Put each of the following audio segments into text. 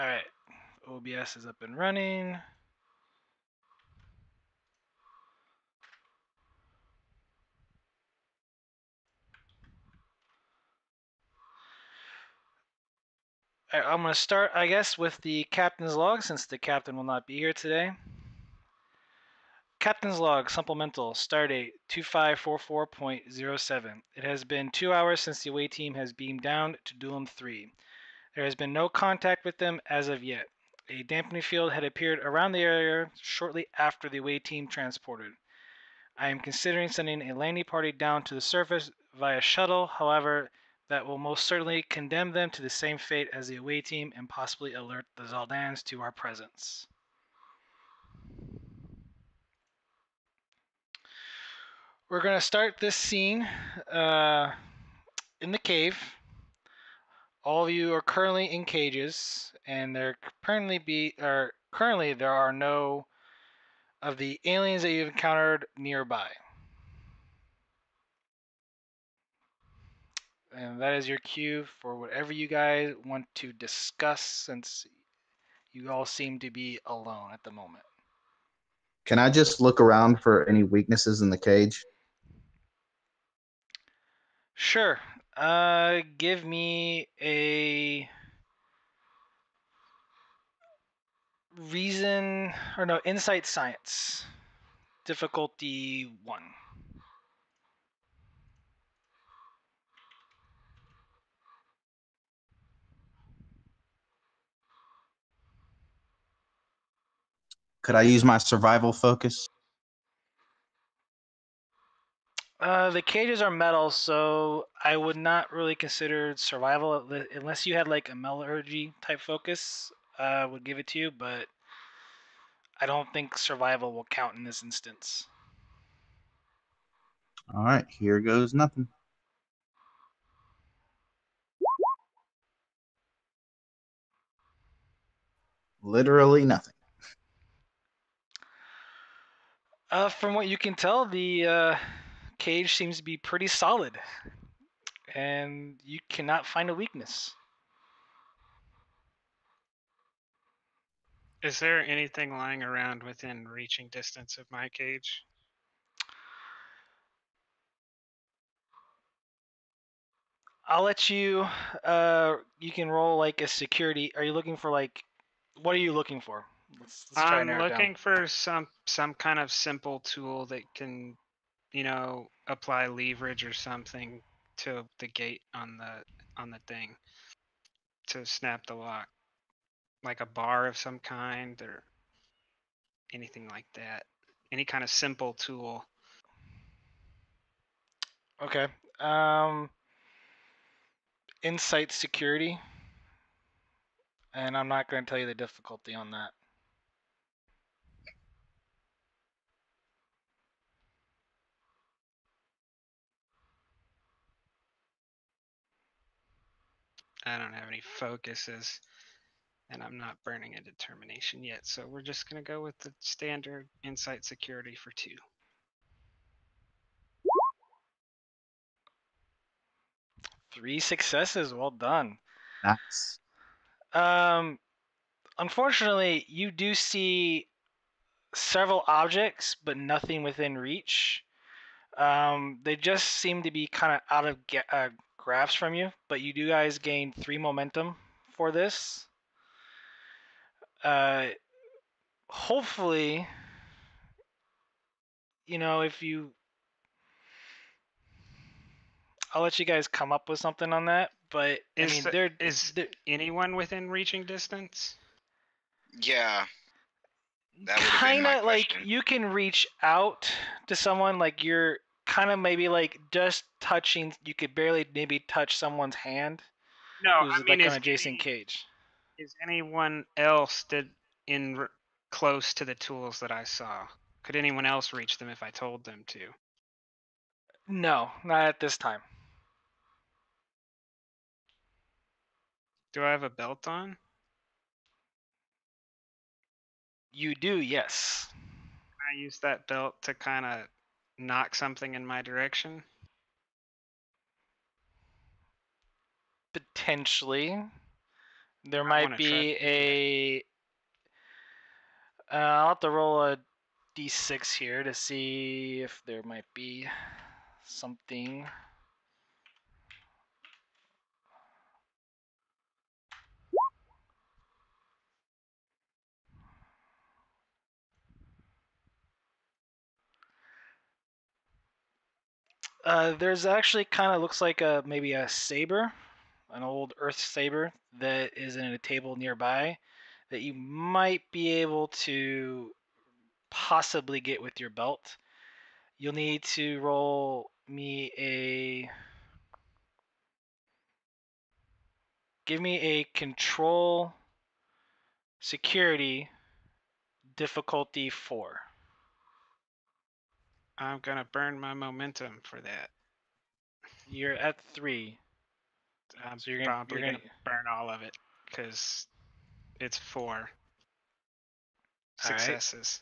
All right, OBS is up and running. All right, I'm going to start, I guess, with the captain's log since the captain will not be here today. Captain's log, supplemental, stardate 2544.07. It has been 2 hours since the away team has beamed down to Doolin 3. There has been no contact with them as of yet. A dampening field had appeared around the area shortly after the away team transported. I am considering sending a landing party down to the surface via shuttle, however, that will most certainly condemn them to the same fate as the away team and possibly alert the Zaldans to our presence. We're going to start this scene in the cave. All of you are currently in cages, and currently there are no of the aliens that you've encountered nearby. And that is your cue for whatever you guys want to discuss, since you all seem to be alone at the moment. Can I just look around for any weaknesses in the cage? Sure. Give me a insight science. Difficulty 1. Could I use my survival focus? The cages are metal, so I would not really consider survival unless you had like a metallurgy type focus. I would give it to you, but I don't think survival will count in this instance. All right, here goes nothing. Literally nothing. From what you can tell, the cage seems to be pretty solid, and you cannot find a weakness. Is there anything lying around within reaching distance of my cage? I'll let you. You can roll like a security. Are you looking for like? What are you looking for? Let's try and I'm narrow it down. looking for some kind of simple tool that can, apply leverage or something to the gate on the thing to snap the lock, like a bar of some kind or anything like that. Any kind of simple tool. Okay. Insight security, and I'm not going to tell you the difficulty on that. I don't have any focuses, and I'm not burning a determination yet, so we're just going to go with the standard insight security for 2. 3 successes. Well done. Nice. Unfortunately, you do see several objects, but nothing within reach. They just seem to be kind of out of grasp from you, but you do guys gain 3 momentum for this. Hopefully, if you, I'll let you guys come up with something on that. But Is anyone within reaching distance? Yeah. That would have been my kind of like question. you can reach out to someone, like you're kind of maybe like just touching. You could barely maybe touch someone's hand. No, who's I mean, like an adjacent cage. Is anyone else close to the tools that I saw? Could anyone else reach them if I told them to? No, not at this time. Do I have a belt on? You do, yes. Can I use that belt to kind of knock something in my direction? Potentially. There I might wanna try be to do a. I'll have to roll a d6 here to see if there might be something. There's actually kind of looks like maybe a saber, an old earth saber that is in a table nearby that you might be able to possibly get with your belt. You'll need to roll me a. Give me a control security difficulty 4. I'm gonna burn my momentum for that. You're at 3. I'm So you're probably gonna. gonna burn all of it because it's 4 All right. successes.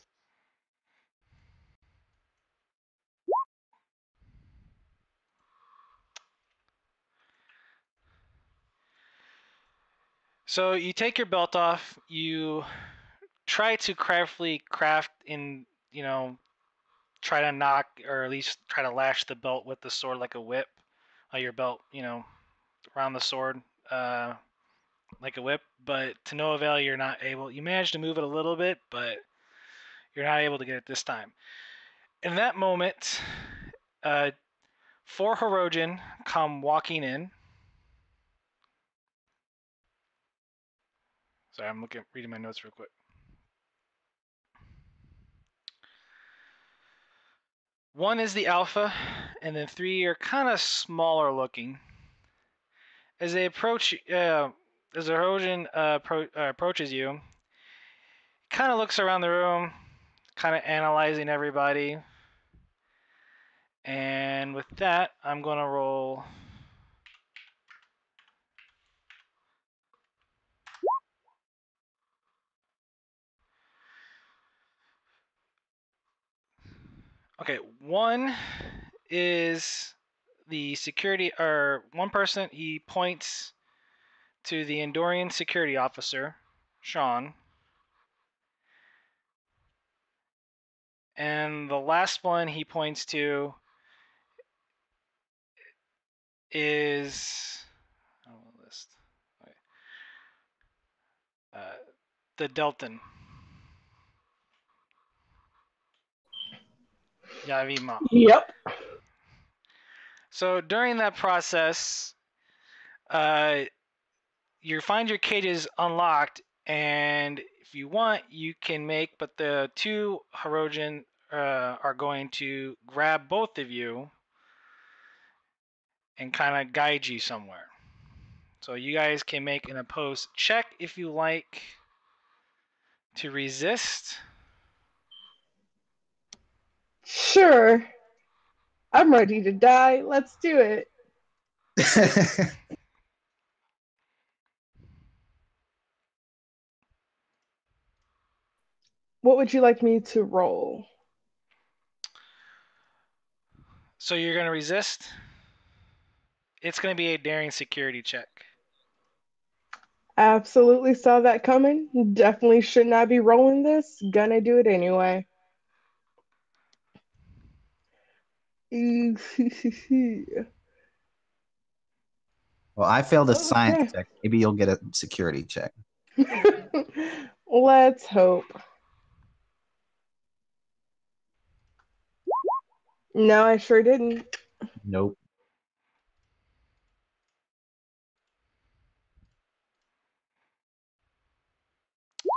So you take your belt off. You try to craftily craft in, try to knock or at least try to lash the belt with the sword like a whip. Your belt, around the sword, like a whip. But to no avail, you're not able. You manage to move it a little bit, but you're not able to get it this time. In that moment, 4 Hirogen come walking in. Sorry, I'm reading my notes real quick. 1 is the alpha, and then 3 are kind of smaller looking. As they approach, as the Hirogen approaches you, kind of looks around the room, kind of analyzing everybody. And with that, I'm going to roll. Okay, 1 is the security, or one person, he points to the Andorian security officer, Sean. And the last one he points to is the Delton. Yavima. Yep. So during that process, you find your cages unlocked, and if you want, you can make. But the 2 Hirogen are going to grab both of you and kind of guide you somewhere. So you guys can make an opposed check if you like to resist. Sure. I'm ready to die. Let's do it. What would you like me to roll? So you're going to resist. It's going to be a daring security check. Absolutely saw that coming. Definitely should not be rolling this. Gonna do it anyway. Well, I failed a science Okay. check. Maybe you'll get a security check. Let's hope. No, I sure didn't. Nope.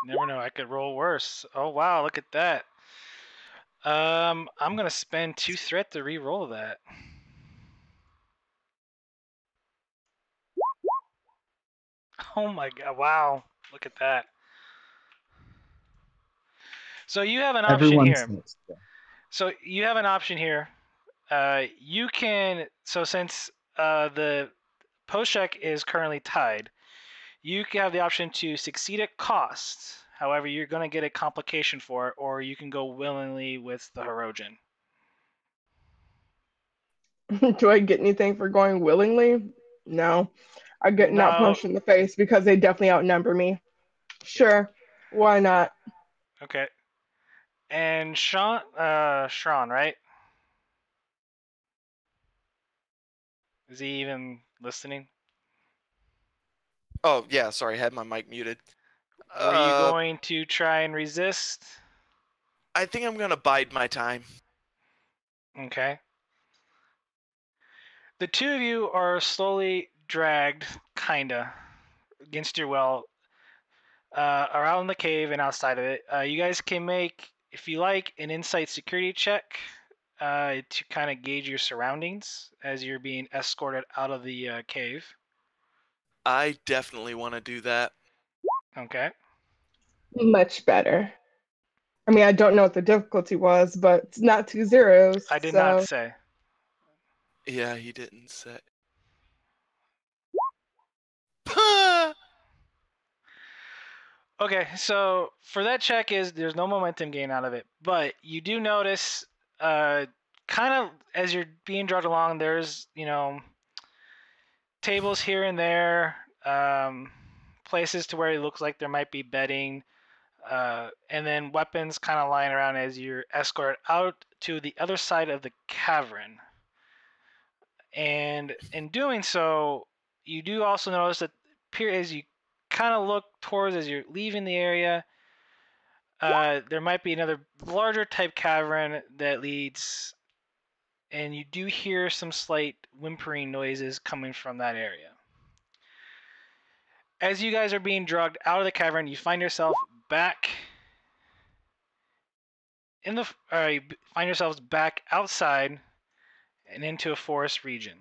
Never know. I could roll worse. Oh wow, look at that. I'm gonna spend 2 threat to re-roll that. Oh my god! Wow, look at that. So you have an option Everyone here. says, yeah. So you have an option here. You can. So since the post check is currently tied, you can have the option to succeed at cost. However, you're going to get a complication for it, or you can go willingly with the Hirogen. Do I get anything for going willingly? No. I get not No. punched in the face because they definitely outnumber me. Sure, why not? Okay. And Sean, right? Is he even listening? Oh yeah, sorry, I had my mic muted. Were you going to try and resist? I think I'm gonna bide my time. Okay. The two of you are slowly dragged, kinda, against your will, around the cave and outside of it. You guys can make, if you like, an insight security check to kind of gauge your surroundings as you're being escorted out of the cave. I definitely want to do that. Okay. Much better. I mean, I don't know what the difficulty was, but it's not 2 zeros. I did so not say. Yeah, he didn't say. Okay, so for that check there's no momentum gain out of it, but you do notice kind of as you're being dragged along, there's, tables here and there, places to where it looks like there might be bedding, and then weapons kind of lying around as you're escorted out to the other side of the cavern. And in doing so, you do also notice that as you kind of look towards as you're leaving the area, there might be another larger type cavern that leads, and you do hear some slight whimpering noises coming from that area. As you guys are being dragged out of the cavern, you find yourself back you find yourselves back outside and into a forest region.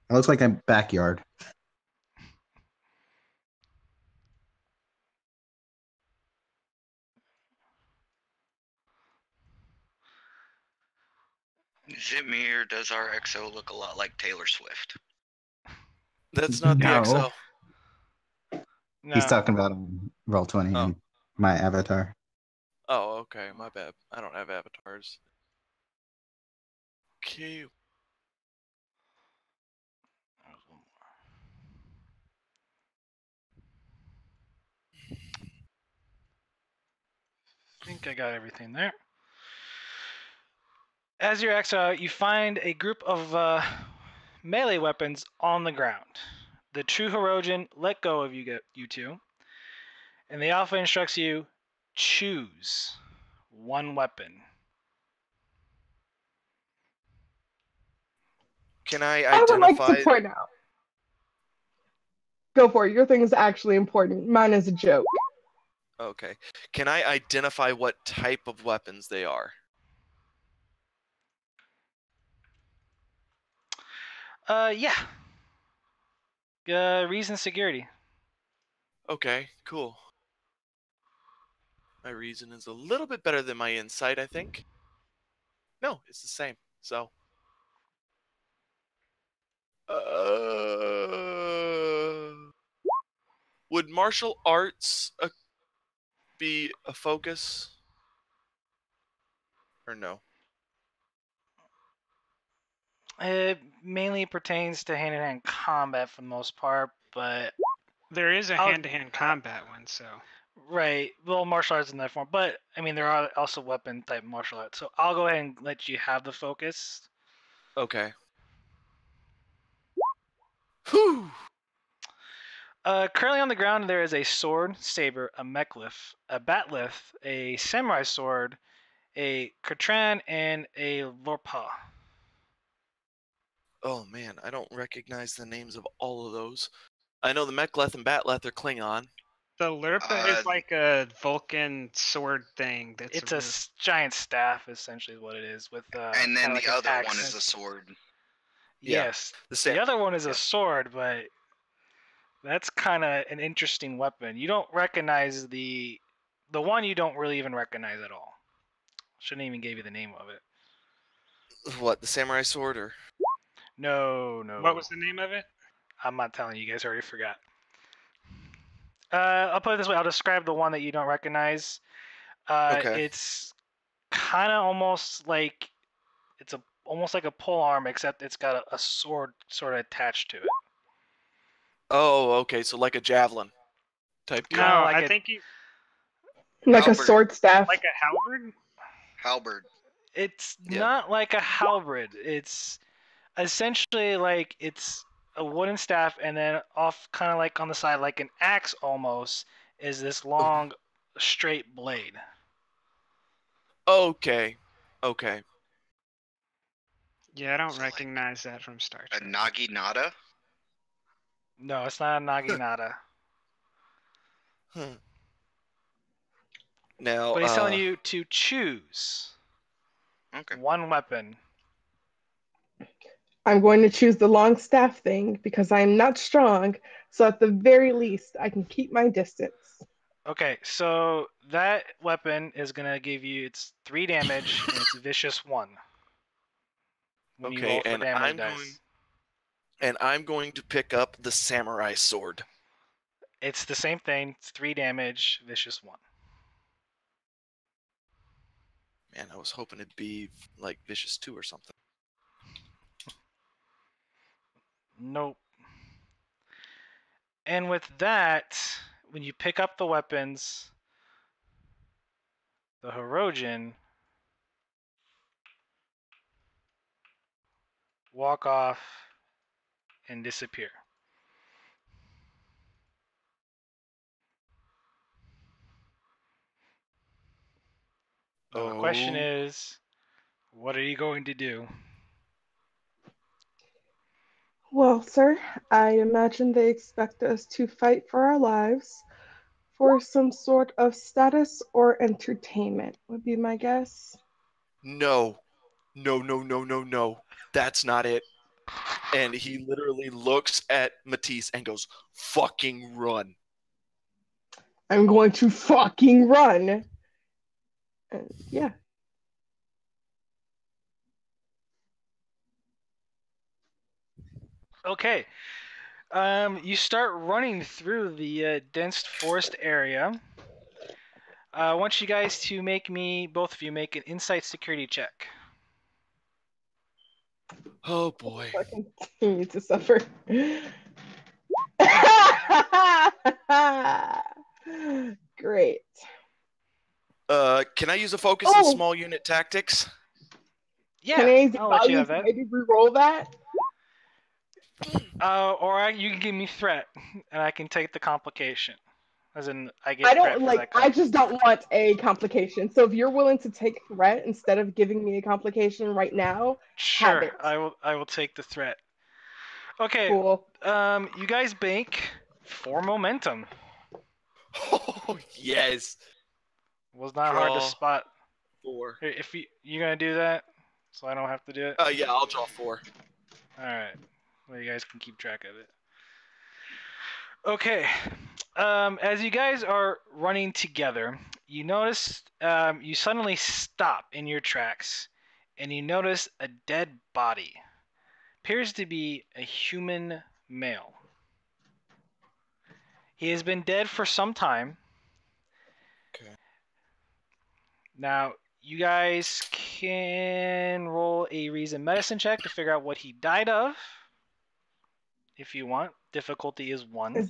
It looks like a backyard. Is it me or does our XO look a lot like Taylor Swift? That's not the No. XO. No. He's talking about Roll20 Oh. and my avatar. Oh, okay, my bad. I don't have avatars. Okay. I think I got everything there. As you're exiled, you find a group of melee weapons on the ground. The true Hirogen let go of you two, and the Alpha instructs you, choose one weapon. Can I I would like identify? to point out. Go for it. Your thing is actually important. Mine is a joke. Okay. Can I identify what type of weapons they are? Yeah. Reason security. Okay, cool. My reason is a little bit better than my insight, I think. No, it's the same. So. Would martial arts be a focus? Or no? It mainly pertains to hand-to-hand combat for the most part, but There is a hand-to-hand combat one, so. right. Well, martial arts in that form, but I mean there are also weapon type martial arts. So I'll go ahead and let you have the focus. Okay. Whew. Currently on the ground there is a sword, saber, a mek'lith, a batleth, a samurai sword, a katran, and a lorpa. Oh man, I don't recognize the names of all of those. I know the mek'leth and batleth are Klingon. The Lurpa is like a Vulcan sword thing. It's a giant staff, essentially, is what it is. With And then like the other axe. one is a sword. Yes, the other one is a sword, but that's kind of an interesting weapon. You don't recognize the one you don't really even recognize at all. Shouldn't even give you the name of it. What, the samurai sword or? No. What was the name of it? I'm not telling you. You guys already forgot. I'll put it this way. I'll describe the one that you don't recognize. Okay. It's kind of almost like it's a almost like a pole arm, except it's got a sword sort of attached to it. Oh, okay. So like a javelin type No, deal. Kinda like I a- think you Like a Halberd. sword staff. like a halberd. Halberd. It's Yeah. not like a halberd. It's essentially like it's a wooden staff, and then off kind of like on the side, like an axe almost, is this long, straight blade. Okay. Okay. Yeah, I don't So, like, recognize that from Star A Trek. naginata? No, it's not a naginata. Hmm. Now, But he's telling you to choose Okay. one weapon. I'm going to choose the long staff thing because I am not strong. So at the very least, I can keep my distance. Okay, so that weapon is gonna give you it's 3 damage and it's a vicious 1. When you okay, roll for and damage dice. I'm going to pick up the samurai sword. It's the same thing. It's 3 damage, vicious 1. Man, I was hoping it'd be like vicious 2 or something. Nope. And with that, when you pick up the weapons, the Hirogen walk off and disappear. Now the question is, what are you going to do? Well, sir, I imagine they expect us to fight for our lives for some sort of status or entertainment, would be my guess. No. No, no, no, no, no. That's not it. And he literally looks at Matisse and goes, fucking run. I'm going to fucking run. Yeah. Okay. You start running through the dense forest area. I want you guys to both of you, make an insight security check. Oh boy. I continue to suffer. Great. Can I use a focus in small unit tactics? Can I Yeah, use I'll let you value have to that. maybe re-roll that? Or you can give me threat, and I can take the complication. As in, I get I threat don't for like. that I just don't want a complication. So if you're willing to take threat instead of giving me a complication right now, have Sure, it. I will take the threat. Okay, Cool. you guys bank 4 momentum. Oh, yes. Was not hard to Draw spot. 4. Here, if you're gonna do that, so I don't have to do it. Yeah, I'll draw 4. All right. Well, you guys can keep track of it. Okay. As you guys are running together, you notice you suddenly stop in your tracks, and you notice a dead body. Appears to be a human male. He has been dead for some time. Okay. Now, you guys can roll a reason medicine check to figure out what he died of. If you want. Difficulty is 1.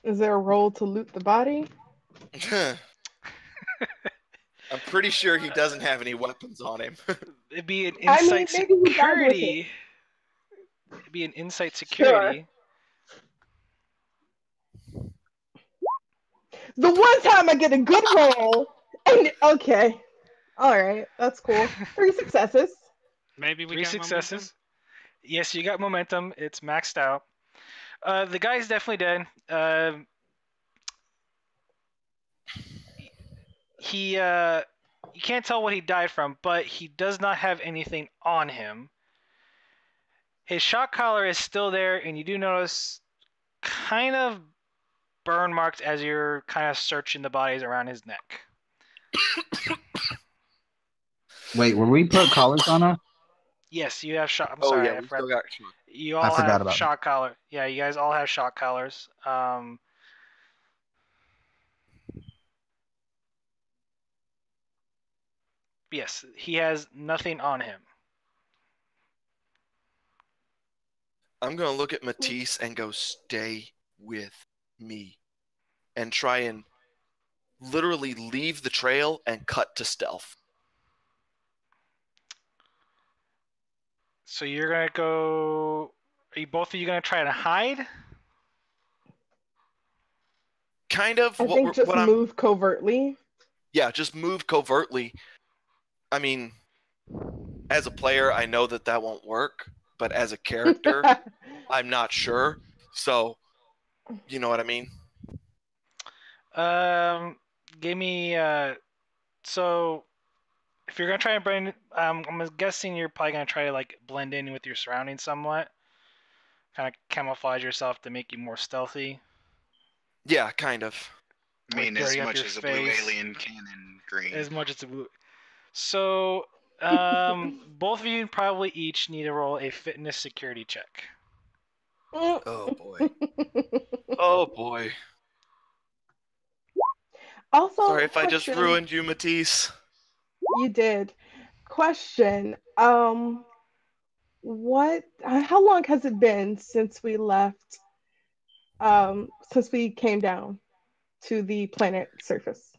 Is there a roll to loot the body? I'm pretty sure he doesn't have any weapons on him. It'd be an I mean, insight maybe he died with it. security. It'd be an insight security. The one time I get a good roll, and okay, all right, that's cool. 3 successes. Maybe we 3 got successes. momentum. Yes, you got momentum. It's maxed out. The guy's definitely dead. You can't tell what he died from, but he does not have anything on him. His shock collar is still there, and you do notice kind of burn marks as you're kind of searching the bodies around his neck. Wait, were we put collars on us? Yes, you have shock. I'm Oh, sorry, yeah, I we forgot. still got. You I all forgot have about shock collar. Yeah, you guys all have shock collars. Yes, he has nothing on him. I'm going to look at Matisse and go, stay with me. And try and literally leave the trail and cut to stealth. So you're gonna go. Are you both of you gonna try to hide? Kind of. I think just move covertly. Yeah, just move covertly. I mean, as a player, I know that won't work, but as a character, I'm not sure. So, you know what I mean? Give me. So if you're gonna try and blend, I'm guessing you're probably gonna try to like blend in with your surroundings somewhat, kind of camouflage yourself to make you more stealthy. Yeah, kind of. I mean, Like as dirty up much your as a blue face. alien can in green. As much as a blue. So, both of you probably each need to roll a fitness security check. Oh boy. Oh boy. Also, Sorry if I just question. ruined you, Matisse. You did. Question. What? How long has it been since we left? Since we came down to the planet surface.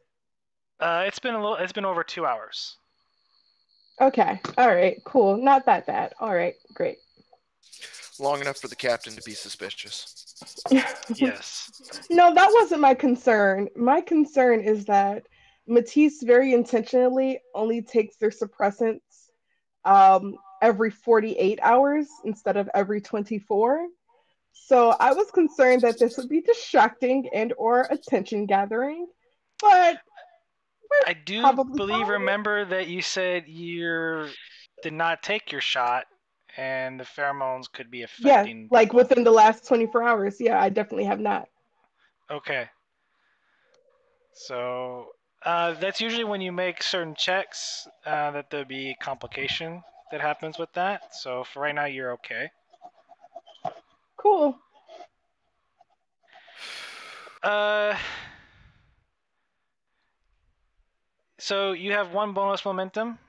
It's been a little. It's been over 2 hours. Okay. All right. Cool. Not that bad. All right. Great. Long enough for the captain to be suspicious. Yes. No, that wasn't my concern. My concern is that Matisse very intentionally only takes their suppressants every 48 hours instead of every 24. So I was concerned that this would be distracting and or attention gathering, but I do probably believe. fine. Remember that you said you did not take your shot, and the pheromones could be Yeah, affecting like people. within the last 24 hours. Yeah, I definitely have not. Okay. So that's usually when you make certain checks that there'll be complication that happens with that. So for right now, you're okay. Cool. So you have one bonus momentum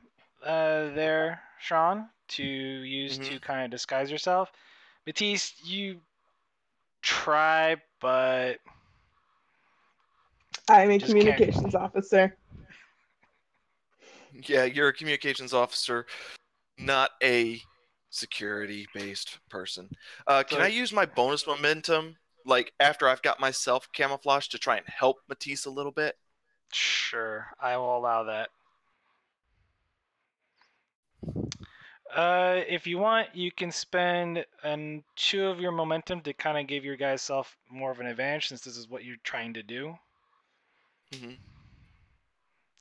there, Sean, to use to kind of disguise yourself. Matisse, you try, but I'm a just can't. communications officer. Yeah, you're a communications officer, not a security-based person. Can I use my bonus momentum, like after I've got myself camouflaged, to try and help Matisse a little bit? Sure, I will allow that. If you want, you can spend 2 of your momentum to kind of give your guys self more of an advantage, since this is what you're trying to do. Mm-hmm.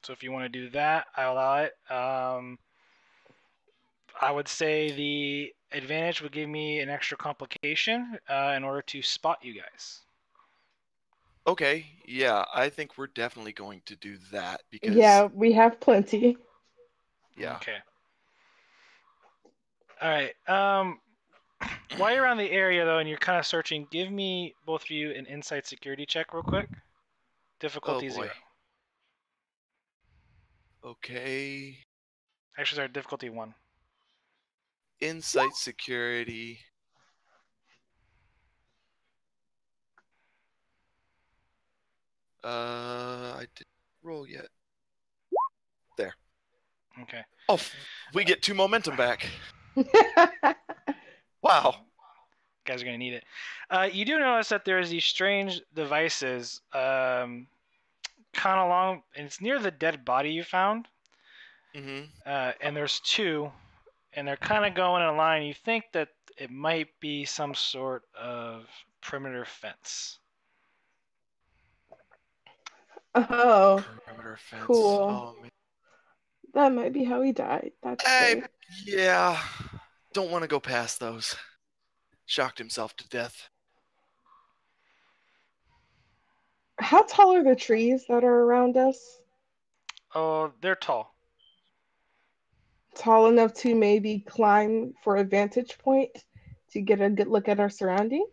So if you want to do that, I'll allow it. I would say the advantage would give me an extra complication in order to spot you guys. Okay, yeah, I think we're definitely going to do that because Yeah, we have plenty. yeah. Okay. All right. While you're around the area though, and you're kind of searching, give me both of you an insight security check real quick. Difficulty Oh boy. 0. Okay. Actually, sorry, difficulty 1. Insight security. I didn't roll yet. There. Okay. Oh, we get 2 momentum back. Wow. You guys are gonna need it. You do notice that there's these strange devices, kind of along, and it's near the dead body you found. Mm-hmm. And there's 2, and they're kind of going in a line. You think that it might be some sort of perimeter fence. Oh, Perimeter fence. cool. Oh man. That might be how he died. That's Hey, fair. yeah. Don't want to go past those. Shocked himself to death. How tall are the trees that are around us? Oh, they're tall. Tall enough to maybe climb for a vantage point to get a good look at our surroundings?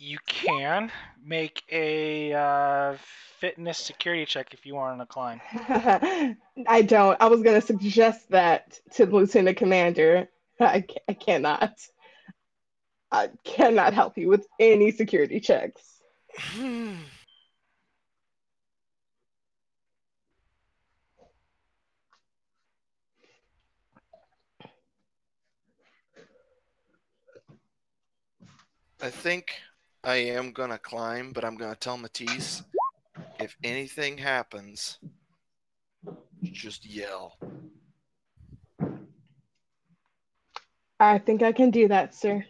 You can make a fitness security check if you want to climb. I don't. I was going to suggest that to the Lieutenant Commander. I cannot. I cannot help you with any security checks. I think I am gonna climb, but I'm gonna tell Matisse if anything happens, just yell. I think I can do that, sir.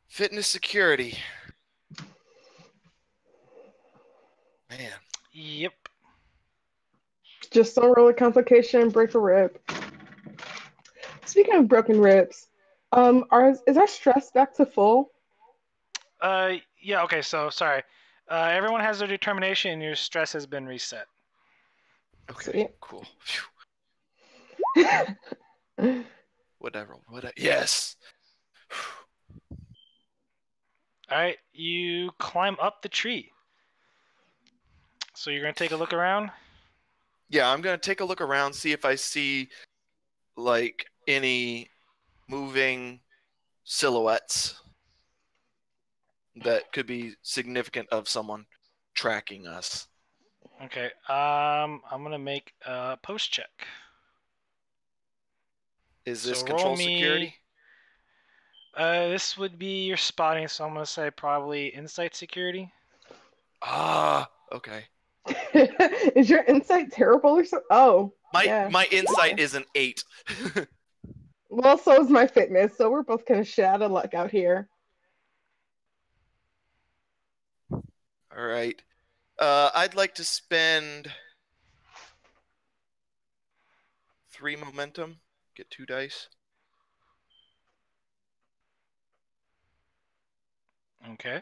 Fitness security. Man. Yep. Just don't roll a complication, break a rib. Speaking of broken ribs, is our stress back to full? Yeah, okay, so sorry. Everyone has their determination and your stress has been reset. Okay, Sweet. cool. Whatever. Yes. Alright, you climb up the tree. So you're gonna take a look around? Yeah, I'm gonna take a look around, see if I see like any moving silhouettes that could be significant of someone tracking us. Okay, I'm gonna make a post check. Is this So control roll me. security? This would be your spotting, so I'm gonna say probably insight security. Ah, okay. Is your insight terrible or so? Oh, yeah. My insight is an 8. Well, so is my fitness, so we're both kind of shit out of luck out here. All right. I'd like to spend 3 momentum, get 2 dice. Okay.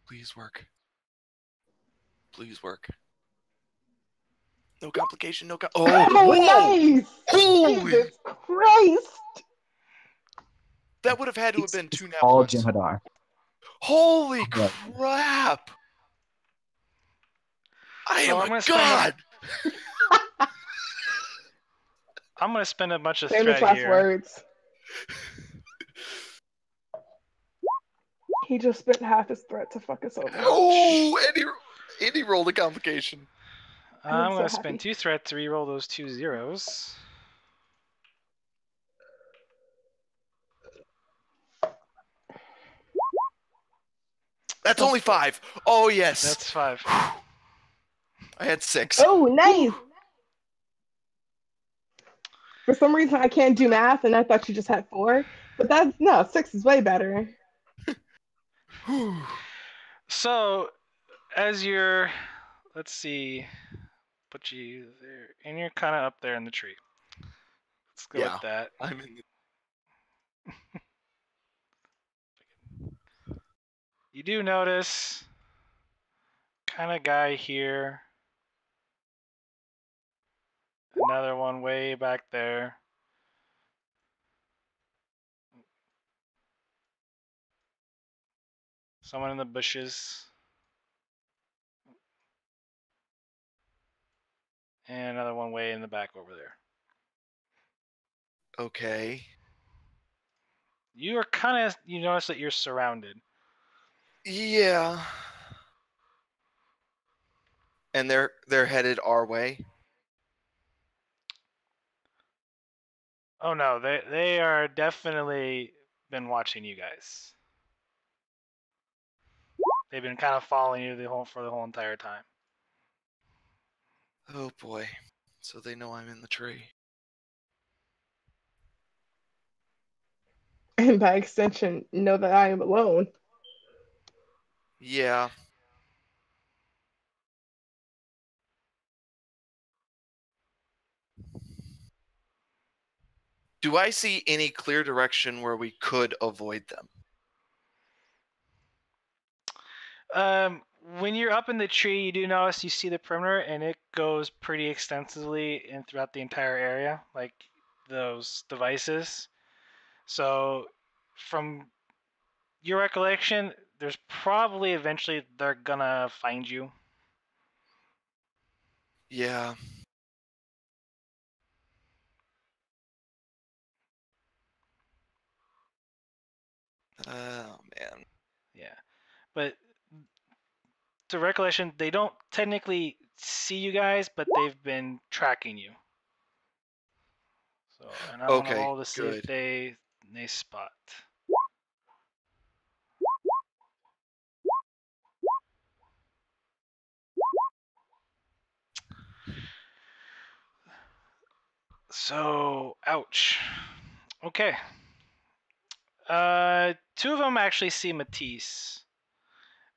Please work. Please work. No complication, no Oh, whoa! nice! Holy! Jesus Christ! That would have had to have been It's 2 nat all ones. Jem'Hadar. Holy Yeah. crap! I So am I'm gonna a spend god! I'm gonna spend a bunch of Famous thread last here. words. He just spent half his threat to fuck us over. Oh, and he rolled a complication. I'm so gonna happy. spend 2 thread to reroll those 2 zeros. That's only 5. Oh, yes. That's 5. I had 6. Oh, nice! For some reason, I can't do math, and I thought you just had 4. But no, 6 is way better. So, as you're, let's see, put you there, and you're kind of up there in the tree. Let's go Yeah. with that. I'm in the... You do notice kind of guy here. Another one way back there. Someone in the bushes. And another one way in the back over there. Okay. You are kind of, you notice that you're surrounded. Yeah. And they're headed our way. Oh no, they are definitely been watching you guys. They've been kind of following you for the whole entire time. Oh boy. So they know I'm in the tree. And by extension, know that I am alone. Yeah. Do I see any clear direction where we could avoid them? when you're up in the tree, you do notice you see the perimeter, and it goes pretty extensively and throughout the entire area, like those devices. So, from your recollection, there's probably eventually they're gonna find you. Yeah. Oh man. Yeah, but to recollection, they don't technically see you guys, but they've been tracking you. So, and I'm gonna Okay, roll to see if good. they spot. So, ouch. Okay. Two of them actually see Matisse.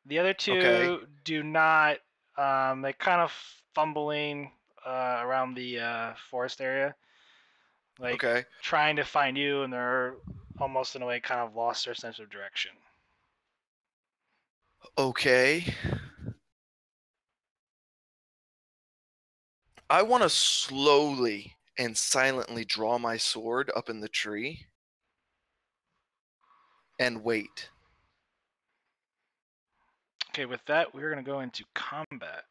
The other Okay. two do not. They're kind of fumbling around the forest area, like Okay. trying to find you, and they're almost in a way kind of lost their sense of direction. Okay. I want to slowly and silently draw my sword up in the tree and wait. Okay, with that, we're gonna go into combat.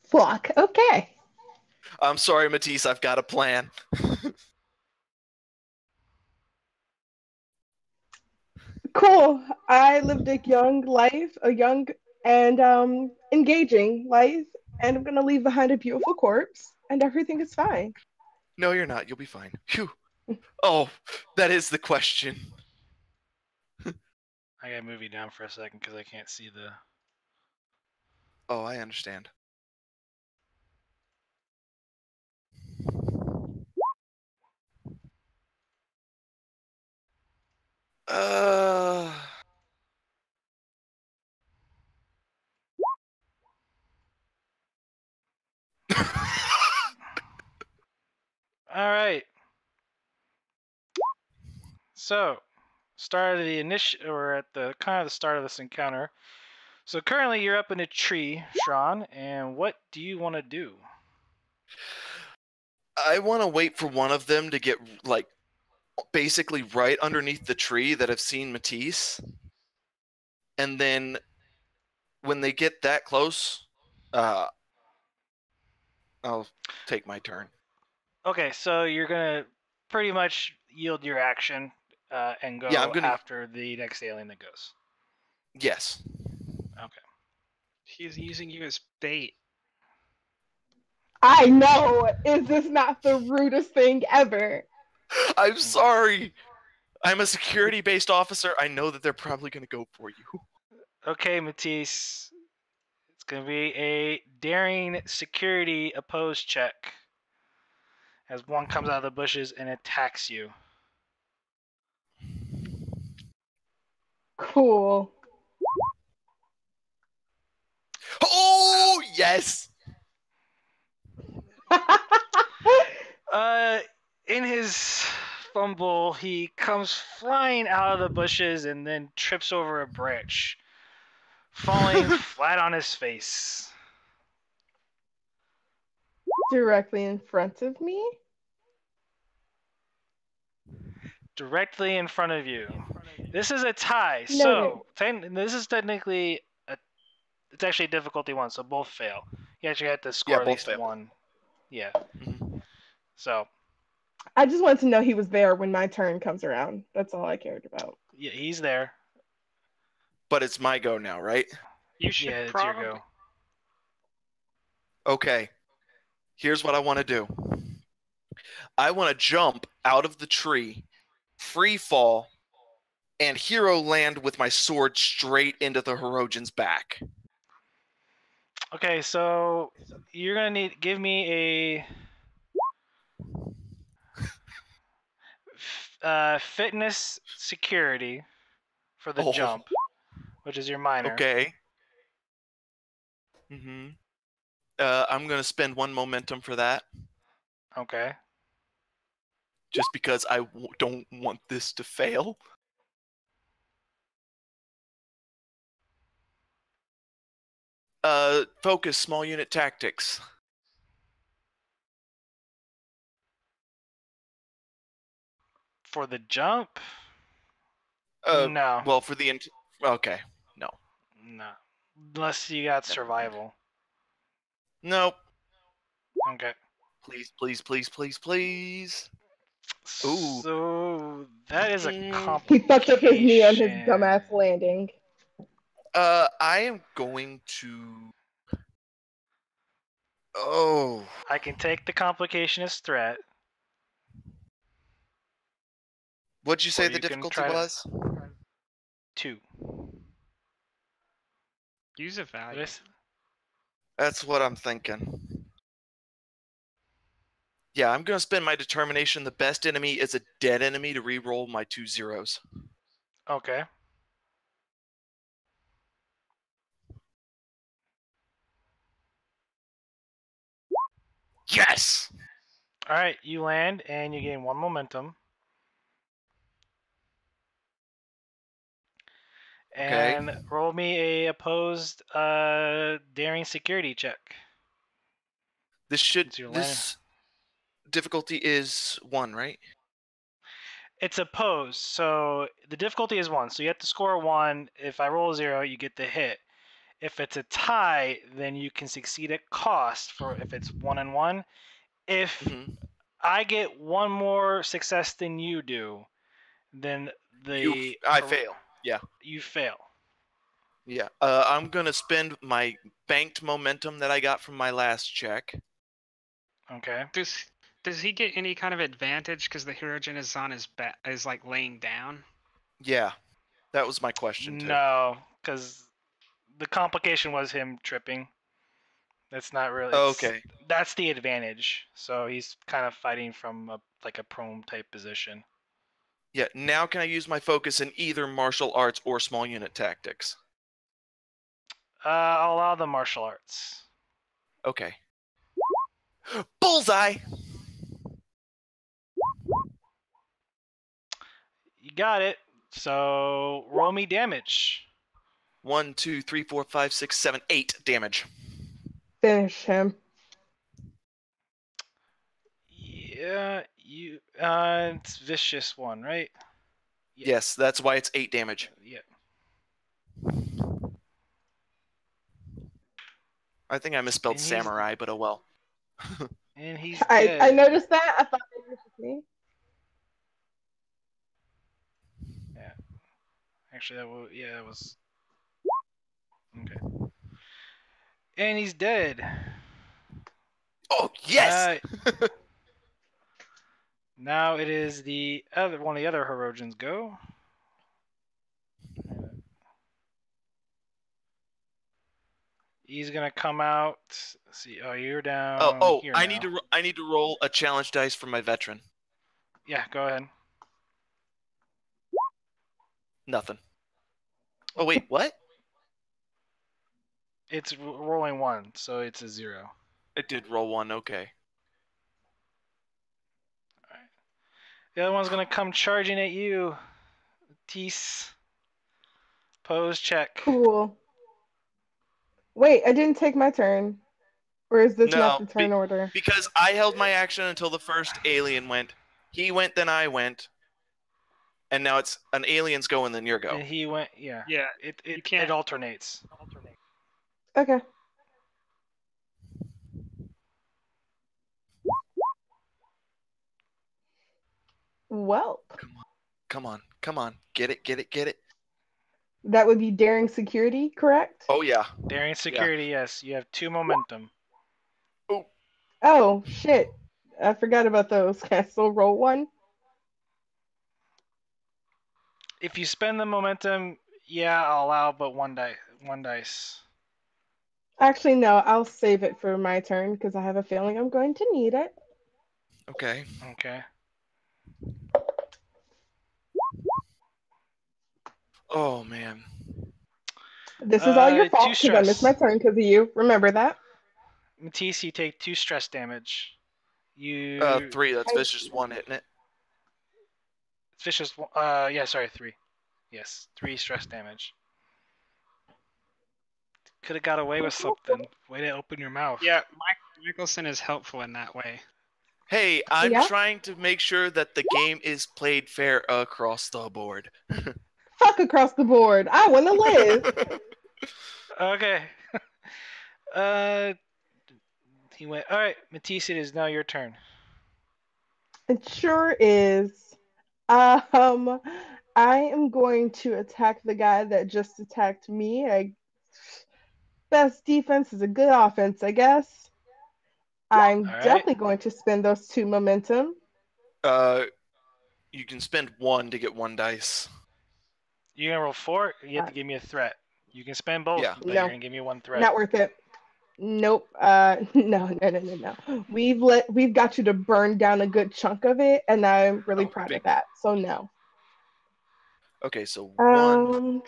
Fuck. Okay. I'm sorry, Matisse, I've got a plan. Cool. I lived a young life, a young and engaging life, and I'm gonna leave behind a beautiful corpse, and everything is fine. No, you're not. You'll be fine. Phew. Oh, that is the question. I gotta move you down for a second because I can't see the. Oh, I understand. Uh. All right. So, start of the or at the kind of the start of this encounter. So currently you're up in a tree, Sean, and what do you want to do? I want to wait for one of them to get like basically right underneath the tree that I've seen Matisse, and then when they get that close, I'll take my turn. Okay, so you're gonna pretty much yield your action and go Yeah, I'm gonna. after the next alien that goes. Yes. Okay. He's using you as bait. I know. Is this not the rudest thing ever? I'm sorry. I'm a security-based officer. I know that they're probably gonna go for you. Okay, Matisse. It's gonna be a daring security opposed check as one comes out of the bushes and attacks you. Cool. Oh yes. In his fumble, he comes flying out of the bushes and then trips over a branch, falling flat on his face. Directly in front of me? Directly in front of you. This is a tie, Noted. so this is technically it's actually a difficulty one, so both fail. You actually have to score Yeah, at both least fail. one. Yeah. Mhm. So I just wanted to know he was there when my turn comes around. That's all I cared about. yeah, he's there. But it's my go now, right? You should Yeah, it's probably. your go. Okay. Here's what I want to do. I want to jump out of the tree, free fall, and hero land with my sword straight into the Hirogen's back. Okay, so you're gonna need give me a fitness security for the Oh. jump, which is your minor. Okay. Mm-hmm. I'm gonna spend one momentum for that, Okay. just because I don't want this to fail. Focus, small unit tactics. For the jump? No. No. Well, for the okay, no. No. Unless you got survival. Nope. Okay. Please, please, please, please, please. Ooh. So that is a He complication. fucked up his knee on his dumbass landing. I am going to. Oh. I can take the complication as threat. What'd you say Or the you can difficulty try to- was? 2. Use a value. This- That's what I'm thinking. Yeah, I'm gonna spend my determination. The best enemy is a dead enemy to re-roll my 2 zeros. Okay. Yes. All right, you land and you gain 1 momentum. Okay. And roll me a opposed daring security check. This difficulty is 1, right? It's opposed, so the difficulty is 1. So you have to score 1. If I roll 0, you get the hit. If it's a tie, then you can succeed at cost for if it's 1 and 1. If I get 1 more success than you do, then I fail. Yeah. You fail. Yeah. I'm gonna spend my banked momentum that I got from my last check. Okay. Does he get any kind of advantage because the Hirogen is on his back, is like laying down? Yeah, that was my question too. No, because the complication was him tripping. That's not really. Okay. That's the advantage. So he's kind of fighting from a prone type position. Yeah. Now can I use my focus in either martial arts or small unit tactics? I'll allow the martial arts. Okay. Bullseye. You got it. So roll me damage. 1, 2, 3, 4, 5, 6, 7, 8 damage. Finish him. Yeah, you. It's vicious 1, right? Yeah. Yes, that's why it's 8 damage. Yeah. I think I misspelled samurai, but oh well. And he's dead. I noticed that. I thought it was me. Yeah. Actually, that was. Okay. And he's dead. Oh yes. Now it is one of the other Herodians go. He's gonna come out. Let's see, you're down. Here I now. need to roll a challenge dice for my veteran. Yeah, go ahead. Nothing. Oh wait, what? It's rolling 1, so it's a 0. It did roll 1. Okay. All right. The other one's gonna come charging at you. Tease. Pose check. Cool. Wait, I didn't take my turn. Or is this not the turn order? Because I held my action until the first alien went. He went, then I went. And now it's an alien's go and then your go. And he went, yeah. Yeah. It alternates. Okay. Well. Come on. Get it. That would be daring security, correct? Oh yeah. Daring security, yes. You have 2 momentum. Oh shit. I forgot about those. Can I still roll 1? If you spend the momentum, yeah, I'll allow, but one dice. Actually, no. I'll save it for my turn because I have a feeling I'm going to need it. Okay. Oh man. This is all your fault because I missed my turn because of you. Remember that. Matisse, you take 2 stress damage. 3. That's vicious 1, isn't it? Vicious. 3. Yes, 3 stress damage. Could have got away with something. Way to open your mouth. Yeah, Mickelson is helpful in that way. Hey, I'm Yeah? trying to make sure that the game is played fair across the board. Fuck across the board. I want to live. Okay. uh, he went. All right, Matisse, it is now your turn. It sure is. I am going to attack the guy that just attacked me. Best defense is a good offense, I guess. I'm All right. definitely going to spend those 2 momentum. You can spend 1 to get 1 dice. You're gonna roll 4. You have to give me a threat. You can spend both, Yeah. but No. you're gonna give me 1 threat. Not worth it. Nope. No. We've got you to burn down a good chunk of it, and I'm really proud big. of that. So no. Okay, so 1 momentum.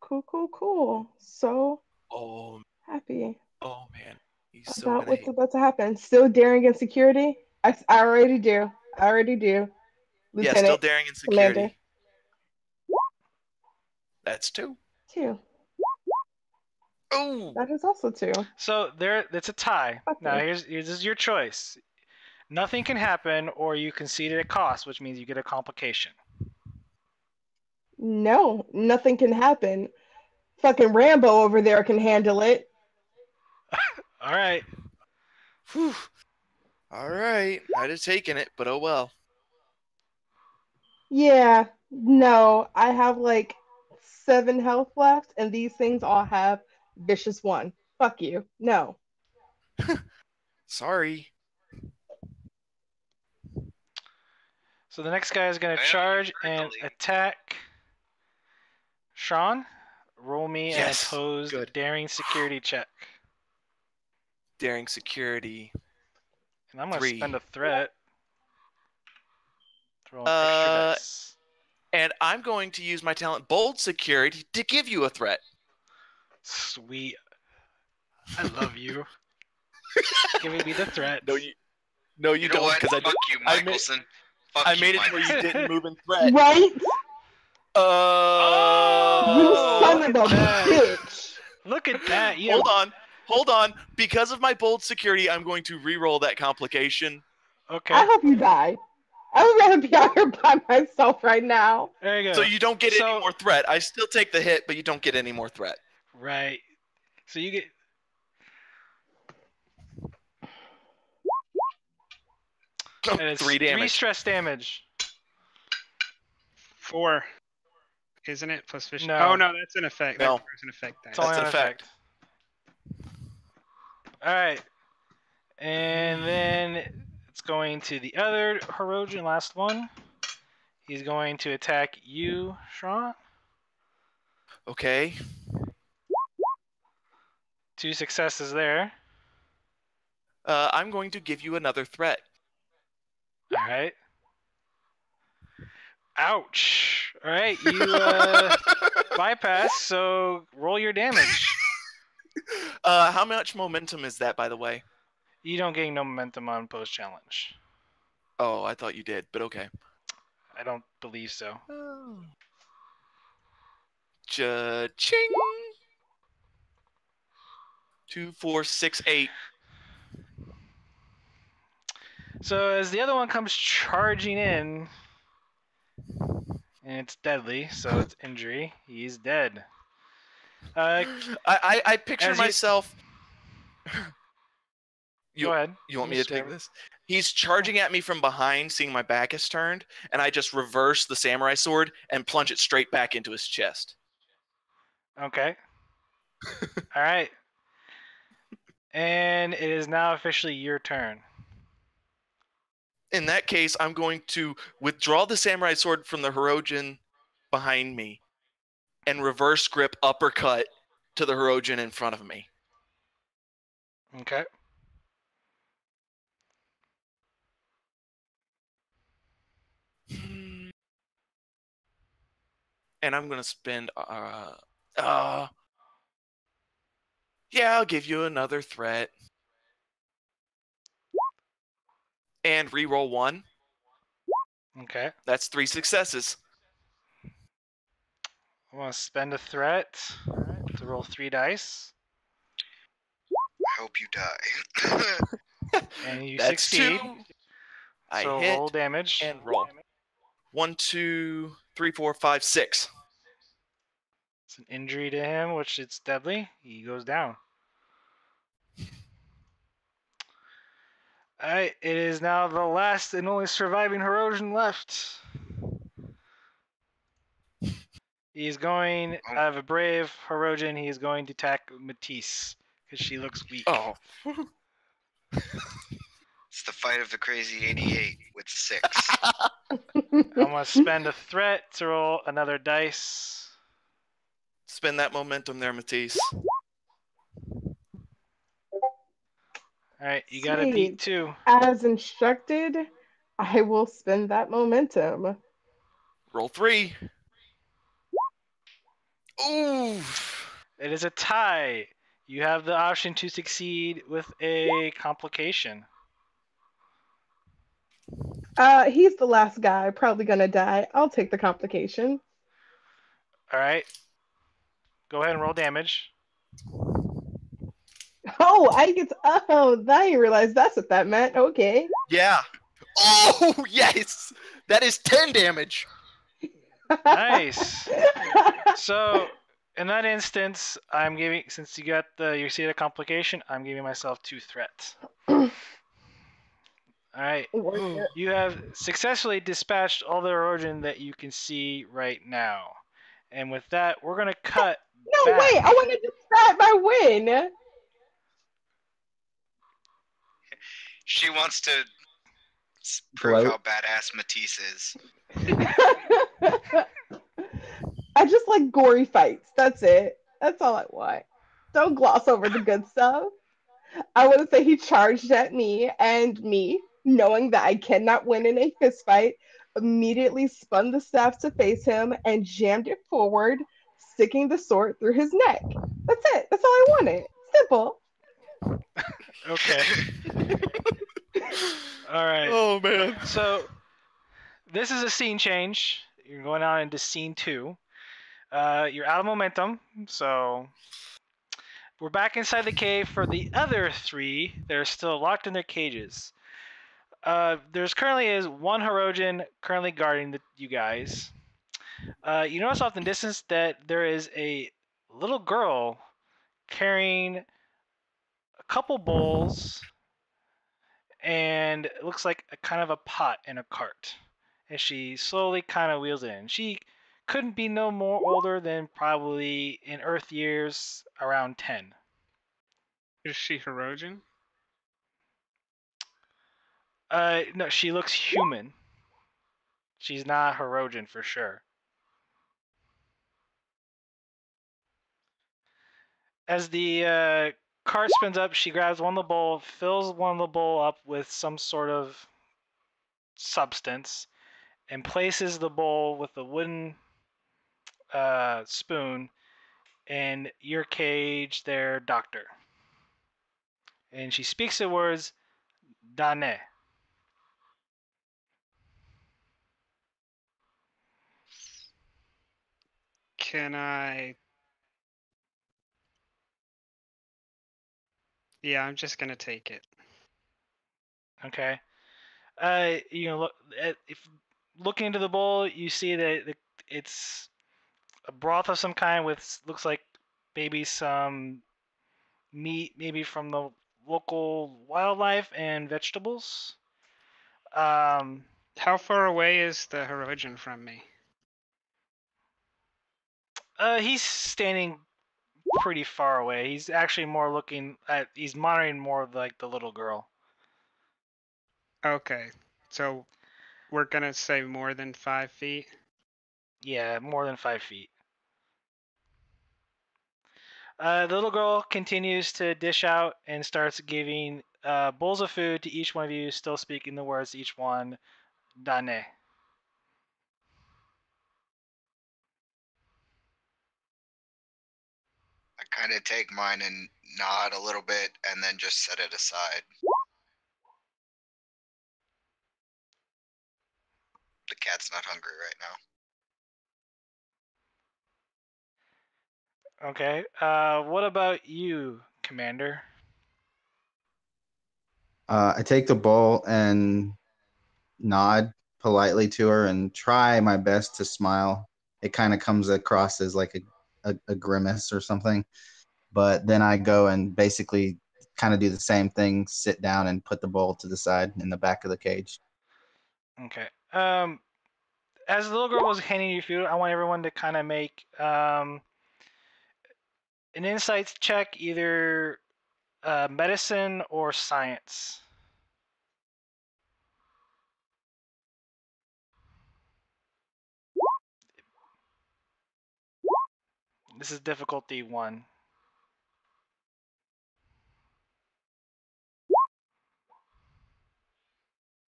Cool. So Oh, happy man. He's so about gonna what's hate. about to happen. Still daring insecurity? I already do. Yeah, Lieutenant. still daring and security. Commander. That's 2. 2. Oh, That is also 2. So it's a tie. Fuck Now you. this is your choice. Nothing can happen, or you concede at a cost, which means you get a complication. No, nothing can happen. Fucking Rambo over there can handle it. All right. whew. All right. I'd have taken it, but oh well. Yeah, no, I have like 7 health left, and these things all have vicious 1. Fuck you. No. Sorry. So the next guy is gonna I know, charge you and brutally- attack. Sean, roll me Yes, an opposed good. daring security check. Daring security. And I'm gonna 3. spend a threat. Throw an extra dice. And I'm going to use my talent bold security to give you a threat. Sweet. I love you. Giving me the threat. No, you You know don't, what? because Fuck you, I made- Michelson. Fuck I you, made it where you Michelson. didn't move and threat. Right? You Oh, son look of at a that. bitch. Look at that. You Hold on. Because of my bold security, I'm going to re-roll that complication. Okay. I hope you die. I would rather be out here by myself right now. There you go. So you don't get So- any more threat. I still take the hit, but you don't get any more threat. Right. So you get. And it's 3 damage. 3 stress damage. 4. Isn't it? Plus fish. No. Oh no, that's an effect. No. That's an effect. It's only That's an an effect. All right. And then it's going to the other Hirogen, last one. He's going to attack you, Sean. Okay. 2 successes there. I'm going to give you another threat. All right. Ouch. All right, you bypass, so roll your damage. How much momentum is that, by the way? You don't gain no momentum on post challenge. Oh, I thought you did, but okay. I don't believe so. Cha-ching! 2, 4, 6, 8. So as the other one comes charging in, and it's deadly, so it's injury. He's dead. I picture as you- myself. Go ahead. You want me to take this? He's charging at me from behind, seeing my back is turned, and I just reverse the samurai sword and plunge it straight back into his chest. Okay. All right. And it is now officially your turn. In that case, I'm going to withdraw the samurai sword from the Hirogen behind me and reverse grip uppercut to the Hirogen in front of me. Okay. And I'm going to spend yeah, I'll give you another threat. And reroll 1. Okay. That's 3 successes. I want to spend a threat to roll 3 dice, I hope you die. and you That's succeed. 2. I So hit roll damage. and roll. 1, 2, 3, 4, 5, 6. It's an injury to him, which it's deadly. He goes down. Alright, it is now the last and only surviving Herosian left. He's going out of a brave Herosian. He is going to attack Matisse because she looks weak. Oh. It's the fight of the crazy 88 with 6. I'm going to spend a threat to roll another dice. Spend that momentum there, Matisse. Alright, you got to beat 2. As instructed, I will spend that momentum. Roll 3. Ooh. It is a tie. You have the option to succeed with a complication. He's the last guy, probably gonna die. I'll take the complication. Alright. Go ahead and roll damage. Oh, I get to, oh, I didn't realize that's what that meant. Okay. Yeah. Oh, yes. That is 10 damage. Nice. So, in that instance, I'm giving, since you got you see the complication, I'm giving myself 2 threats. Alright. You have successfully dispatched all the erosion that you can see right now. And with that, we're going to cut No, back. wait, I want to describe my win. She wants to prove Gloat. how badass Matisse is. I just like gory fights. That's it. That's all I want. Don't gloss over the good stuff. I want to say he charged at me, and me, knowing that I cannot win in a fist fight, immediately spun the staff to face him and jammed it forward, sticking the sword through his neck. That's it. That's all I wanted. Simple. Okay. Alright. Oh, man. So, this is a scene change. You're going on into scene 2. You're out of momentum, so we're back inside the cave for the other 3 that are still locked in their cages. There's currently is 1 Herosian currently guarding you guys. You notice off in the distance that there is a little girl carrying a couple bowls and it looks like a kind of a pot in a cart. And she slowly kind of wheels it in. She couldn't be no more older than probably in Earth years around 10. Is she Herosian? No, she looks human. She's not Herosian for sure. As the cart spins up, she grabs one of the bowl, fills one of the bowl up with some sort of substance, and places the bowl with a wooden spoon in your cage there, doctor. And she speaks the words, Dane. Can I? Yeah, I'm just gonna take it. Okay. You know, if looking into the bowl, you see that it's a broth of some kind with looks like maybe some meat, maybe from the local wildlife and vegetables. How far away is the Herosian from me? He's standing pretty far away. He's actually more looking at. He's monitoring more of like the little girl. Okay, so we're gonna say more than 5 feet. Yeah, more than 5 feet. The little girl continues to dish out and starts giving bowls of food to each one of you, still speaking the words to each one, Dane. I kind of take mine and nod a little bit and then just set it aside. The cat's not hungry right now. Okay. What about you, Commander? I take the ball and nod politely to her and try my best to smile. It kind of comes across as like a grimace or something. But then I go and basically kind of do the same thing, sit down and put the bowl to the side in the back of the cage. Okay. As the little girl was handing you food, I want everyone to kind of make an insights check, either medicine or science. This is difficulty 1.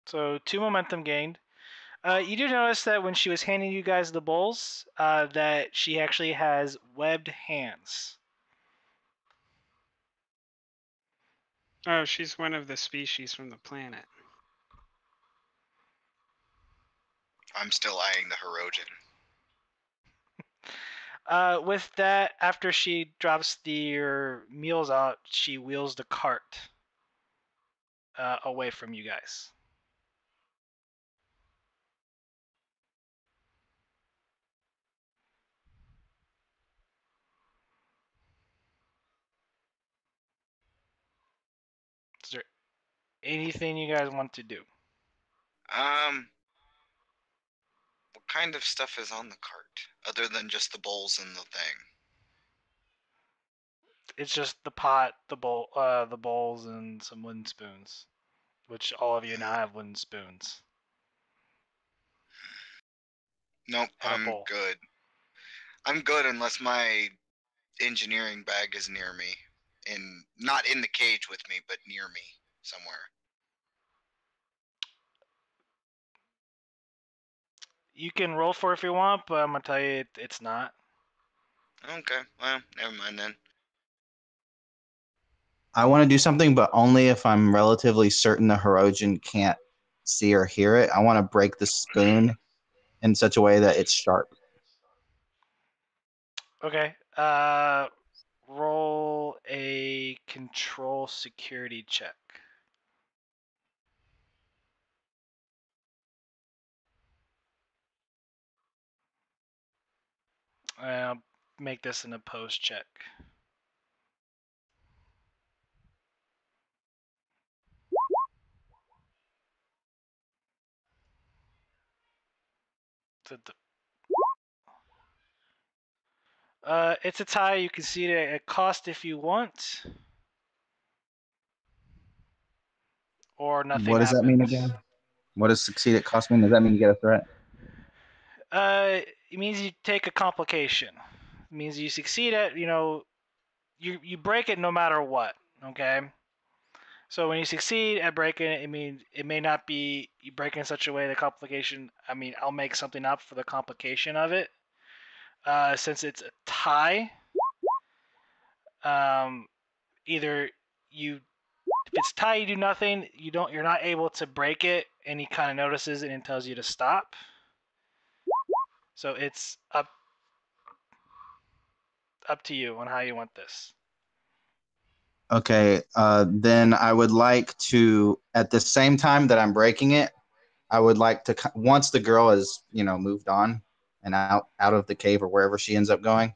So 2 momentum gained. You do notice that when she was handing you guys the bowls, that she actually has webbed hands. Oh, she's one of the species from the planet. I'm still eyeing the Hirogen. With that, after she drops your meals out, she wheels the cart away from you guys. Is there anything you guys want to do? What kind of stuff is on the cart other than just the bowls and the thing? It's just the pot, the bowls, and some wooden spoons, which all of you now have wooden spoons. Nope, And a I'm bowl. good. I'm good unless my engineering bag is near me, not in the cage with me, but near me somewhere. You can roll for it if you want, but I'm gonna tell you it's not. Okay, well, never mind then. I want to do something, but only if I'm relatively certain the Hirogen can't see or hear it. I want to break the spoon in such a way that it's sharp. Okay. Roll a control security check. I'll make this an opposed check. It's a tie. You can see it at cost if you want, or nothing What does that mean happens. again? What does succeed at cost mean? Does that mean you get a threat? It means you take a complication. It means you succeed at, you break it no matter what. Okay. So when you succeed at breaking it, it means it may not be you break it in such a way the complication. I mean, I'll make something up for the complication of it. Since it's a tie, either you if it's tie, you do nothing. You're not able to break it, and he kind of notices it and tells you to stop. So it's up to you on how you want this. Okay, then I would like to, at the same time that I'm breaking it, I would like to, once the girl is, moved on and out of the cave or wherever she ends up going,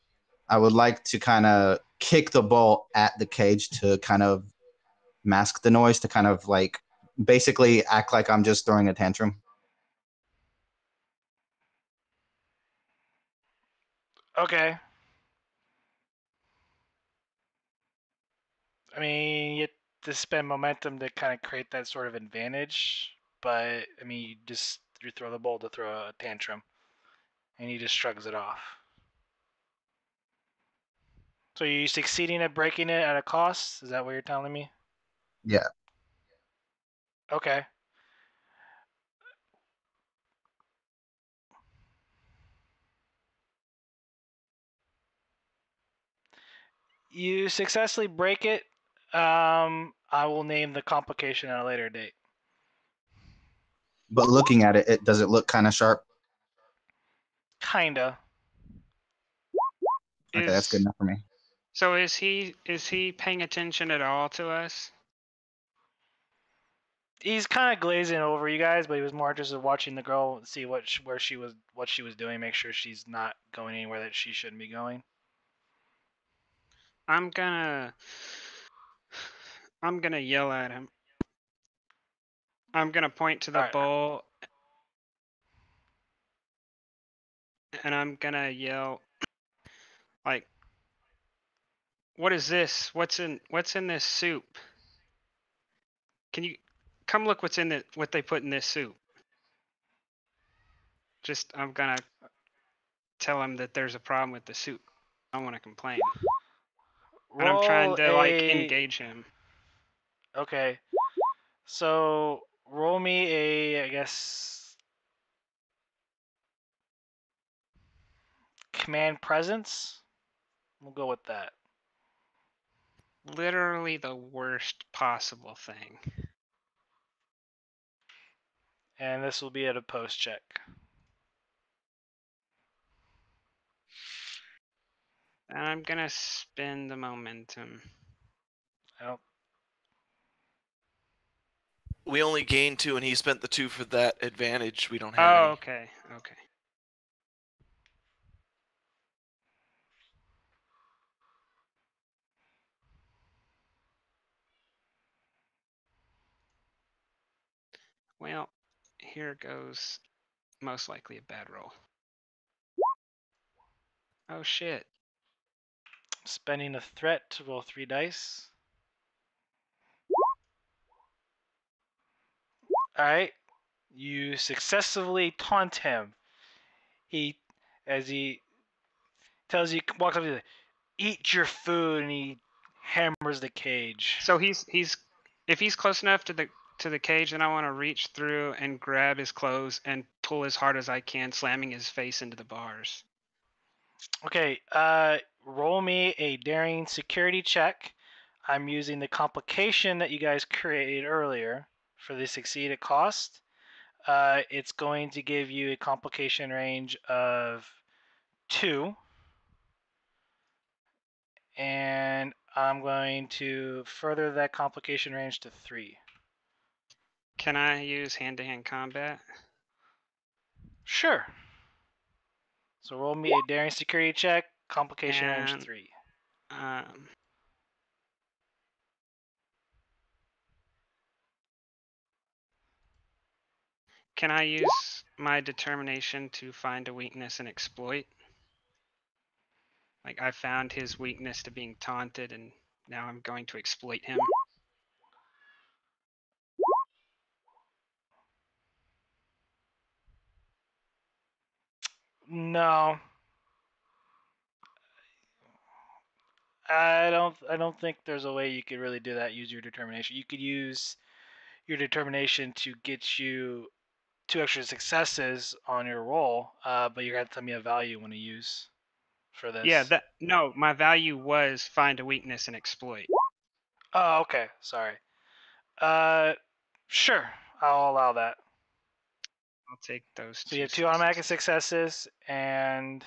I would like to kind of kick the ball at the cage to kind of mask the noise, to kind of like basically act like I'm just throwing a tantrum. Okay. I mean, you have to spend momentum to kind of create that sort of advantage, but I mean, you throw the ball to throw a tantrum, and he just shrugs it off. So you succeeding at breaking it at a cost? Is that what you're telling me? Yeah. Okay. You successfully break it. I will name the complication at a later date. But looking at it, does it look kind of sharp? Kinda. Okay, that's good enough for me. So is he paying attention at all to us? He's kind of glazing over you guys, but he was more interested in watching the girl, see what she was doing, make sure she's not going anywhere that she shouldn't be going. I'm gonna yell at him. I'm gonna point to the Alright. bowl, and I'm gonna yell, like, "What is this? What's in this soup? Can you come look what they put in this soup?" I'm gonna tell him that there's a problem with the soup. I don't want to complain. And I'm trying to engage him. Okay. So roll me a, I guess, command presence. We'll go with that. Literally the worst possible thing. And this will be at a post check. And I'm gonna spend the momentum. Oh. We only gained 2, and he spent the 2 for that advantage. We don't have Oh, any. okay. Okay. Well, here goes most likely a bad roll. Oh shit. Spending a threat to roll 3 dice. Alright. You successfully taunt him. As he tells you, walks up to you, eat your food, and he hammers the cage. So if he's close enough to the cage, then I want to reach through and grab his clothes and pull as hard as I can, slamming his face into the bars. Okay, roll me a daring security check. I'm using the complication that you guys created earlier for the succeeded cost. It's going to give you a complication range of 2. And I'm going to further that complication range to 3. Can I use hand-to-hand combat? Sure. So roll me a daring security check, complication range And 3. Can I use my determination to find a weakness and exploit? Like, I found his weakness to being taunted, and now I'm going to exploit him. No. I don't think there's a way you could really do that. Use your determination. You could use your determination to get you 2 extra successes on your roll, but you're gonna have to tell me a value you want to use for this. Yeah, no, my value was find a weakness and exploit. Oh, okay. Sorry. Sure. I'll allow that. I'll take those So you have 2 automatic successes and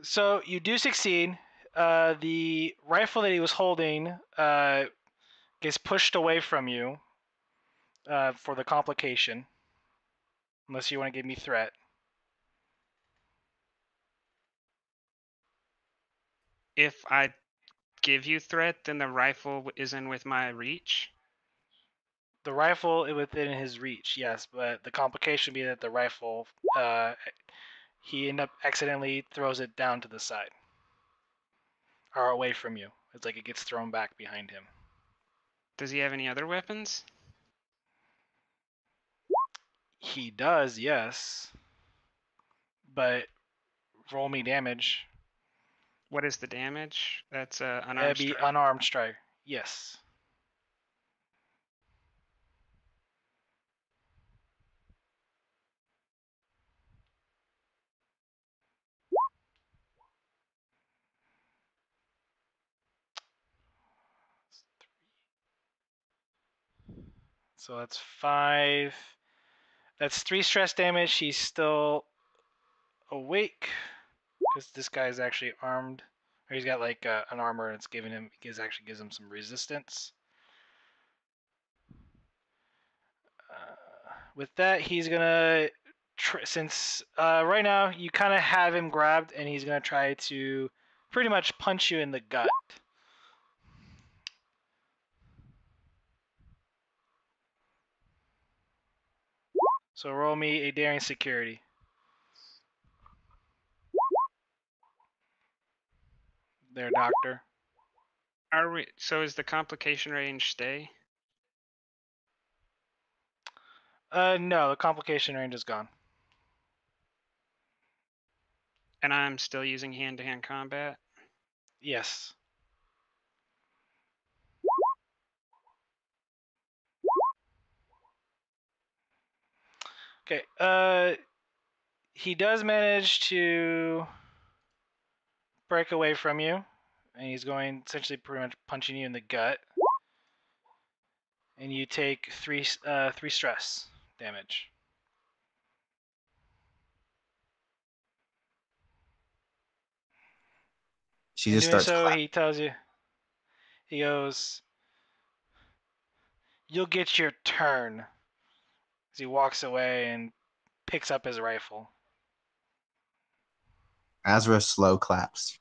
so you do succeed. The rifle that he was holding gets pushed away from you for the complication. Unless you want to give me threat. If I give you threat, then the rifle isn't with my reach. The rifle is within his reach, yes, but the complication being that the rifle, he end up accidentally throws it down to the side or away from you. It's like it gets thrown back behind him. Does he have any other weapons? He does, yes. But roll me damage. What is the damage? That's unarmed It'd be strike. unarmed strike. Yes. So that's 5. That's 3 stress damage. He's still awake because this guy is actually armed. Or he's got like an armor and it's giving him, actually gives him some resistance. With that, he's gonna, since right now you kind of have him grabbed, and he's gonna try to pretty much punch you in the gut. So roll me a daring security. There, doctor. Are we? So is the complication range stay? No, the complication range is gone. And I'm still using hand-to-hand combat? Yes. Okay, he does manage to break away from you, and he's going essentially pretty much punching you in the gut. And you take 3 stress damage. She In just doing starts so, clapping. he tells you, he goes, "You'll get your turn." As he walks away and picks up his rifle. Azra slow claps.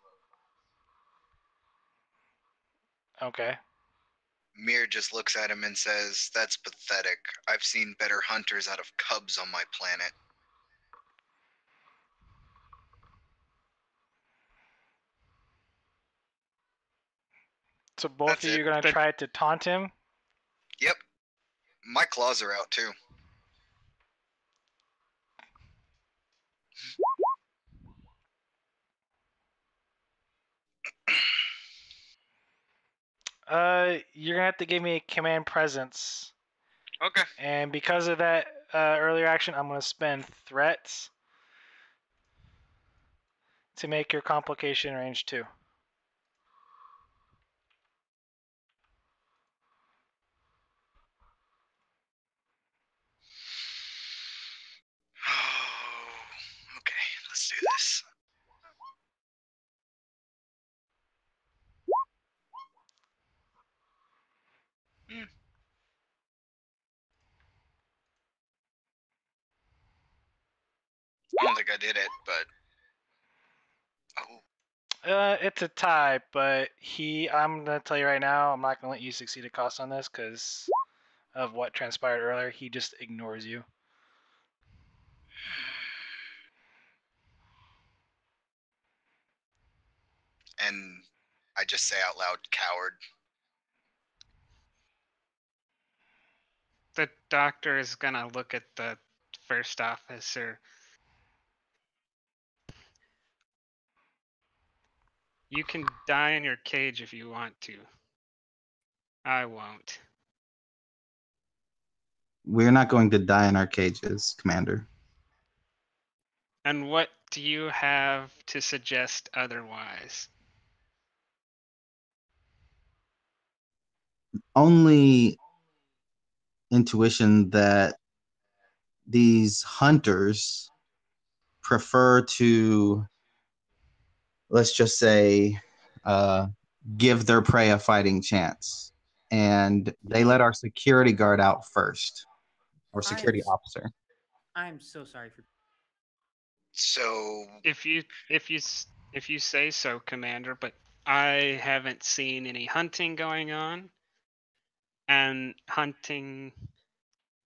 Okay. Mir just looks at him and says, "That's pathetic. I've seen better hunters out of cubs on my planet." So both That's of you it. are going to try to taunt him? Yep. My claws are out too. You're going to have to give me a command presence. Okay. And because of that earlier action, I'm going to spend threats to make your complication range 2. Oh, okay, let's do this. I don't think I did it, but It's a tie, but I'm going to tell you right now, I'm not going to let you succeed a cost on this because of what transpired earlier. He just ignores you. and I just say out loud, "Coward." The doctor is gonna look at the first officer. You can die in your cage if you want to. I won't. We're not going to die in our cages, Commander. And what do you have to suggest otherwise? Only intuition that these hunters prefer to, let's just say, give their prey a fighting chance. And they let our security guard out first, or security officer. I'm so sorry for. So If you say so, Commander, but I haven't seen any hunting going on, and hunting,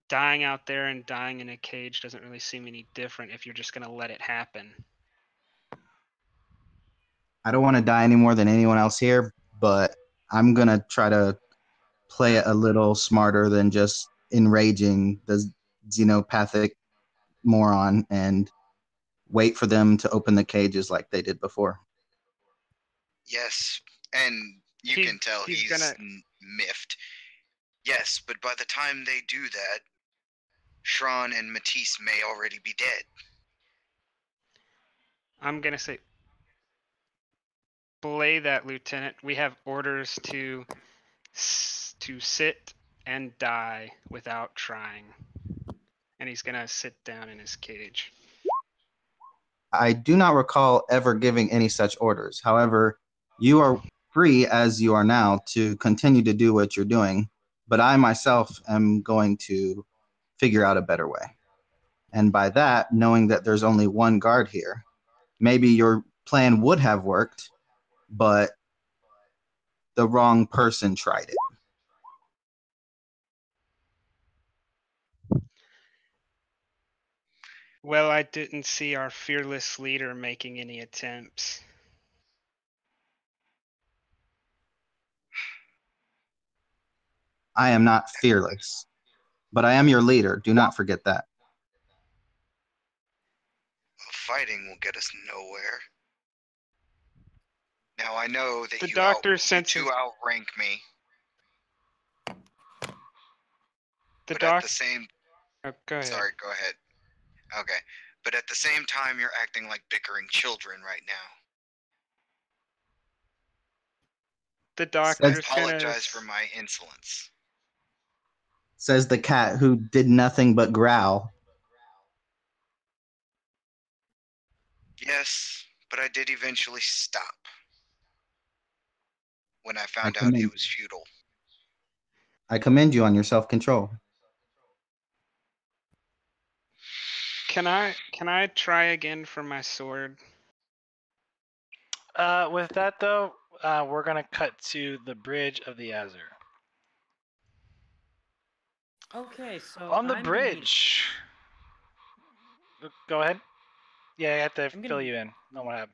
dying out there and dying in a cage doesn't really seem any different if you're just gonna let it happen. I don't want to die any more than anyone else here, but I'm going to try to play it a little smarter than just enraging the xenopathic moron and wait for them to open the cages like they did before. yes, and you can tell he's miffed. Yes, but by the time they do that, Shran and Matisse may already be dead. I'm gonna say, belay that, Lieutenant. We have orders to sit and die without trying. And he's going to sit down in his cage. I do not recall ever giving any such orders. However, you are free as you are now to continue to do what you're doing, but I myself am going to figure out a better way. And by that, knowing that there's only one guard here, maybe your plan would have worked, but the wrong person tried it. Well, I didn't see our fearless leader making any attempts. I am not fearless, but I am your leader. Do not forget that. Fighting will get us nowhere. Now I know that The you doctor outrank me. The At the same Oh, go ahead. Sorry, go ahead. Okay. But at the same time you're acting like bickering children right now. The doctor's apologize for my insolence. Says the cat who did nothing but growl. Yes, but I did eventually stop when I found out it was futile. I commend you on your self-control. Can I try again for my sword? With that though, we're gonna cut to the bridge of the Azure. Okay, so on the bridge. Go ahead. Yeah, I have to fill you in on what happened.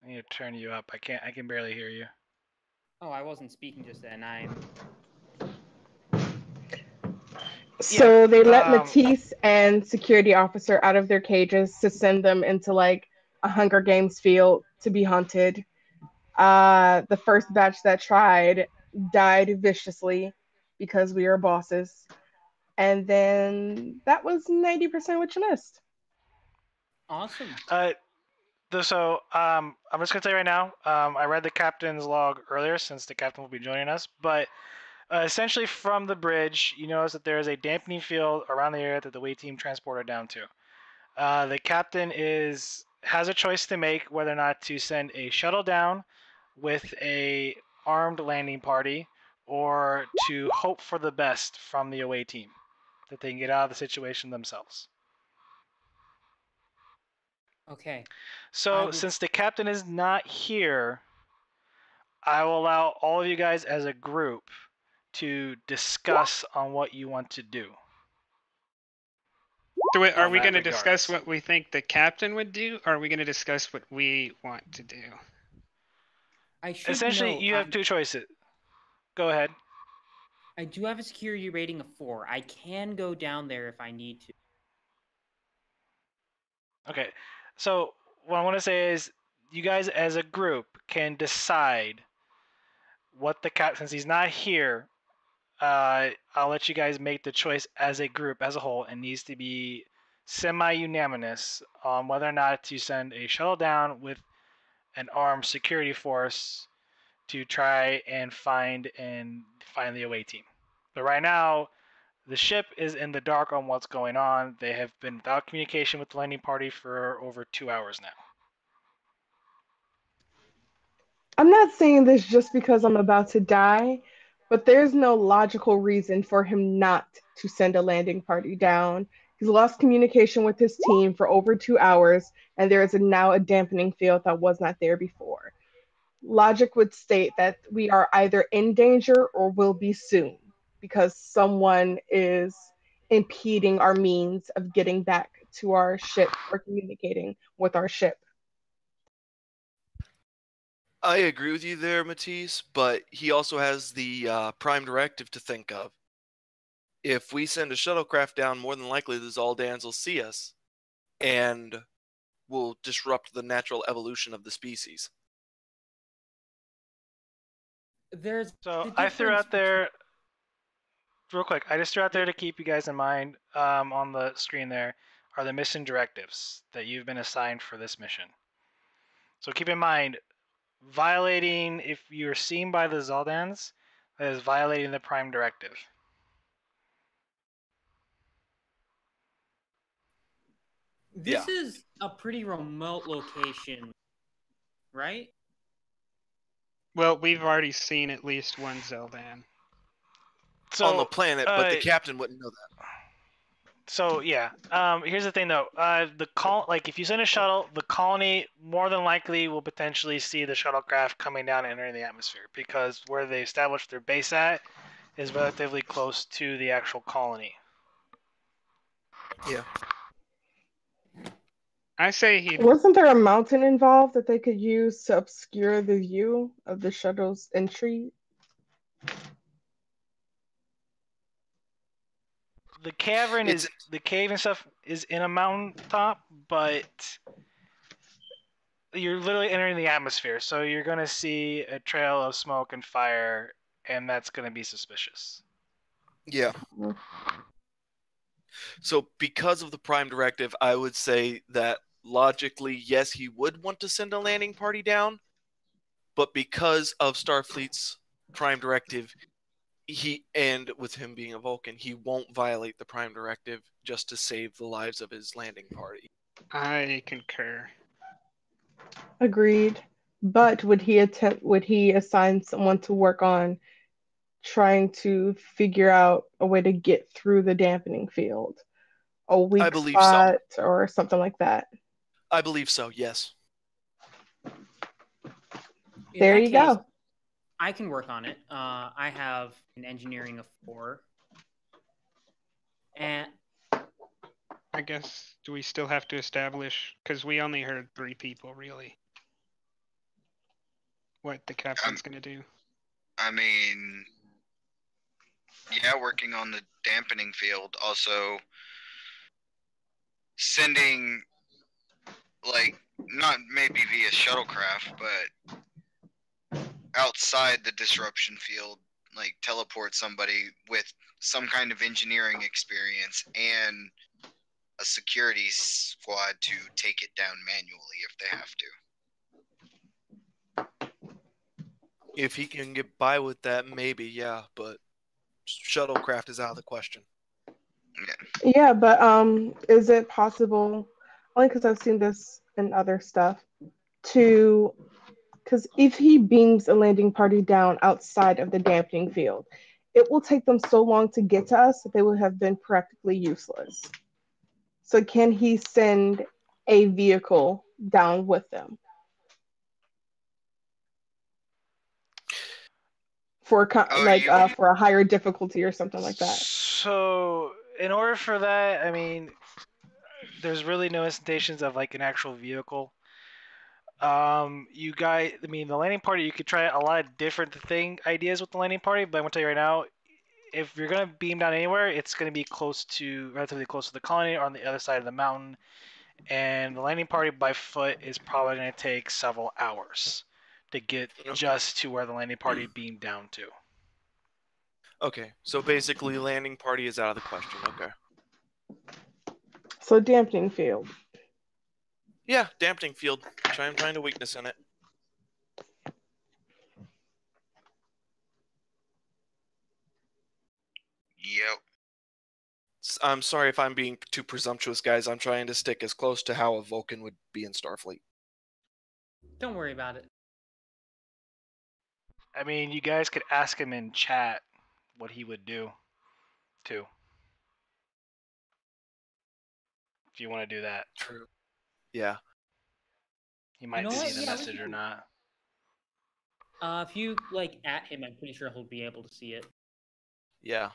I need to turn you up. I can barely hear you. Oh, I wasn't speaking just then. So they let Matisse and security officer out of their cages to send them into like a Hunger Games field to be hunted. The first batch that tried died viciously because we are bosses. And then that was 90% what you missed. Awesome. So I'm just gonna tell you right now. I read the captain's log earlier since the captain will be joining us, but essentially from the bridge, you notice that there is a dampening field around the area that the away team transported down to. The captain has a choice to make whether or not to send a shuttle down with a armed landing party, or to hope for the best from the away team, that they can get out of the situation themselves. Okay. So since the captain is not here, I will allow all of you guys as a group to discuss on what you want to do. So are we going to discuss what we think the captain would do, or are we going to discuss what we want to do? Essentially, you have two choices. Go ahead. I do have a security rating of 4. I can go down there if I need to. Okay, so what I want to say is you guys as a group can decide what the captain, since he's not here, I'll let you guys make the choice as a group, as a whole. It needs to be semi-unanimous on whether or not to send a shuttle down with an armed security force to try and find the away team. But right now, the ship is in the dark on what's going on. They have been without communication with the landing party for over 2 hours now. I'm not saying this just because I'm about to die, but there's no logical reason for him not to send a landing party down. He's lost communication with his team for over 2 hours, and there is now a dampening field that was not there before. Logic would state that we are either in danger or will be soon, because someone is impeding our means of getting back to our ship or communicating with our ship. I agree with you there, Matisse, but he also has the prime directive to think of. If we send a shuttlecraft down, more than likely the Zaldans will see us and will disrupt the natural evolution of the species. I threw out there, real quick, I just threw out there to keep you guys in mind, on the screen there, are the mission directives that you've been assigned for this mission. So keep in mind, violating, if you're seen by the Zaldans, that is violating the Prime Directive. This is a pretty remote location, right? Well, we've already seen at least one Zeldan. So, on the planet, but the captain wouldn't know that. So yeah, here's the thing though. If you send a shuttle, the colony more than likely will potentially see the shuttlecraft coming down and entering the atmosphere, because where they established their base at is relatively close to the actual colony. Yeah. I say he. Wasn't there a mountain involved that they could use to obscure the view of the shuttle's entry? The cave and stuff is in a mountaintop, but you're literally entering the atmosphere, so you're gonna see a trail of smoke and fire, and that's gonna be suspicious. Yeah. So because of the Prime Directive, I would say that logically, yes, he would want to send a landing party down, but because of Starfleet's Prime Directive, and with him being a Vulcan, he won't violate the Prime Directive just to save the lives of his landing party. I concur. Agreed. But would he assign someone to work on trying to figure out a way to get through the dampening field? A weak spot or something like that? I believe so, yes. There you go. I can work on it. I have an engineering of 4. And I guess, do we still have to establish, because we only heard 3 people really, what the captain's going to do? I mean, yeah, working on the dampening field. Also, sending, like, not maybe via shuttlecraft, but outside the disruption field, like teleport somebody with some kind of engineering experience and a security squad to take it down manually if they have to. If he can get by with that, maybe, yeah, but shuttlecraft is out of the question. Yeah, but is it possible, only because I've seen this in other stuff, because if he beams a landing party down outside of the dampening field, it will take them so long to get to us that they would have been practically useless. So can he send a vehicle down with them? For a higher difficulty or something like that. So in order for that, I mean, there's really no instantations of like an actual vehicle. The landing party, you could try a lot of different ideas with the landing party, but I'm gonna tell you right now, if you're gonna beam down anywhere, it's gonna be relatively close to the colony or on the other side of the mountain, and the landing party by foot is probably gonna take several hours to get just to where the landing party beamed down to. Okay, so basically landing party is out of the question, okay. So dampening field. Yeah, dampening field. Try and find a weakness in it. Yep. I'm sorry if I'm being too presumptuous, guys. I'm trying to stick as close to how a Vulcan would be in Starfleet. Don't worry about it. I mean, you guys could ask him in chat what he would do, too. If you want to do that. True. Yeah. He might see the message or not. If you at him, I'm pretty sure he'll be able to see it. Yeah.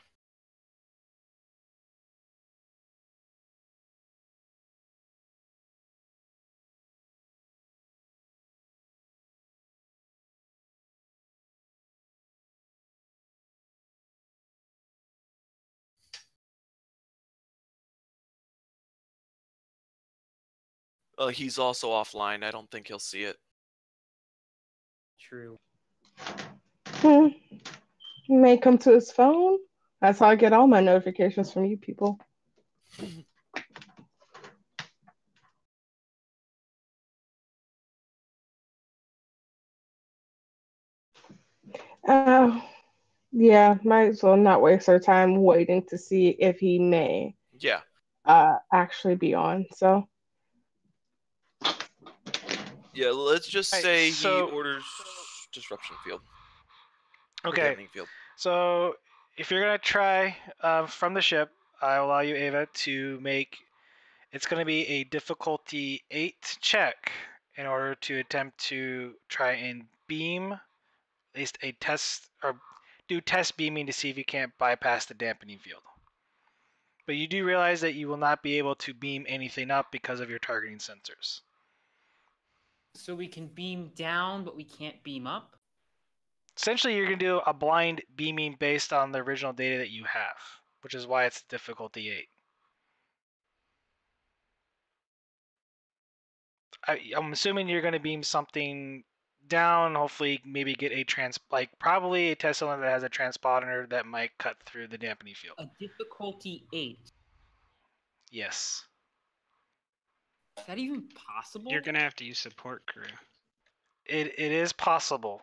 He's also offline. I don't think he'll see it. True. He may come to his phone. That's how I get all my notifications from you people. Yeah, might as well not waste our time waiting to see if he may Yeah. actually be on. So Yeah, let's just say he so orders disruption field. okay, Dampening field. so if you're gonna try from the ship, I will allow you, Ava, to make. It's gonna be a difficulty 8 check in order to attempt to try and beam, at least a test, or do test beaming to see if you can't bypass the dampening field. But you do realize that you will not be able to beam anything up because of your targeting sensors. So we can beam down, but we can't beam up? Essentially, you're going to do a blind beaming based on the original data that you have, which is why it's difficulty 8. I'm assuming you're going to beam something down, hopefully maybe get a probably a test cylinder that has a transponder that might cut through the dampening field. A difficulty 8? Yes. Is that even possible? You're going to have to use support crew. It is possible.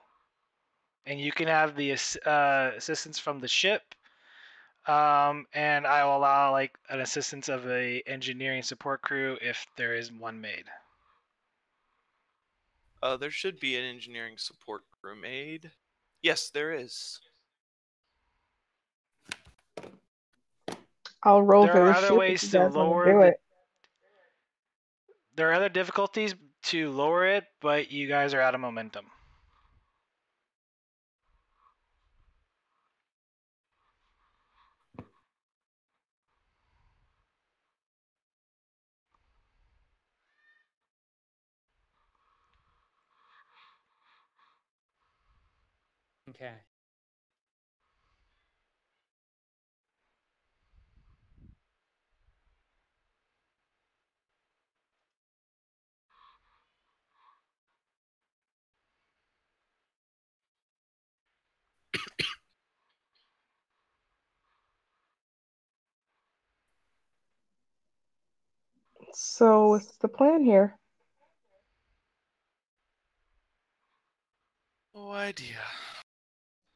And you can have the assistance from the ship, and I will allow like an assistance of a engineering support crew if there is one made. There should be an engineering support crew made. Yes, there is. I'll roll There for are the other ship if ways you to guys want to lower do the. it. There are other difficulties to lower it, but you guys are out of momentum. Okay. So what's the plan here? No idea.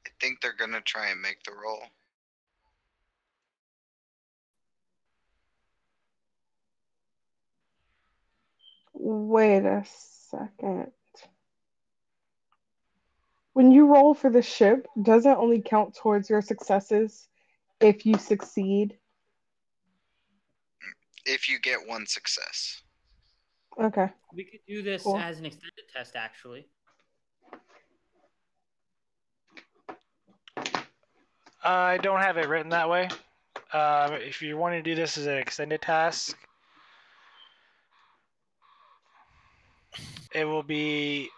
I think they're gonna try and make the roll. Wait a second. When you roll for the ship, does it only count towards your successes if you succeed? If you get one success. Okay. We could do this Cool. as an extended test, actually. I don't have it written that way. If you want to do this as an extended task, it will be.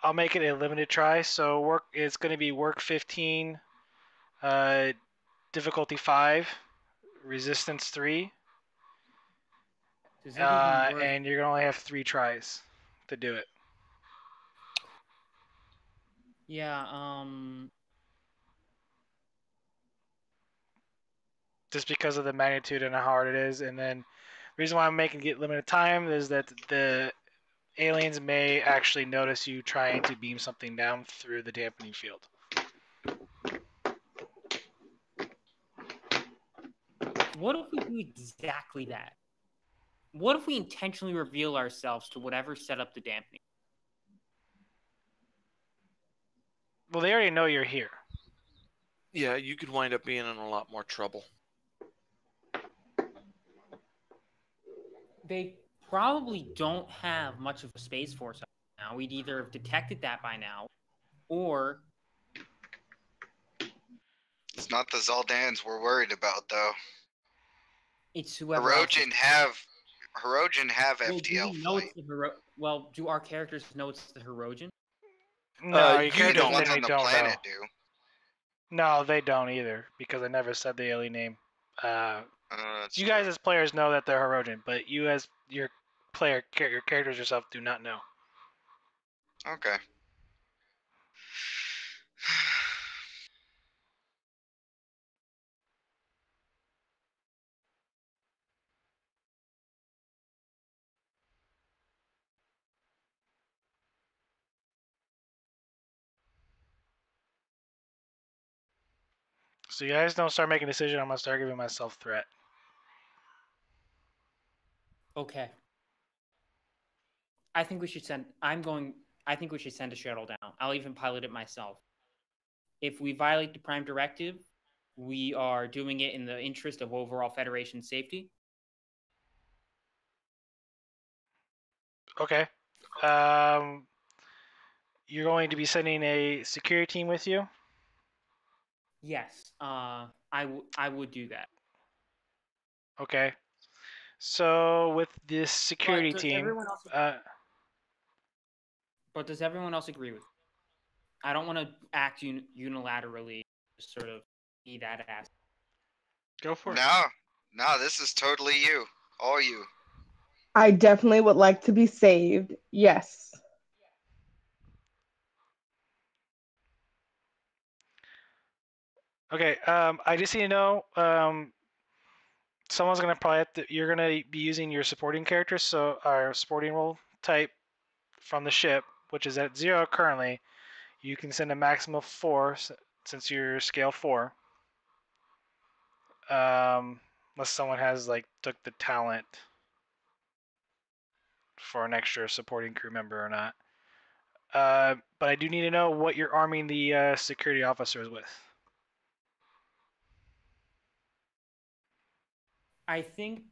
I'll make it a limited try. So it's going to be work 15, difficulty 5, resistance 3, Does it even work? and you're going to only have 3 tries to do it. Yeah, Just because of the magnitude and how hard it is, and then the reason why I'm making it limited time is that the aliens may actually notice you trying to beam something down through the dampening field. What if we do exactly that? What if we intentionally reveal ourselves to whatever set up the dampening? Well, they already know you're here. Yeah, you could wind up being in a lot more trouble. They probably don't have much of a space force now. We'd either have detected that by now, or It's not the Zaldans we're worried about, though. it's whoever else. Hirogen have Well, do FTL we know flight. it's the Well, do our characters know it's the Hirogen? No, your you characters don't. The ones generally on the don't planet know. do. No, they don't either because I never said the alien name. That's You true. guys as players know that they're Hirogen, but you as your characters yourself do not know. Okay. So you guys don't start making a decision. I'm gonna start giving myself threat. Okay. I think we should send. I think we should send a shuttle down. I'll even pilot it myself. If we violate the Prime Directive, we are doing it in the interest of overall Federation safety. Okay. You're going to be sending a security team with you? Yes. I would do that. Okay. So with this security team, but does everyone else agree with me? I don't want to act unilaterally, just sort of be that ass. Go for it. No, this is totally you. All you. I definitely would like to be saved. Yes. Okay. I just need to know. Someone's gonna probably you're gonna be using your supporting characters, so our supporting role type from the ship, which is at 0 currently. You can send a maximum of 4 since you're scale 4. Unless someone has took the talent for an extra supporting crew member or not. But I do need to know what you're arming the security officers with. I think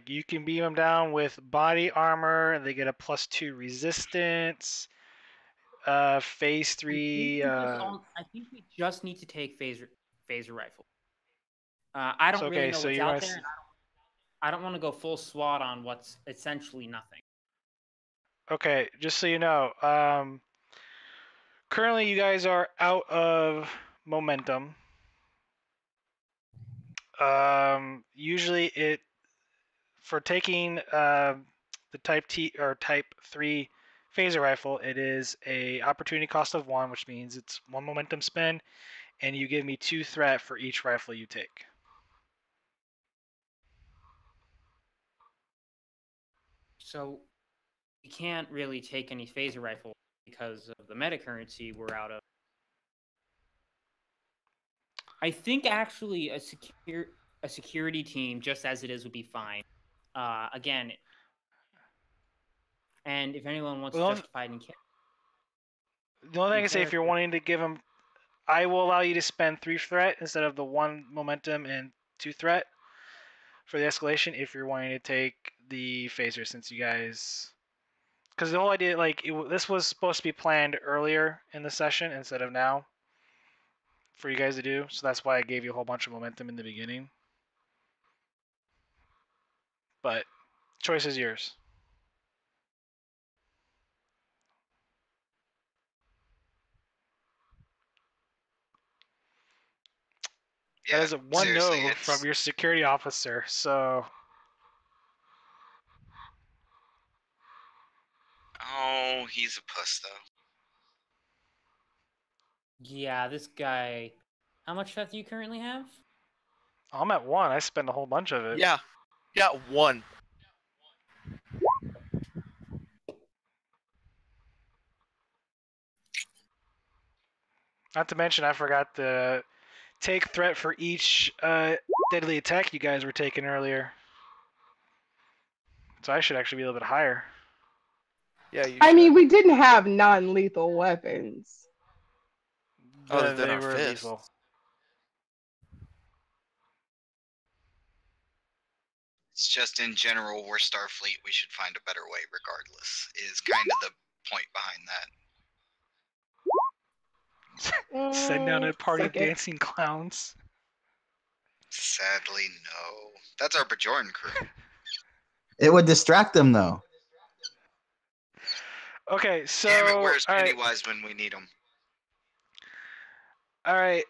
You can beam them down with body armor. They get a +2 resistance. Phase 3. I think we just need to take phaser rifle. I don't really know what's out there. I don't want to go full SWAT on what's essentially nothing. Okay, just so you know, currently you guys are out of momentum. Usually for taking the Type T or Type 3 phaser rifle, it is a opportunity cost of 1, which means it's 1 momentum spend, and you give me 2 threat for each rifle you take. So we can't really take any phaser rifle because of the meta currency we're out of. I think actually a security team, just as it is, would be fine. Again, and if anyone wants to justify it in the only thing I can say, if you're wanting to give them, I will allow you to spend 3 threat instead of the 1 momentum and 2 threat for the escalation if you're wanting to take the phaser, since you guys, because the whole idea, this was supposed to be planned earlier in the session instead of now for you guys to do, so that's why I gave you a whole bunch of momentum in the beginning. But choice is yours. Yeah, that is a 1 no from your security officer, so. Oh, he's a puss, though. Yeah, this guy. How much stuff do you currently have? I'm at 1. I spent a whole bunch of it. Yeah. Yeah, 1. Not to mention, I forgot the take threat for each deadly attack you guys were taking earlier. So I should actually be a little bit higher. Yeah, you I should. mean, we didn't have non-lethal weapons. Other than they our were fists. lethal. It's just in general, we're Starfleet. We should find a better way, regardless. Is kind of the point behind that. Send down a party of Second. dancing clowns. Sadly, no. That's our Bajoran crew. It would distract them, though. Okay, so. Damn it, where's Pennywise when we need him? All right.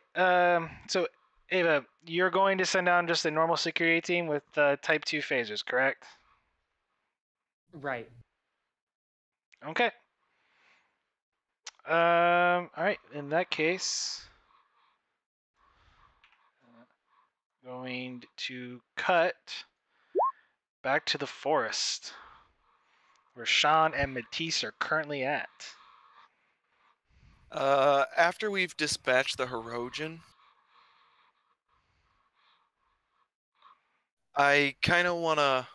So, Ava, you're going to send down just a normal security team with Type 2 phasers, correct? Right. Okay. All right. In that case, going to cut back to the forest, where Sean and Matisse are currently at. After we've dispatched the Hirogen, I kind of want to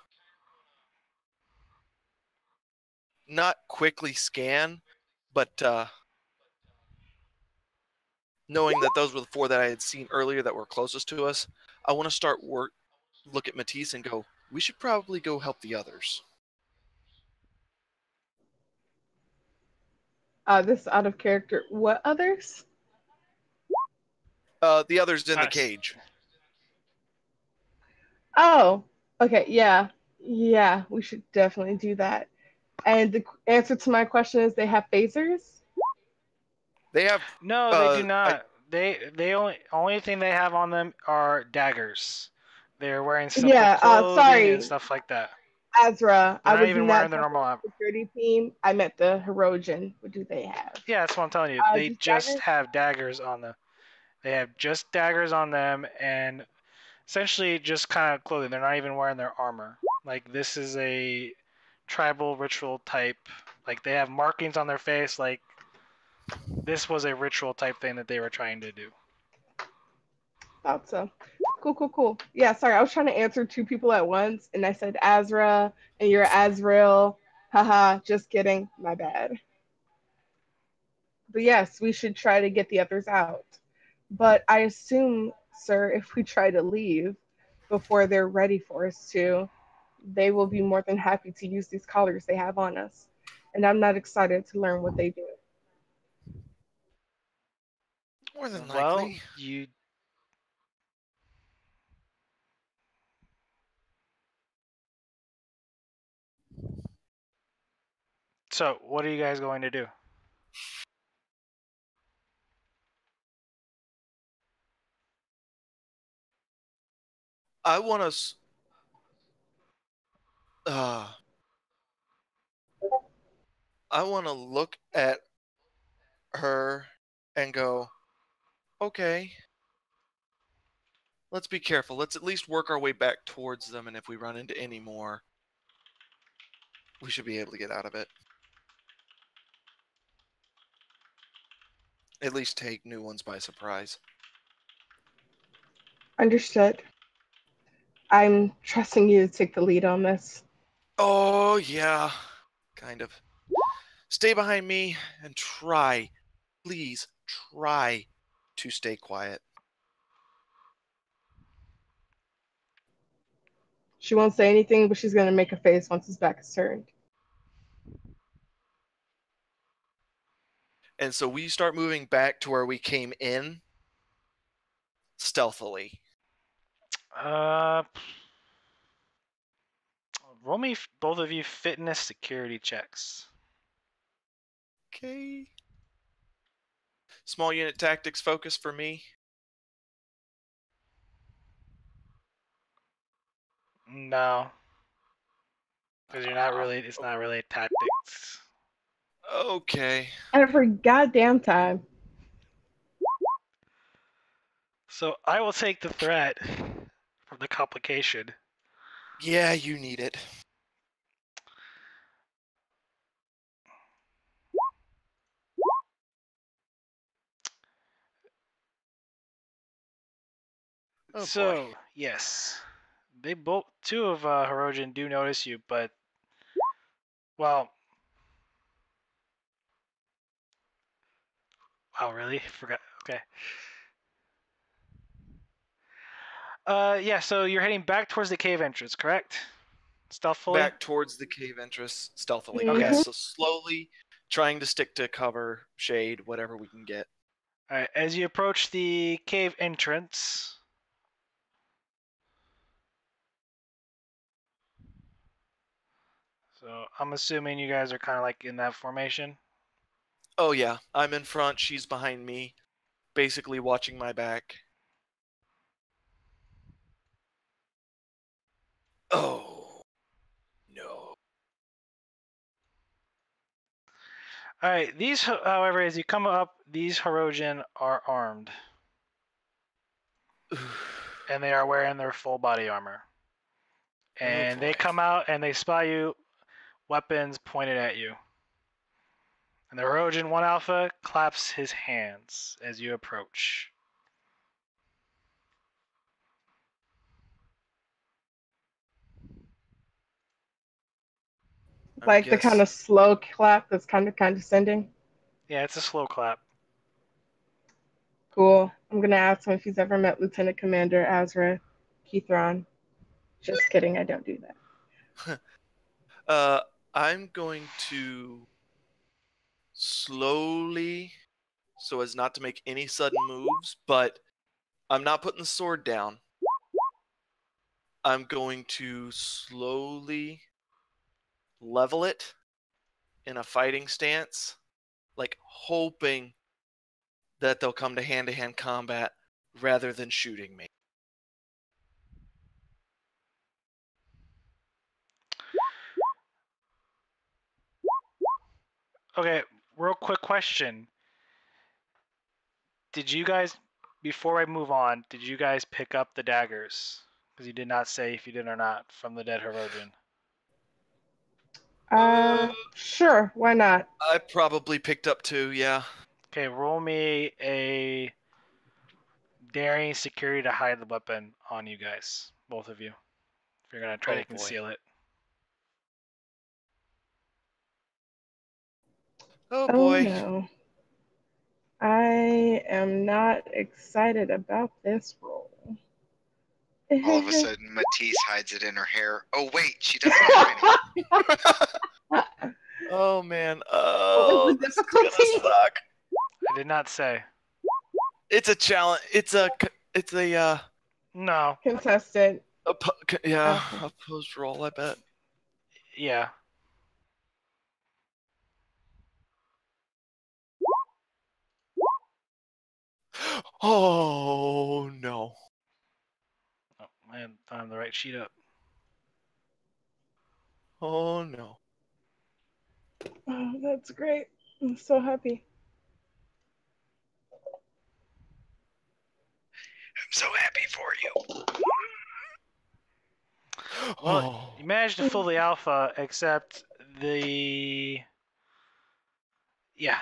not quickly scan, but knowing that those were the 4 that I had seen earlier that were closest to us, I want to start look at Matisse and go, we should probably go help the others. This is out of character. What others? The others in the cage. Oh, okay, yeah. Yeah, we should definitely do that. And the answer to my question is they have phasers? They have No, they do not. They only thing they have on them are daggers. They're wearing simple clothing sorry. and stuff like that. Azra, They're I not was even not wearing their normal outfit. security team. I meant the Hirogen. What do they have? Yeah, that's what I'm telling you. They just have daggers on them. They have just daggers on them and essentially just kind of clothing. They're not even wearing their armor. Like, this is a tribal ritual type. Like, they have markings on their face. Like, this was a ritual type thing that they were trying to do. Thought so. Cool. Yeah, sorry, I was trying to answer 2 people at once, and I said Azra, and you're Azrael. Haha, just kidding. My bad. But yes, we should try to get the others out. But I assume, sir, if we try to leave before they're ready for us to, they will be more than happy to use these collars they have on us. And I'm not excited to learn what they do. More than likely. Well, you... So, what are you guys going to do? I want to look at her and go, okay, let's be careful. Let's at least work our way back towards them, and if we run into any more, we should be able to get out of it. At least take new ones by surprise. Understood. I'm trusting you to take the lead on this. Oh, yeah. Kind of. Stay behind me and try, please try to stay quiet. She won't say anything, but she's going to make a face once his back is turned. And so we start moving back to where we came in stealthily. Roll me, both of you, fitness security checks. Okay. Small unit tactics focus for me. No. Because you're not really, it's not really tactics. Okay. Every goddamn time. So I will take the threat from the complication. Yeah, you need it. Oh, so, boy. Yes. They both, 2 of Hirogen do notice you, but, well... Oh, really? Forgot. Okay. Yeah, so you're heading back towards the cave entrance, correct? Stealthily? Back towards the cave entrance stealthily. Mm-hmm. Okay, so slowly trying to stick to cover, shade, whatever we can get. All right, as you approach the cave entrance, so I'm assuming you guys are kind of like in that formation. Oh yeah, I'm in front, she's behind me, basically watching my back. Oh, no. All right, these, however, as you come up, these Hirogen are armed. And they are wearing their full body armor. And they come out and they spy you, weapons pointed at you. And the Hirogen 1 Alpha claps his hands as you approach. Like the kind of slow clap that's kind of condescending. Yeah, it's a slow clap. Cool. I'm gonna ask him if he's ever met Lieutenant Commander Azure Kithron. Just kidding, I don't do that. I'm going to slowly, so as not to make any sudden moves, but I'm not putting the sword down. I'm going to slowly level it in a fighting stance, like hoping that they'll come to hand-to-hand combat rather than shooting me. Okay, real quick question. Did you guys, before I move on, did you guys pick up the daggers? Because you did not say if you did or not from the dead Hirogen. Sure, why not? I probably picked up 2, yeah. Okay, roll me a daring security to hide the weapon on you guys, both of you. If you're gonna try to conceal it. Oh boy. Oh no. I am not excited about this roll. All of a sudden, Matisse hides it in her hair. Oh wait, she doesn't have any. Oh man. What was the difficulty? This is gonna suck. I did not say. It's a challenge. It's a no contestant. Opposed roll, I bet. Yeah. Oh no. Oh, I don't have the right sheet up. Oh no. Oh, that's great. I'm so happy. I'm so happy for you. Well, you managed to fool the Alpha, except the... Yeah.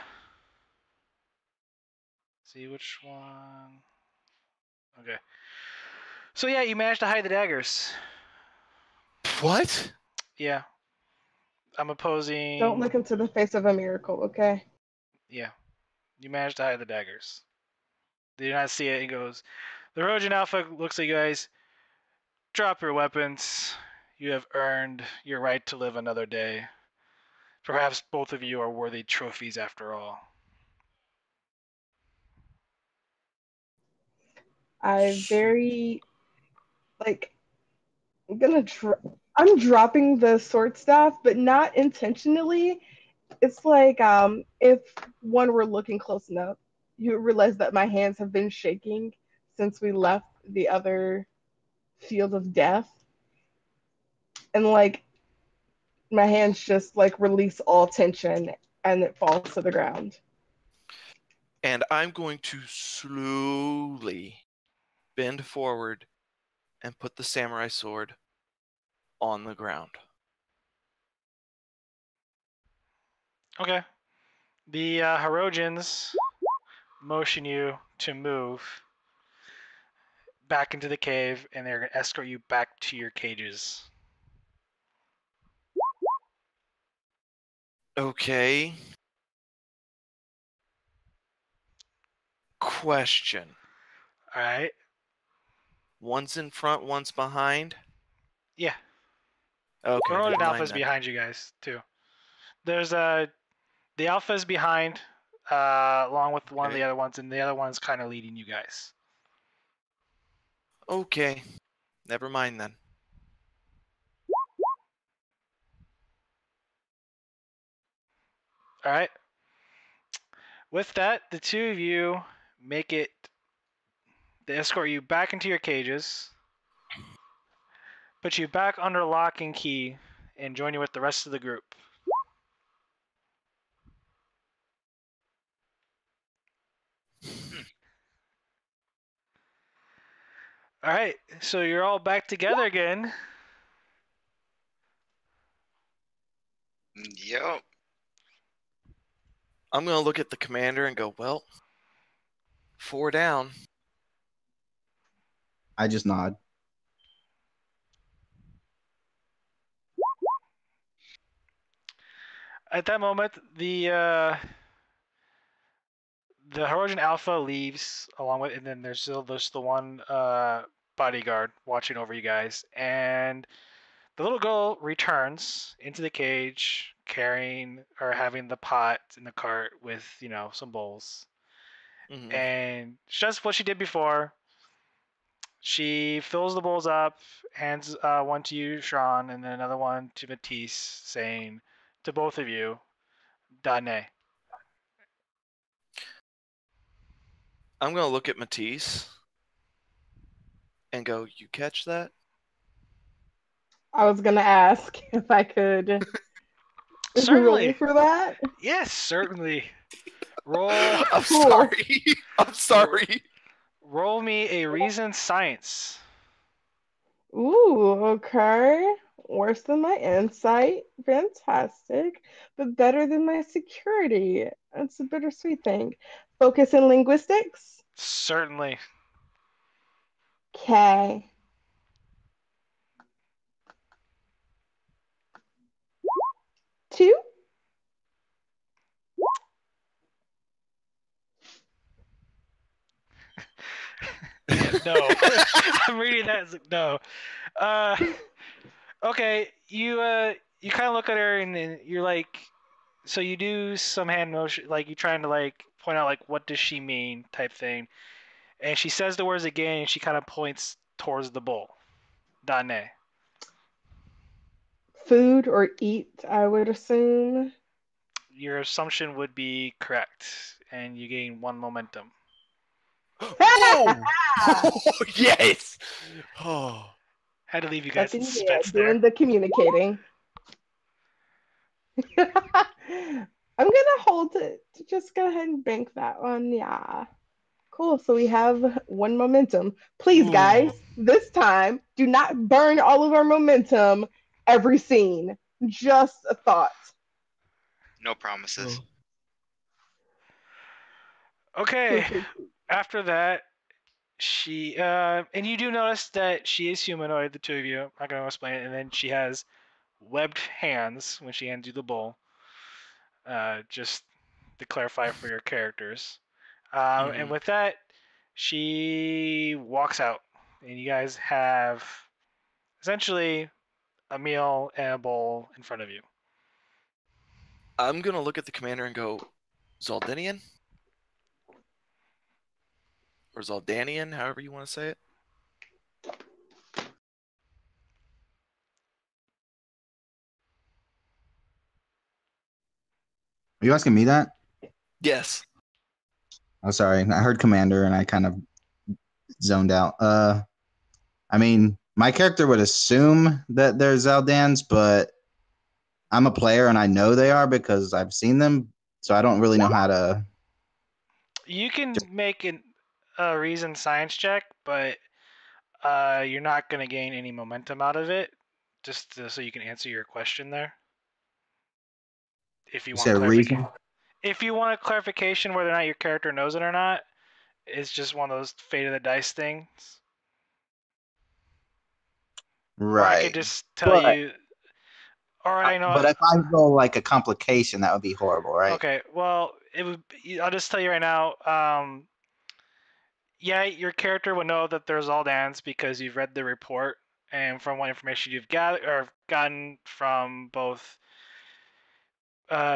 See which one... Okay. So yeah, you managed to hide the daggers. What? Yeah. I'm opposing... Don't look into the face of a miracle, okay? Yeah. You managed to hide the daggers. They did not see it. He goes, the Hirogen Alpha looks at you guys. Drop your weapons. You have earned your right to live another day. Perhaps both of you are worthy trophies after all. I'm dropping the sword staff, but not intentionally. It's like if one were looking close enough, you realize that my hands have been shaking since we left the other field of death. And like my hands just like release all tension and it falls to the ground. And I'm going to slowly bend forward and put the samurai sword on the ground. Okay. The Hirogens motion you to move back into the cave, and they're going to escort you back to your cages. Okay. Question. All right. One's in front, one's behind? Yeah. Okay. The Hirogen Alpha's behind you guys, too. There's the Alpha's behind, along with one of the other ones, and the other one's kind of leading you guys. Okay. Never mind then. All right. With that, the two of you make it. They escort you back into your cages, put you back under lock and key, and join you with the rest of the group. All right, so you're all back together again. Yep. I'm going to look at the commander and go, well, 4 down. I just nod. At that moment, the Herodian Alpha leaves along with, and then there's still the one bodyguard watching over you guys, and the little girl returns into the cage carrying or having the pot in the cart with some bowls, and just what she did before. She fills the bowls up, hands one to you, Sean, and then another one to Matisse, saying to both of you, Dane. I'm going to look at Matisse and go, you catch that? I was going to ask if I could Certainly. roll for that. Yes, certainly. Roll. I'm sorry. I'm sorry. Roll me a reason science. Ooh, okay. Worse than my insight. Fantastic. But better than my security. That's a bittersweet thing. Focus in linguistics? Certainly. Okay. Two? No. I'm reading that as no. Okay, you kind of look at her and you're like, so you do some hand motion, like you're trying to like point out like what does she mean type thing, and she says the words again and she kind of points towards the bowl. Dane. Food or eat, I would assume. Your assumption would be correct, and you gain 1 momentum. Oh! Yes! Oh. Had to leave you guys in Fucking suspense there. doing the communicating. I'm gonna hold it. Just go ahead and bank that one. Yeah. Cool. So we have 1 momentum. Please, guys, this time do not burn all of our momentum every scene. Just a thought. No promises. Okay. After that, she and you do notice that she is humanoid, the two of you. I'm not gonna explain it. And then she has webbed hands when she hands you the bowl. Just to clarify for your characters. And with that, she walks out, and you guys have essentially a meal and a bowl in front of you. I'm going to look at the commander and go, Zaldanian? Or Zaldanian, however you want to say it. Are you asking me that? Yes. Oh, sorry. I heard commander and I kind of zoned out. I mean, my character would assume that they're Zaldans, but I'm a player and I know they are because I've seen them, so I don't really know how to. You can make a reason science check, but you're not going to gain any momentum out of it, just so you can answer your question there. If you want clarification. If you want a clarification whether or not your character knows it or not, it's just one of those fate of the dice things. Right. Or I could just tell you. Or I know. But if I roll like a complication, that would be horrible, right? Okay. Well, it would. I'll just tell you right now. Yeah, your character would know that there's Aldans because you've read the report, and from what information you've gotten from both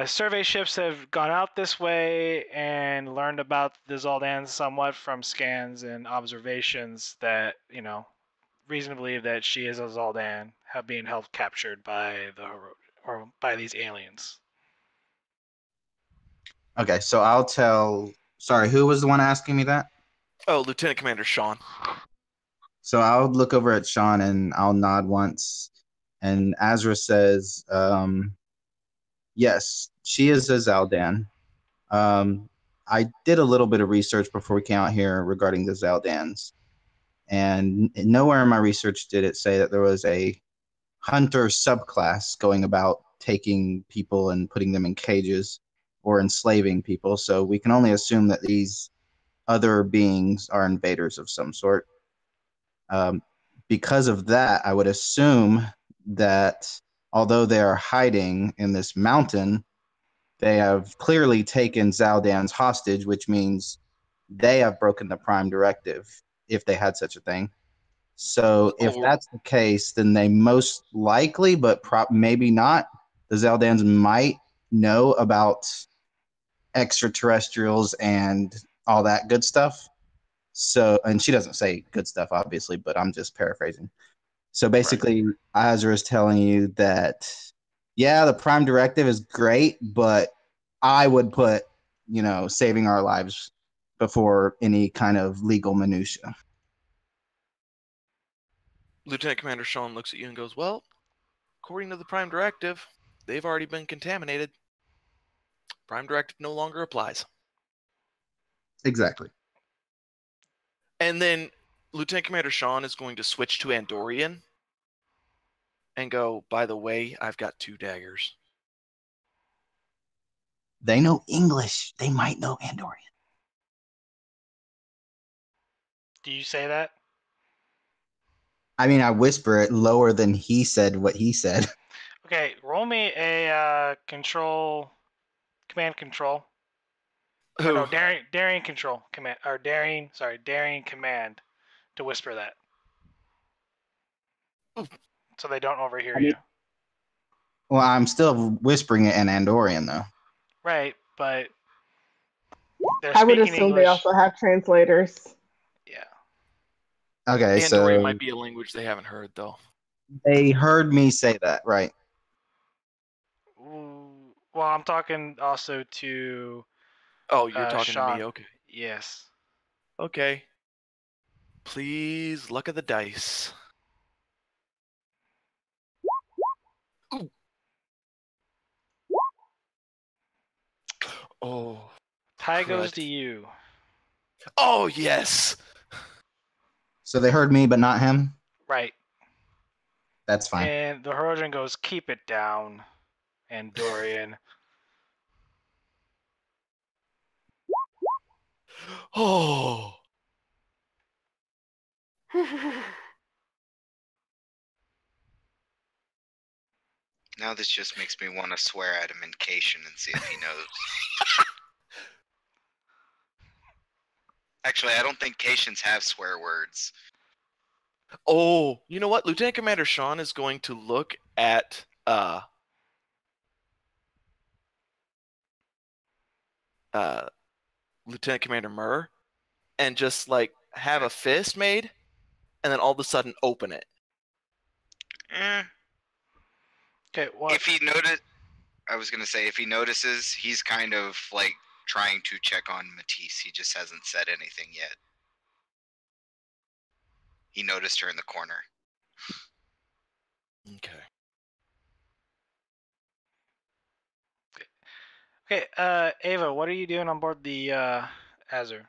survey ships have gone out this way and learned about the Zaldans somewhat from scans and observations that, reason to believe that she is a Zaldan being held captured by by these aliens. Okay, so I'll tell. Sorry, who was the one asking me that? Oh, Lieutenant Commander Sean. So I'll look over at Sean and I'll nod once, and Azure says, "Yes, she is a Zaldan. I did a little bit of research before we came out here regarding the Zaldans, and nowhere in my research did it say that there was a hunter subclass going about taking people and putting them in cages or enslaving people. So we can only assume that these other beings are invaders of some sort. Because of that, I would assume that although they are hiding in this mountain, they have clearly taken Zaldan's hostage, which means they have broken the Prime Directive, if they had such a thing. So if that's the case, then they most likely, but maybe not, the Zaldans might know about extraterrestrials and all that good stuff. So, and she doesn't say good stuff, obviously, but I'm just paraphrasing. So basically, Azure is telling you that, yeah, the Prime Directive is great, but I would put, saving our lives before any kind of legal minutia. Lieutenant Commander Sean looks at you and goes, well, according to the Prime Directive, they've already been contaminated. Prime Directive no longer applies. Exactly. And then Lieutenant Commander Sean is going to switch to Andorian and go, by the way, I've got 2 daggers. They know English. They might know Andorian. Do you say that? I mean, I whisper it lower than he said what he said. Okay, roll me a command control. Or no, daring control command, or daring command to whisper that. Ooh. So they don't overhear you. Well, I'm still whispering it in Andorian, though. Right, but they're I would speaking assume English. they also have translators. Yeah. Okay, Andorian so might be a language they haven't heard, though. They heard me say that, right? Ooh, well, I'm talking also to. Oh, you're talking Sean. to me? Okay. Yes. Okay. Please, luck of the dice. Ooh. Oh. Tie goes crud. to you. Oh, yes. So they heard me, but not him? Right. That's fine. And the Herodian goes, keep it down, Andorian. Oh. Now this just makes me want to swear at him in Cation and see if he knows. Actually, I don't think Cations have swear words. Oh, you know what? Lieutenant Commander Sean is going to look at Lieutenant Commander Murr and just like have a fist made and then all of a sudden open it. Okay, what? If he I was gonna say if he notices, he's kind of like trying to check on Matisse. He just hasn't said anything yet. He noticed her in the corner. Okay. Okay, Ava, what are you doing on board the Azure?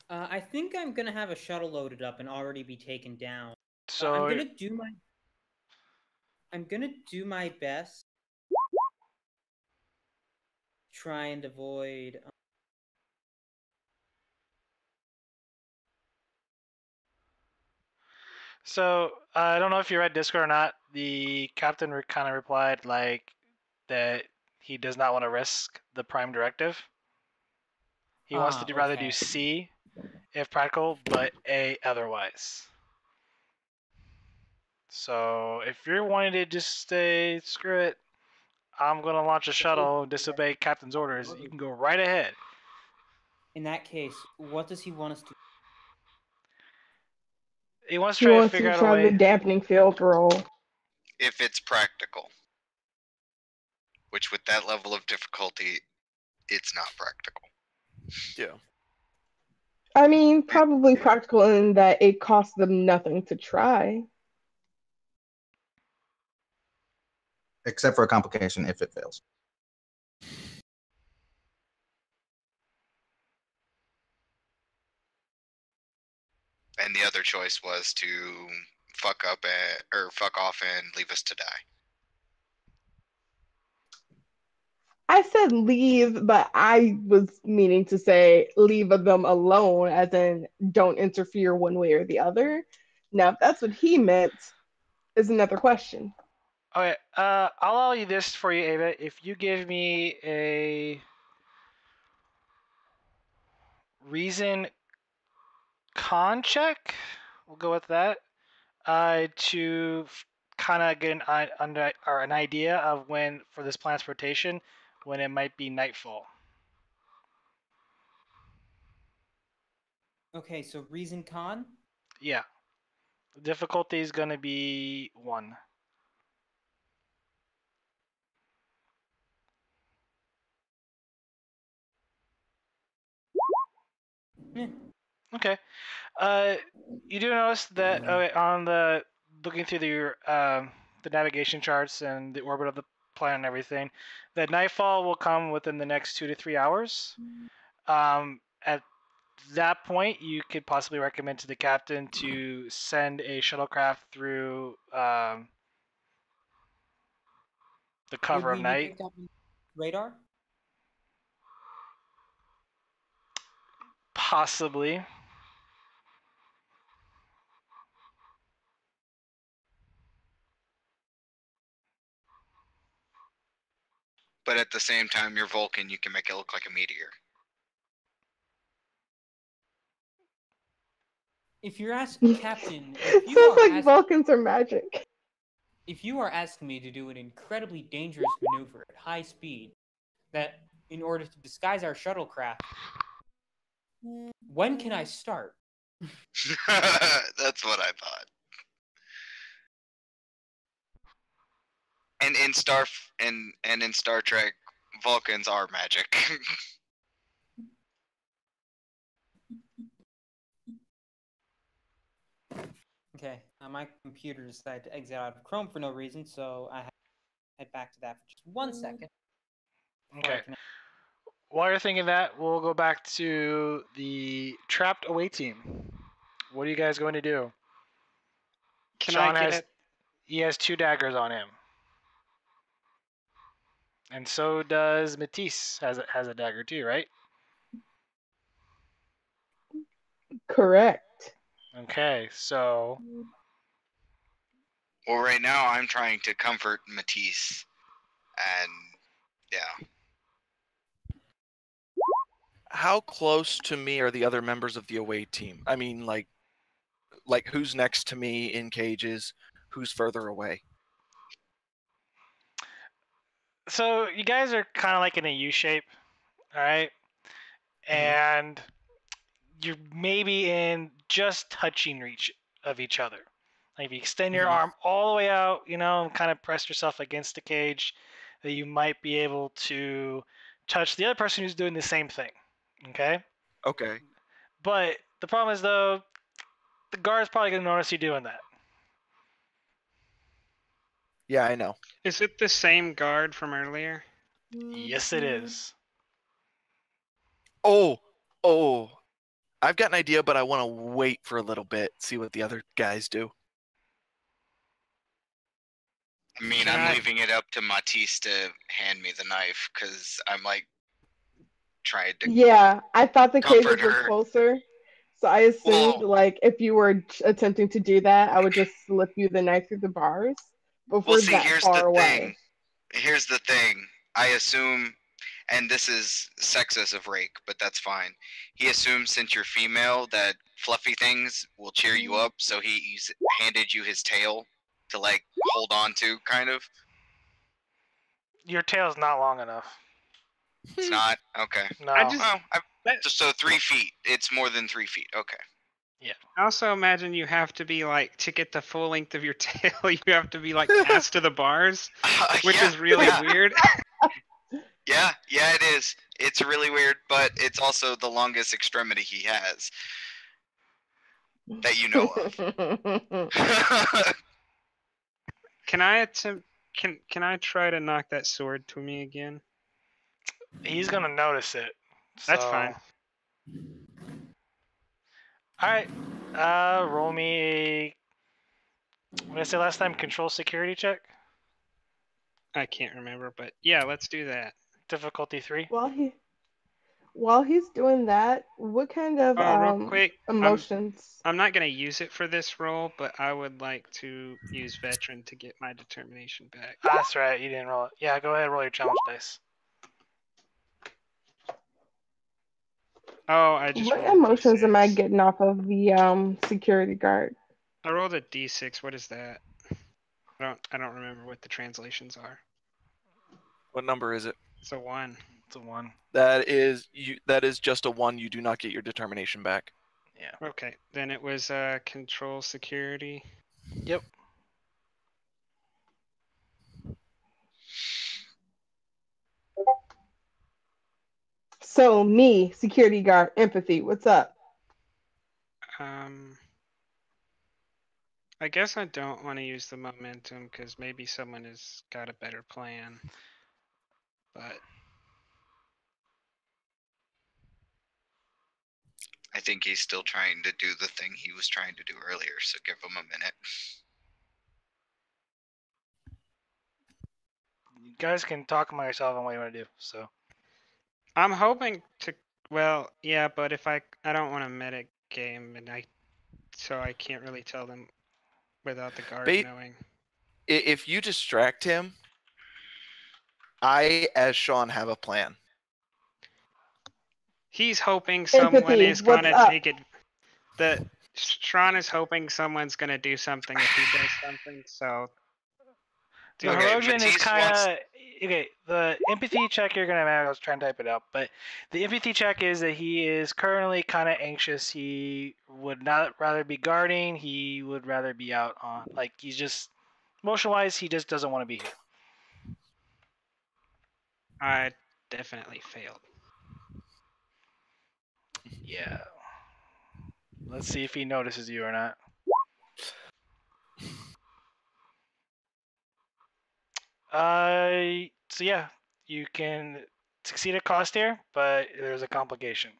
I think I'm gonna have a shuttle loaded up and already be taken down. So I'm gonna do my best. Try and avoid. So I don't know if you read Discord or not. The captain kind of replied like that he does not want to risk the Prime Directive. He wants to rather do C, if practical, but A otherwise. So if you're wanting to just say screw it, I'm gonna launch a shuttle and disobey captain's orders, you can go right ahead. In that case, what does he want us to? He wants to try to figure out a way. The dampening field roll. If it's practical. Which with that level of difficulty, it's not practical. Yeah. I mean, probably practical in that it costs them nothing to try. Except for a complication if it fails. And the other choice was to fuck up or fuck off and leave us to die. I said leave, but I was meaning to say leave them alone, as in don't interfere one way or the other. Now, if that's what he meant, is another question. Okay, I'll allow you this for you, Ava. If you give me a reason con check, we'll go with that, to kind of get an idea of when, for this planet's rotation, when it might be nightfall. Okay, so reason con? Yeah. The difficulty is going to be 1. Okay. You do notice that on the looking through the navigation charts and the orbit of the planet and everything, that nightfall will come within the next 2 to 3 hours. At that point, you could possibly recommend to the captain to send a shuttlecraft through the cover Would of we be night. picked up on radar? Possibly. But at the same time, you're Vulcan. You can make it look like a meteor. If you're asking Captain, Sounds like Vulcans are magic. If you are asking me to do an incredibly dangerous maneuver at high speed, that in order to disguise our shuttlecraft, when can I start? That's what I thought. And in Star Trek, Vulcans are magic. Okay, my computer decided to exit out of Chrome for no reason, so I have to head back to that for just 1 second. Okay. While you're thinking that, we'll go back to the trapped away team. What are you guys going to do? Sean has 2 daggers on him. And so does Matisse has a dagger too, right? Correct. Okay, so. Well, right now I'm trying to comfort Matisse, and yeah. How close to me are the other members of the away team? I mean, like who's next to me in cages? Who's further away? So you guys are kind of like in a U shape, all right? And you're maybe in just touching reach of each other. Like if you extend your arm all the way out, and kind of press yourself against the cage, that you might be able to touch the other person who's doing the same thing. Okay? Okay. But the problem is, though, the guard's probably going to notice you doing that. Yeah, I know. Is it the same guard from earlier? Yes, it is. Oh, I've got an idea, but I want to wait for a little bit, see what the other guys do. I mean, I'm leaving it up to Matisse to hand me the knife, because I'm like trying to. Yeah, I thought the cages were closer. So I assumed, like, if you were attempting to do that, I would just slip you the knife through the bars. But we're that far away. Here's the thing. I assume, and this is sexist of Rake, but that's fine. He assumes since you're female that fluffy things will cheer you up, so he's handed you his tail to, like, hold on to, kind of. Your tail's not long enough. It's not? Okay. No. So 3 feet. It's more than 3 feet. Okay. Yeah. I also imagine you have to be like, to get the full length of your tail, you have to be like cast to the bars, which is really weird. Yeah, it is. It's really weird, but it's also the longest extremity he has that you know of. Can I attempt? Can I try to knock that sword to me again? He's gonna notice it. That's fine. All right. Roll me What did I say last time? Control security check? I can't remember, but yeah, let's do that. Difficulty 3. While he's doing that, what kind of real quick, emotions? I'm not gonna use it for this roll, but I would like to use veteran to get my determination back. That's right, you didn't roll it. Yeah, go ahead, roll your challenge dice. Oh, I just What rolled emotions a am I D6. getting off of the security guard? I rolled a D6. What is that? I don't remember what the translations are. What number is it? It's a 1. It's a 1. That is just a 1. You do not get your determination back. Yeah. Okay, then it was control security. Yep. So me, security guard, empathy. What's up? I guess I don't want to use the momentum because maybe someone has got a better plan. But I think he's still trying to do the thing he was trying to do earlier, so give him a minute. You guys can talk among yourself on what you want to do. So I'm hoping to. Well, yeah, but if I don't want to meta game, and so I can't really tell them without the guard knowing. If you distract him, I, as Sean, have a plan. He's hoping someone is gonna take it. Sean is hoping someone's gonna do something if he does something. So the Herodian is kind of okay. The empathy check you're gonna have. I was trying to type it out, but the empathy check is that he is currently kind of anxious. He would not rather be guarding. He would rather be out on. Like he's just emotion-wise, he just doesn't want to be here. I definitely failed. Yeah. Let's see if he notices you or not. So yeah, you can succeed at cost here, but there's a complication.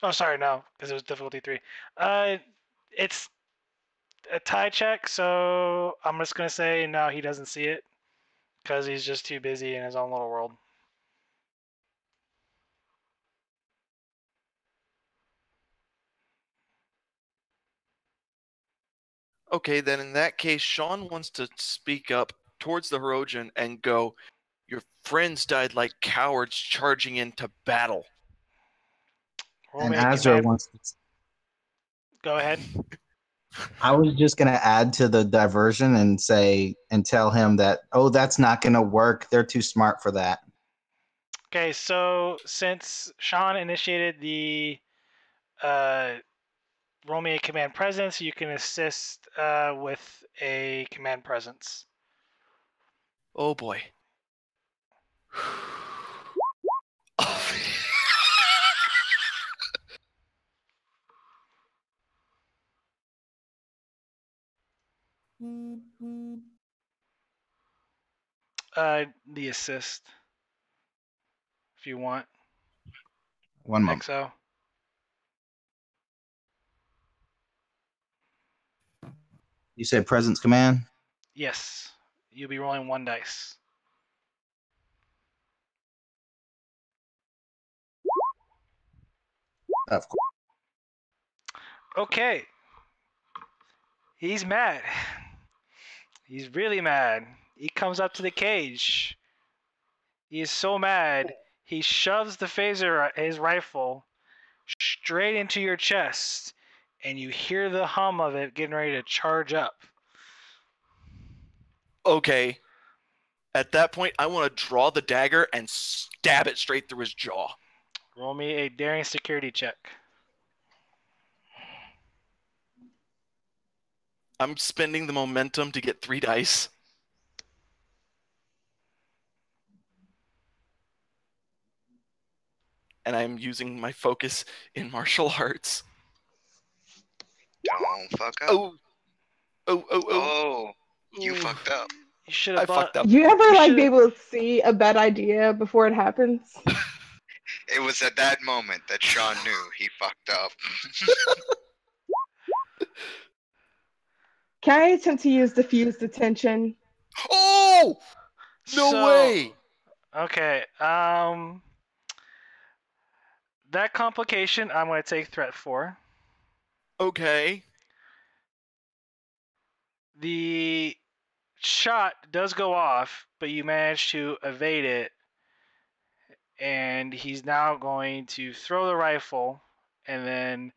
Oh, sorry, no, because it was difficulty 3. It's a tie check, so I'm just gonna say no, he doesn't see it because he's just too busy in his own little world. Okay, then in that case, Sean wants to speak up towards the Herodian and go, "Your friends died like cowards charging into battle." And Azure wants to... Go ahead. I was just going to add to the diversion and say and tell him that, oh, that's not going to work. They're too smart for that. Okay, so since Sean initiated the roll me a command presence, you can assist with a command presence. Oh boy. The assist, if you want. One moment. XO. You said presence command? Yes. You'll be rolling 1 dice. Of course. Okay. He's mad. He's really mad. He comes up to the cage. He is so mad, he shoves the phaser, his rifle, straight into your chest, and you hear the hum of it getting ready to charge up. Okay. At that point, I want to draw the dagger and stab it straight through his jaw. Roll me a daring security check. I'm spending the momentum to get 3 dice. And I'm using my focus in martial arts. Don't fuck up. Oh. You fucked up. You should have fucked up. You ever be able to see a bad idea before it happens? It was at that moment that Sean knew he fucked up. Can I attempt to use diffuse detention? Oh! No way! Okay. That complication, I'm going to take threat for. Okay. The shot does go off, but you manage to evade it. And he's now going to throw the rifle and then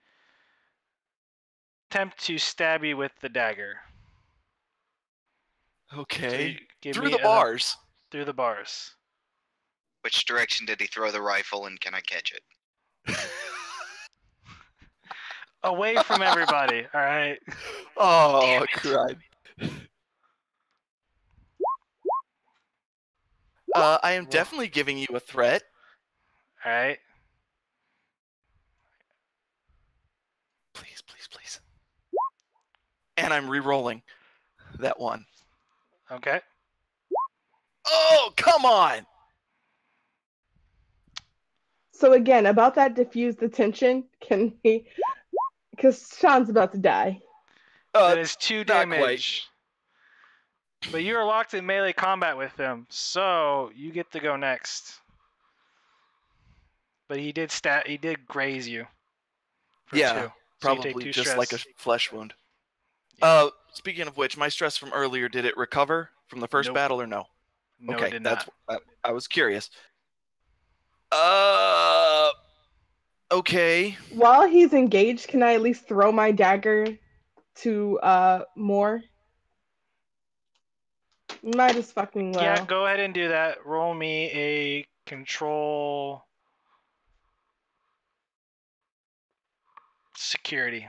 attempt to stab you with the dagger. Okay. So through the bars. Through the bars. Which direction did he throw the rifle, and can I catch it? Away from everybody, all right? Oh, crud. I am definitely giving you a threat. All right. Please, please, please. And I'm re-rolling that one. Okay. Oh, come on! So again, about that diffuse detention, can he? Because Sean's about to die. That is 2 not damage. But you are locked in melee combat with him, so you get to go next. But he did graze you. For 2. So probably you take 2 just stress. like a flesh wound. Yeah. Speaking of which, my stress from earlier, did it recover from the first battle or no? No, okay, it did not. I was curious. Okay. While he's engaged, can I at least throw my dagger to more? Might as fucking well. Yeah, go ahead and do that. Roll me a control security.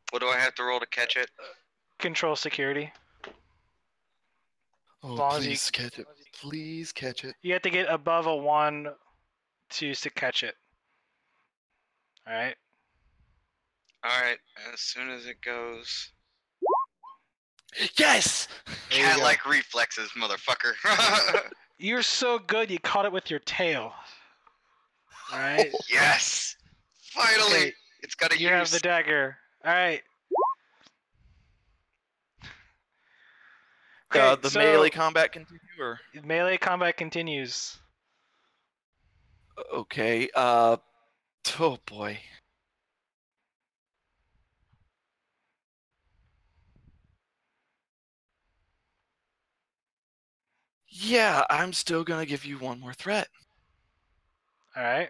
What do I have to roll to catch it? Control security. Oh, please catch it. Please catch it. You have to get above a 1 to catch it. All right. All right. As soon as it goes. Yes! Cat-like reflexes, motherfucker. You're so good, you caught it with your tail. All right. Yes! Finally! Okay. It's got a You have the dagger. All right. Okay, the melee combat continue, or? Melee combat continues. Okay, oh boy. Yeah, I'm still gonna give you one more threat. All right.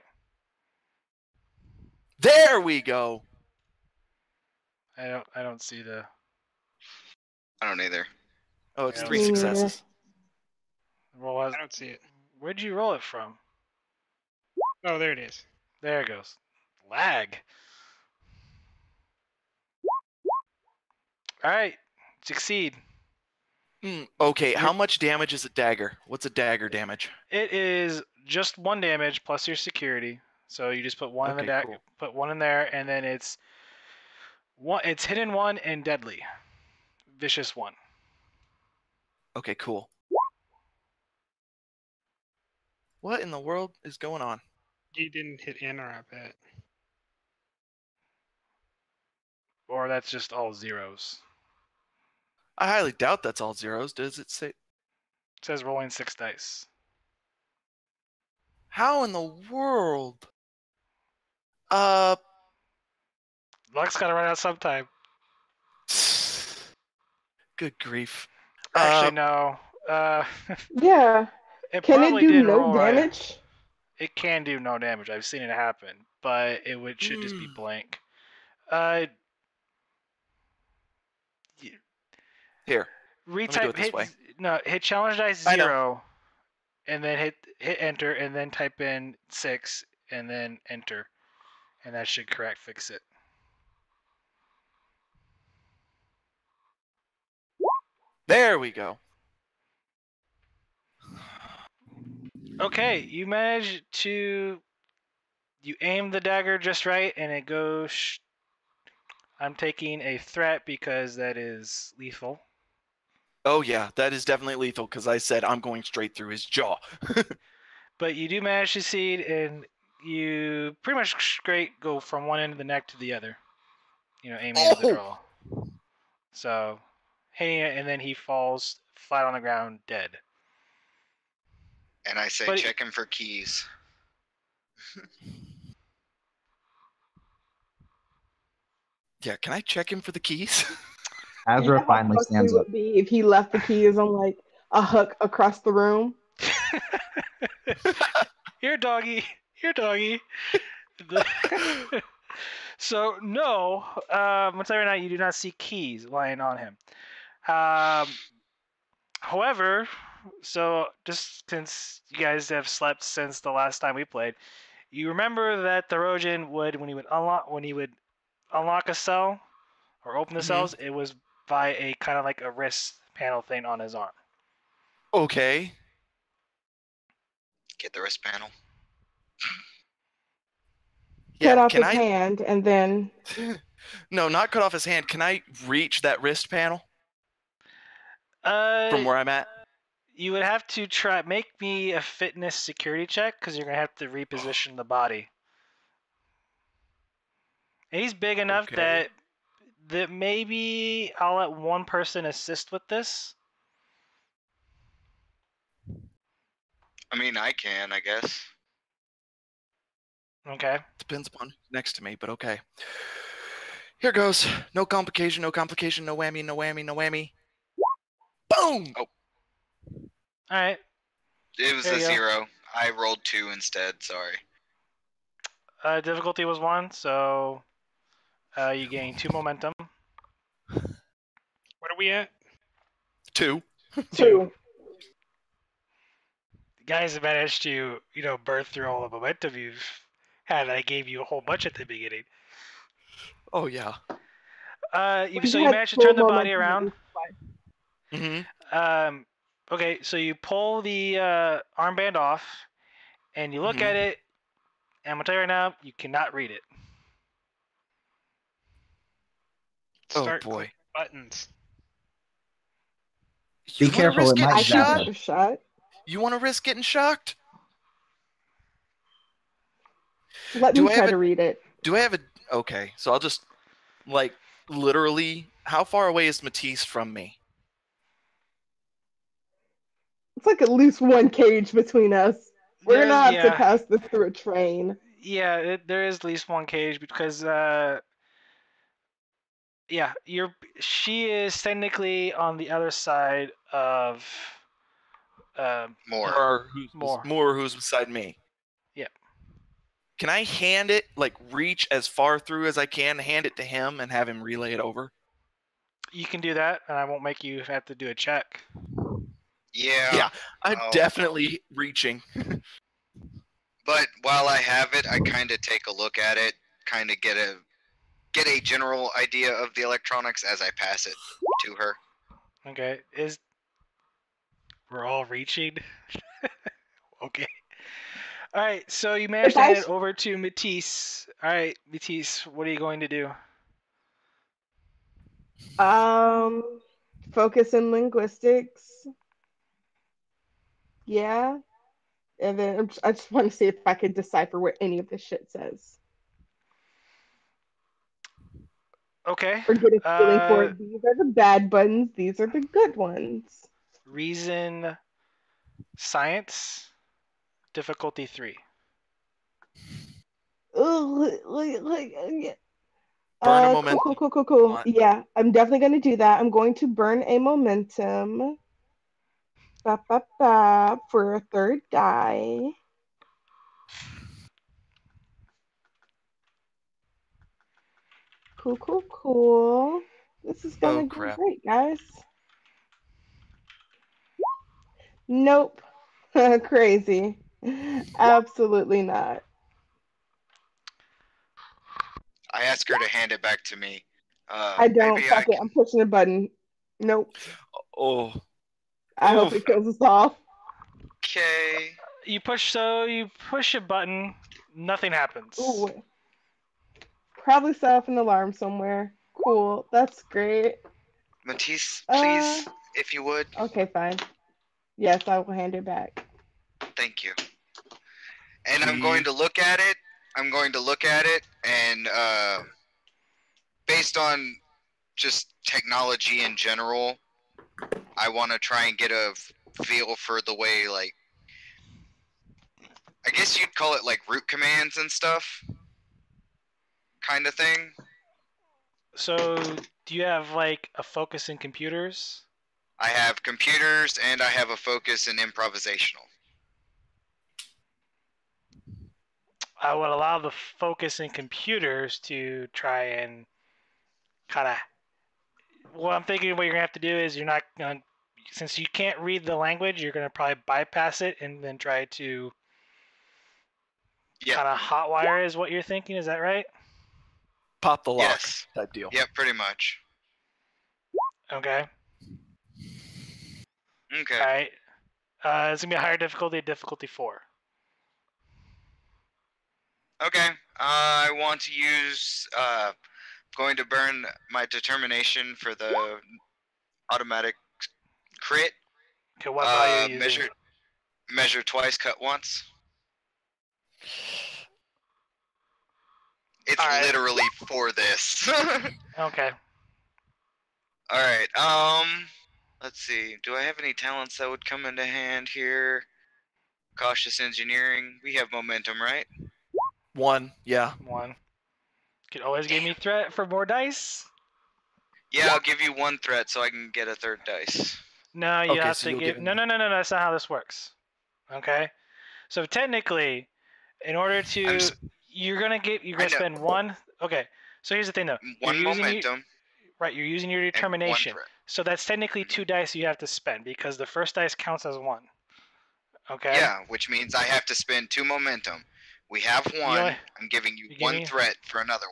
There we go. I don't see the. I don't either. Oh, it's 3 successes. I don't see it. Where'd you roll it from? Oh, there it is. There it goes. Lag. All right. Succeed. Okay, how much damage is a dagger? What's a dagger damage? It is just 1 damage plus your security. So you just put 1 in the dagger, cool. Put 1 in there, and then it's hidden 1 and deadly. Vicious 1. Okay, cool. What in the world is going on? You didn't hit enter, I bet. Or that's just all zeros. I highly doubt that's all zeros. Does it say? It says rolling 6 dice. How in the world? Luck's gotta run out sometime. Good grief. Actually, no. Yeah. Can it do no damage? Right. It can do no damage. I've seen it happen, but it should just be blank. Here. Retype. Let me do it this way. No, hit challenge dice 0, and then hit enter, and then type in 6, and then enter, and that should fix it. There we go. Okay, you manage to. You aim the dagger just right, and it goes. I'm taking a threat because that is lethal. Oh yeah, that is definitely lethal because I said I'm going straight through his jaw. But you do manage to succeed, and you pretty much straight go from one end of the neck to the other. Aiming at the draw. So, hitting it, and then he falls flat on the ground, dead. And I say, check him for keys. Yeah, can I check him for the keys? Azure finally stands up. Would be if he left the keys on like a hook across the room. Here, doggy. Here, doggy. So no, I'll tell you right now, you do not see keys lying on him. However, so just since you guys have slept since the last time we played, you remember that the Trojan would, when he would unlock a cell or open the cells, it was by a kind of like a wrist panel thing on his arm. Okay. Get the wrist panel. Cut off his hand and then. No, not cut off his hand. Can I reach that wrist panel? From where I'm at? You would have to make me a fitness security check because you're going to have to reposition the body. And he's big enough that maybe I'll let one person assist with this. I mean, I can, I guess. Okay. Depends upon who's next to me, but okay. Here goes. No complication, no complication, no whammy, no whammy, no whammy. Boom! Oh. All right. It was a 0. I rolled 2 instead, sorry. Difficulty was 1, so you gain 2 momentum. What are we at? 2. 2. The guys have managed to, burn through all the momentum you've had. I gave you a whole bunch at the beginning. Oh, yeah. So you managed to turn the body around. Okay, so you pull the armband off, and you look at it, and I'm going to tell you right now, you cannot read it. Start boy. Buttons. Be careful, it might zap it. Shot. You want to risk getting shocked? Let me try to read it. Do I have a... Okay, so I'll just, literally, how far away is Matisse from me? It's like at least one cage between us. We're going to have to pass this through a train. Yeah, there is at least one cage because... she is technically on the other side of More who's beside me. Yeah. Can I hand it, reach as far through as I can, hand it to him, and have him relay it over? You can do that, and I won't make you have to do a check. Yeah. I'm definitely reaching. But while I have it, I kind of take a look at it, kind of get a general idea of the electronics as I pass it to her. Okay. We're all reaching? Okay. All right, so you managed to hand it over to Matisse. All right, Matisse, what are you going to do? Focus in linguistics. Yeah. And then I just want to see if I can decipher what any of this shit says. Okay. Or get a feeling for it. These are the bad buttons. These are the good ones. Reason, science, difficulty 3. Burn a momentum. Cool. Yeah, I'm definitely going to do that. I'm going to burn a momentum. For a 3rd die. Cool. This is gonna go great, guys. Nope. Crazy. Absolutely not. I ask her to hand it back to me. I don't. Fuck it. I'm pushing a button. Nope. Oh. I hope it kills us off. Okay. You push a button, nothing happens. Ooh. Probably set off an alarm somewhere. Cool. That's great. Matisse, please if you would. Okay, fine. Yes, I will hand it back. Thank you. And I'm going to look at it. And based on just technology in general, I want to try and get a feel for the way, like, I guess you'd call it like root commands and stuff, kind of thing. So, do you have like a focus in computers? I have computers and I have a focus in improvisational. I would allow the focus in computers to try and kind of. What I'm thinking what you're gonna have to do is you're not gonna, since you can't read the language, you're gonna probably bypass it and then try to kind of hotwire is what you're thinking. Is that right? Pop the lock type deal. Yep, pretty much. Okay. Okay. All right. It's gonna be a higher difficulty, difficulty 4. Okay. I want to use. Going to burn my determination for the automatic crit. Okay, what value are you using? Measure twice, cut once. It's literally for this. Okay. All right. Let's see. Do I have any talents that would come into hand here? Cautious engineering. We have momentum, right? 1. Yeah. 1. Could always give me threat for more dice. Yeah, I'll give you 1 threat so I can get a 3rd dice. No, you have to give. No. That's not how this works. Okay. So technically, in order to, you're gonna spend 1. Okay. So here's the thing, though. 1 momentum. Right. You're using your determination. So that's technically 2 dice you have to spend because the first dice counts as 1. Okay. Yeah, which means I have to spend 2 momentum. We have 1. I'm giving you 1 threat for another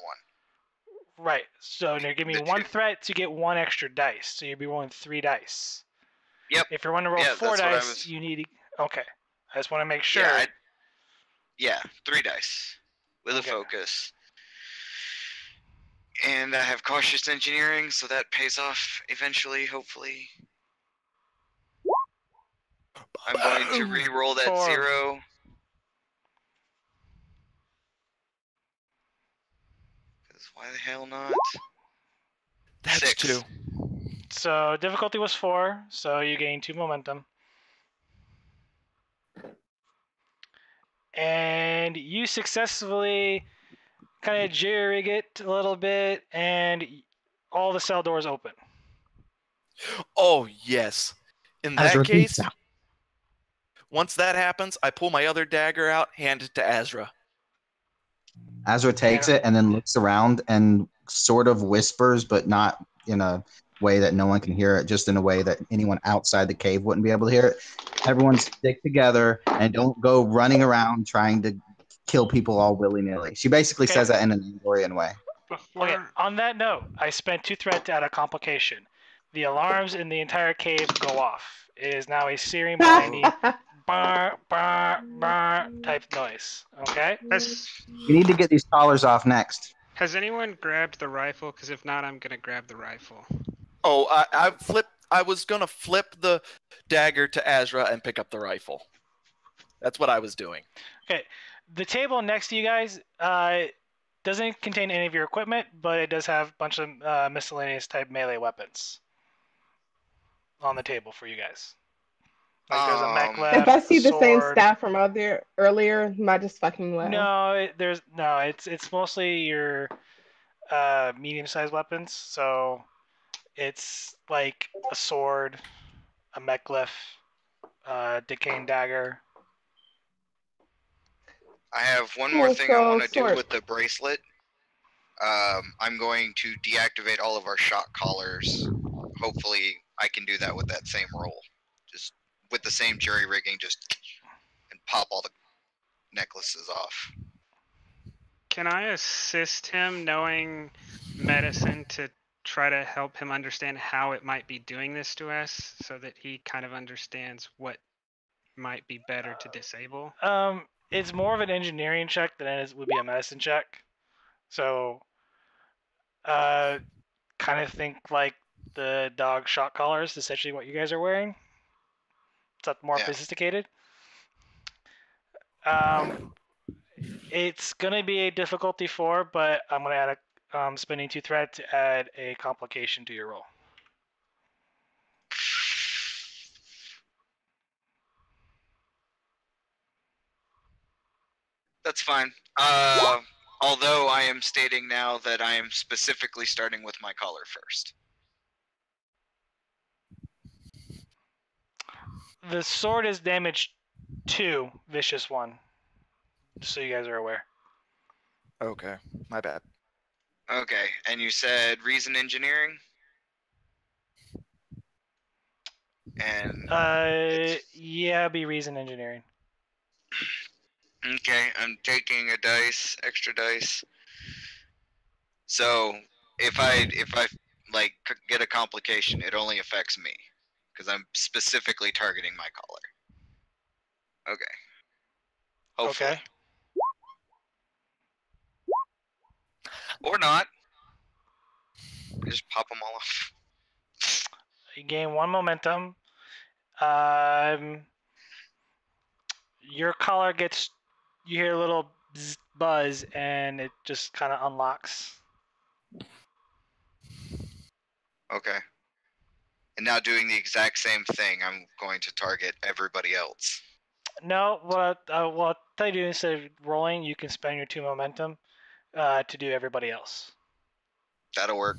1. Right. So you're giving me 1 threat to get 1 extra dice. So you'll be rolling 3 dice. Yep. If you're going to roll 4 dice, you need. Okay. I just want to make sure. Yeah, 3 dice with a focus. And I have cautious engineering, so that pays off eventually, hopefully. I'm going to re-roll that 0. Because why the hell not? That's 6. 2. So difficulty was 4, so you gain 2 momentum. And you successfully kind of jerry-rig it a little bit, and all the cell doors open. Oh, yes. In that case, once that happens, I pull my other dagger out, hand it to Azra. Azra takes it and then looks around and sort of whispers, but not in a way that no one can hear it, just in a way that anyone outside the cave wouldn't be able to hear it. Everyone stick together and don't go running around trying to kill people all willy-nilly. She basically says that in an Andorian way. Okay, on that note, I spent 2 threat to add a complication. The alarms in the entire cave go off. It is now a searing, blinding, bar, bar, bar type noise. Okay? You need to get these collars off next. Has anyone grabbed the rifle? Because if not, I'm going to grab the rifle. Oh, I was going to flip the dagger to Azra and pick up the rifle. That's what I was doing. Okay. The table next to you guys doesn't contain any of your equipment, but it does have a bunch of miscellaneous type melee weapons on the table for you guys. Like there's a mech left, if I see the same sword. staff from earlier, am I just fucking well? No, it's mostly your medium-sized weapons. So it's like a sword, a mech lift, decaying dagger. I have one more thing I want to do with the bracelet. I'm going to deactivate all of our shock collars. Hopefully, I can do that with that same roll. Just with the same jury rigging, and pop all the necklaces off. Can I assist him knowing medicine to try to help him understand how it might be doing this to us so that he kind of understands what might be better to disable? It's more of an engineering check than it would be a medicine check. So, kind of think like the dog shock collars, essentially what you guys are wearing. It's more sophisticated. It's gonna be a difficulty 4, but I'm gonna add a spending 2 threat to add a complication to your roll. That's fine. Although I am stating now that I am specifically starting with my collar first. The sword is damage 2, vicious 1. Just so you guys are aware. Okay, my bad. Okay, and you said reason engineering? And yeah, be reason engineering. Okay, I'm taking a dice, extra dice. So if I like get a complication, it only affects me because I'm specifically targeting my collar. Okay. Hopefully. Okay. Or not. Just pop them all off. You gain 1 momentum. Your collar gets, you hear a little buzz, and it just kind of unlocks. Okay. And now doing the exact same thing, I'm going to target everybody else. No, what I'll tell you to do, instead of rolling, you can spend your 2 momentum to do everybody else. That'll work.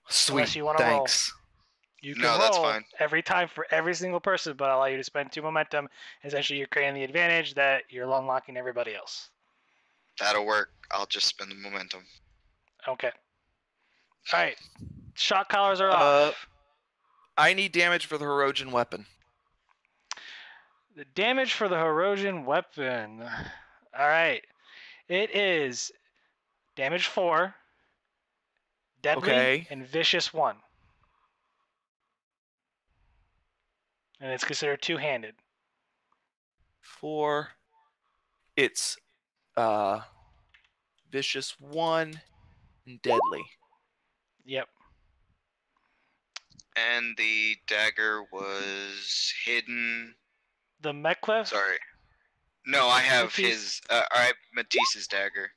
Sweet. Unless you want to roll. You can roll that's fine. every time for every single person, but I'll allow you to spend 2 momentum. Essentially, you're creating the advantage that you're unlocking everybody else. That'll work. I'll just spend the momentum. Okay. All right. Shock collars are off. I need damage for the Herodian weapon. The damage for the Herodian weapon. All right. It is damage 4, deadly, and vicious 1. And it's considered 2-handed. 4. It's vicious 1 and deadly. Yep. And the dagger was hidden. The Meclef? Sorry. No, I have Matisse. I have Matisse's dagger.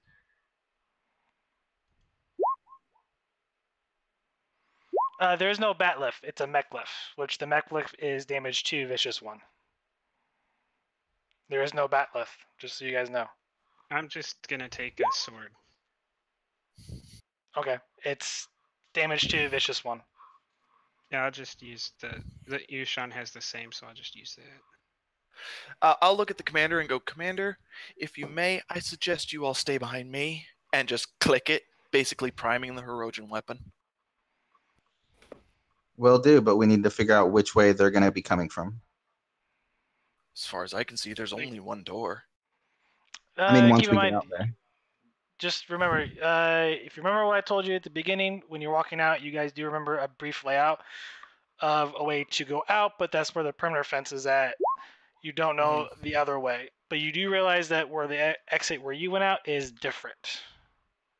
There's no Batlef. It's a Meclef, which the Meclef is damage 2, vicious 1. There is no Batlef, just so you guys know. I'm just gonna take a sword. Okay, it's damage 2, vicious 1. Yeah, I'll just use the Yushan has the same, so I'll just use that. I'll look at the commander and go, Commander, if you may, I suggest you all stay behind me and just click it, basically priming the Herodian weapon. Will do, but we need to figure out which way they're going to be coming from. As far as I can see, there's only one door. I mean, once keep we in get mind, out there. just remember, if you remember what I told you at the beginning, when you're walking out, you guys do remember a brief layout of a way to go out, but that's where the perimeter fence is at. You don't know the other way, but you do realize that where the exit where you went out is different,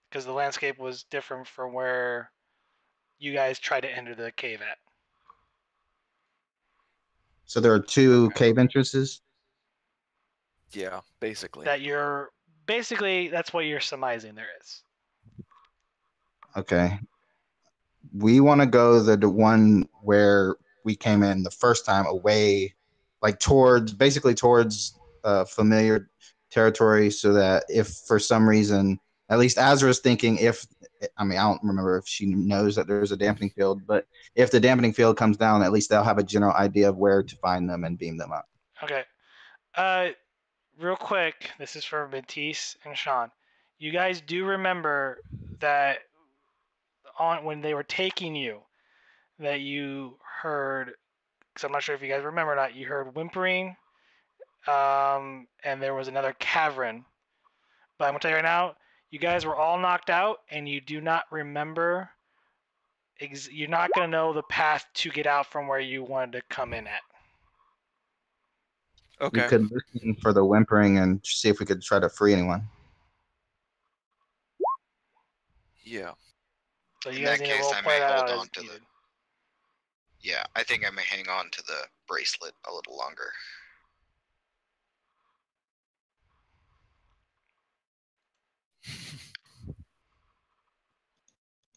because the landscape was different from where you guys tried to enter the cave at. So there are 2 cave entrances? Yeah, basically. That's what you're surmising there is. Okay. We want to go the one where we came in the first time, away, like towards familiar territory, so that if for some reason, at least Azure is thinking, I don't remember if she knows that there's a dampening field, but if the dampening field comes down, at least they'll have a general idea of where to find them and beam them up. Okay. Real quick, this is for Matisse and Sean. You guys do remember that when they were taking you, that you heard, because I'm not sure if you guys remember or not, you heard whimpering, and there was another cavern. But I'm going to tell you right now, you guys were all knocked out, and you do not remember, you're not going to know the path to get out from where you wanted to come in at. Okay. We could listen for the whimpering and see if we could try to free anyone. Yeah. So you guys need to role play that out as needed. Yeah, I think I may hang on to the bracelet a little longer.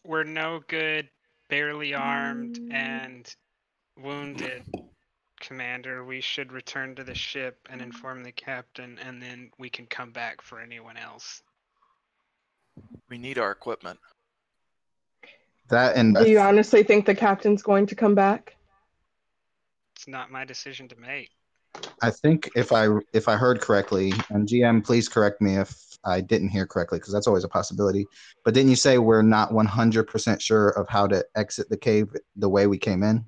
We're no good, barely armed, and wounded, Commander. We should return to the ship and inform the captain, and then we can come back for anyone else. We need our equipment. Do you honestly think the captain's going to come back? It's not my decision to make. I think if I heard correctly, and GM, please correct me if I didn't hear correctly, because that's always a possibility. But didn't you say we're not 100% sure of how to exit the cave the way we came in?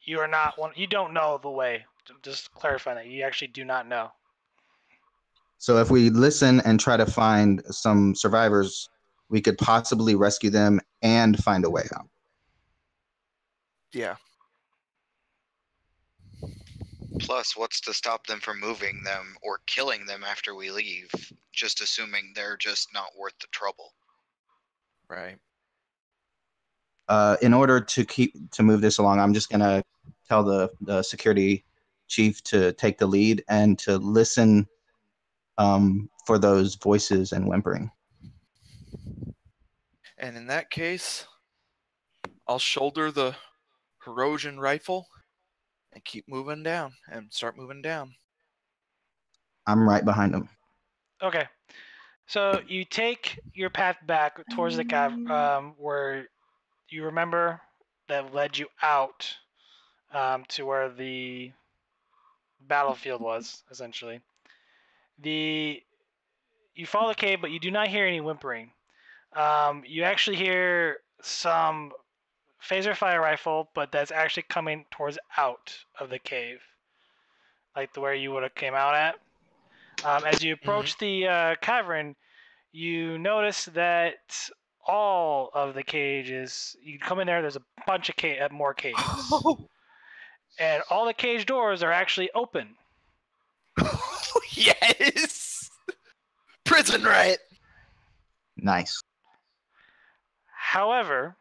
You are not one. You don't know the way. Just clarify that you actually do not know. So if we listen and try to find some survivors, we could possibly rescue them and find a way out. Yeah. Plus, what's to stop them from moving them or killing them after we leave, just assuming they're just not worth the trouble. Right. In order to move this along, I'm just going to tell the security chief to take the lead and to listen for those voices and whimpering. And in that case, I'll shoulder the Herosian rifle and keep moving down and start moving down. I'm right behind him. Okay. So you take your path back towards the cave where you remember that led you out to where the battlefield was, essentially. You follow the cave, but you do not hear any whimpering. You actually hear some phaser fire rifle, but that's actually coming towards out of the cave, like where you would have came out at. As you approach the cavern, you notice that all of the cages, you come in there, there's a bunch of more cages. And all the cage doors are actually open. Yes! Prison riot! Nice. However,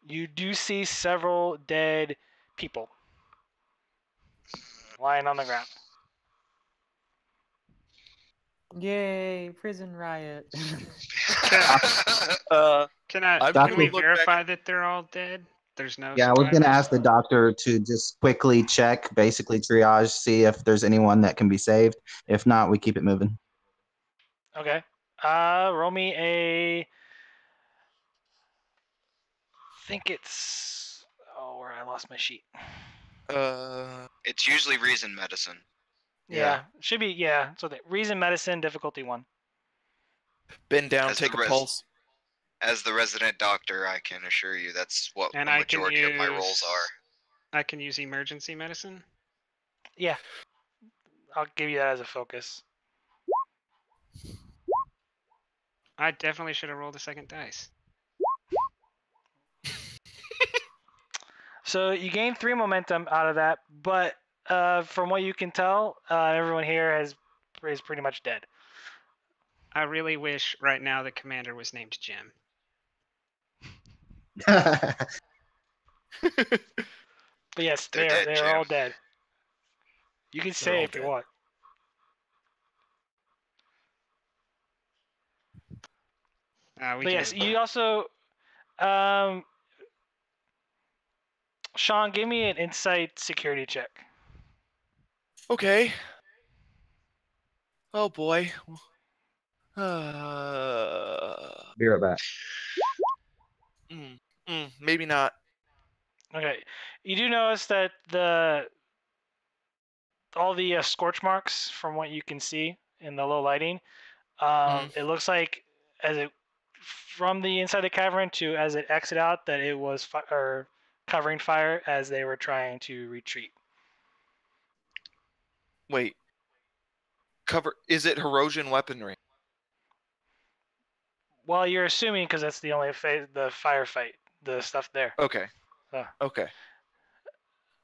you do see several dead people lying on the ground. Yay, prison riot. Can we verify that they're all dead? There's no Yeah, I was going to ask the doctor to just quickly check, basically triage, see if there's anyone that can be saved. If not, we keep it moving. Okay. Roll me a... I think it's... Oh, where I lost my sheet. It's usually reason medicine. Yeah. Should be, yeah. So the reason medicine, difficulty 1. Bend down, take a pulse. As the resident doctor, I can assure you that's what the majority of my roles are. I can use emergency medicine? Yeah. I'll give you that as a focus. I definitely should have rolled a second dice. So you gain 3 momentum out of that, but from what you can tell, everyone here is pretty much dead. I really wish right now the commander was named Jim. But yes, they're all dead. You can say if you want. But yes, you also... Sean, give me an insight security check. Okay. Oh boy. Be right back. Maybe not. Okay. You do notice that all the scorch marks, from what you can see in the low lighting, it looks like from the inside the cavern to as it exit out that it was covering fire as they were trying to retreat. Wait. Is it Herosian weaponry? Well, you're assuming because that's the only the firefight, the stuff there. Okay. Okay.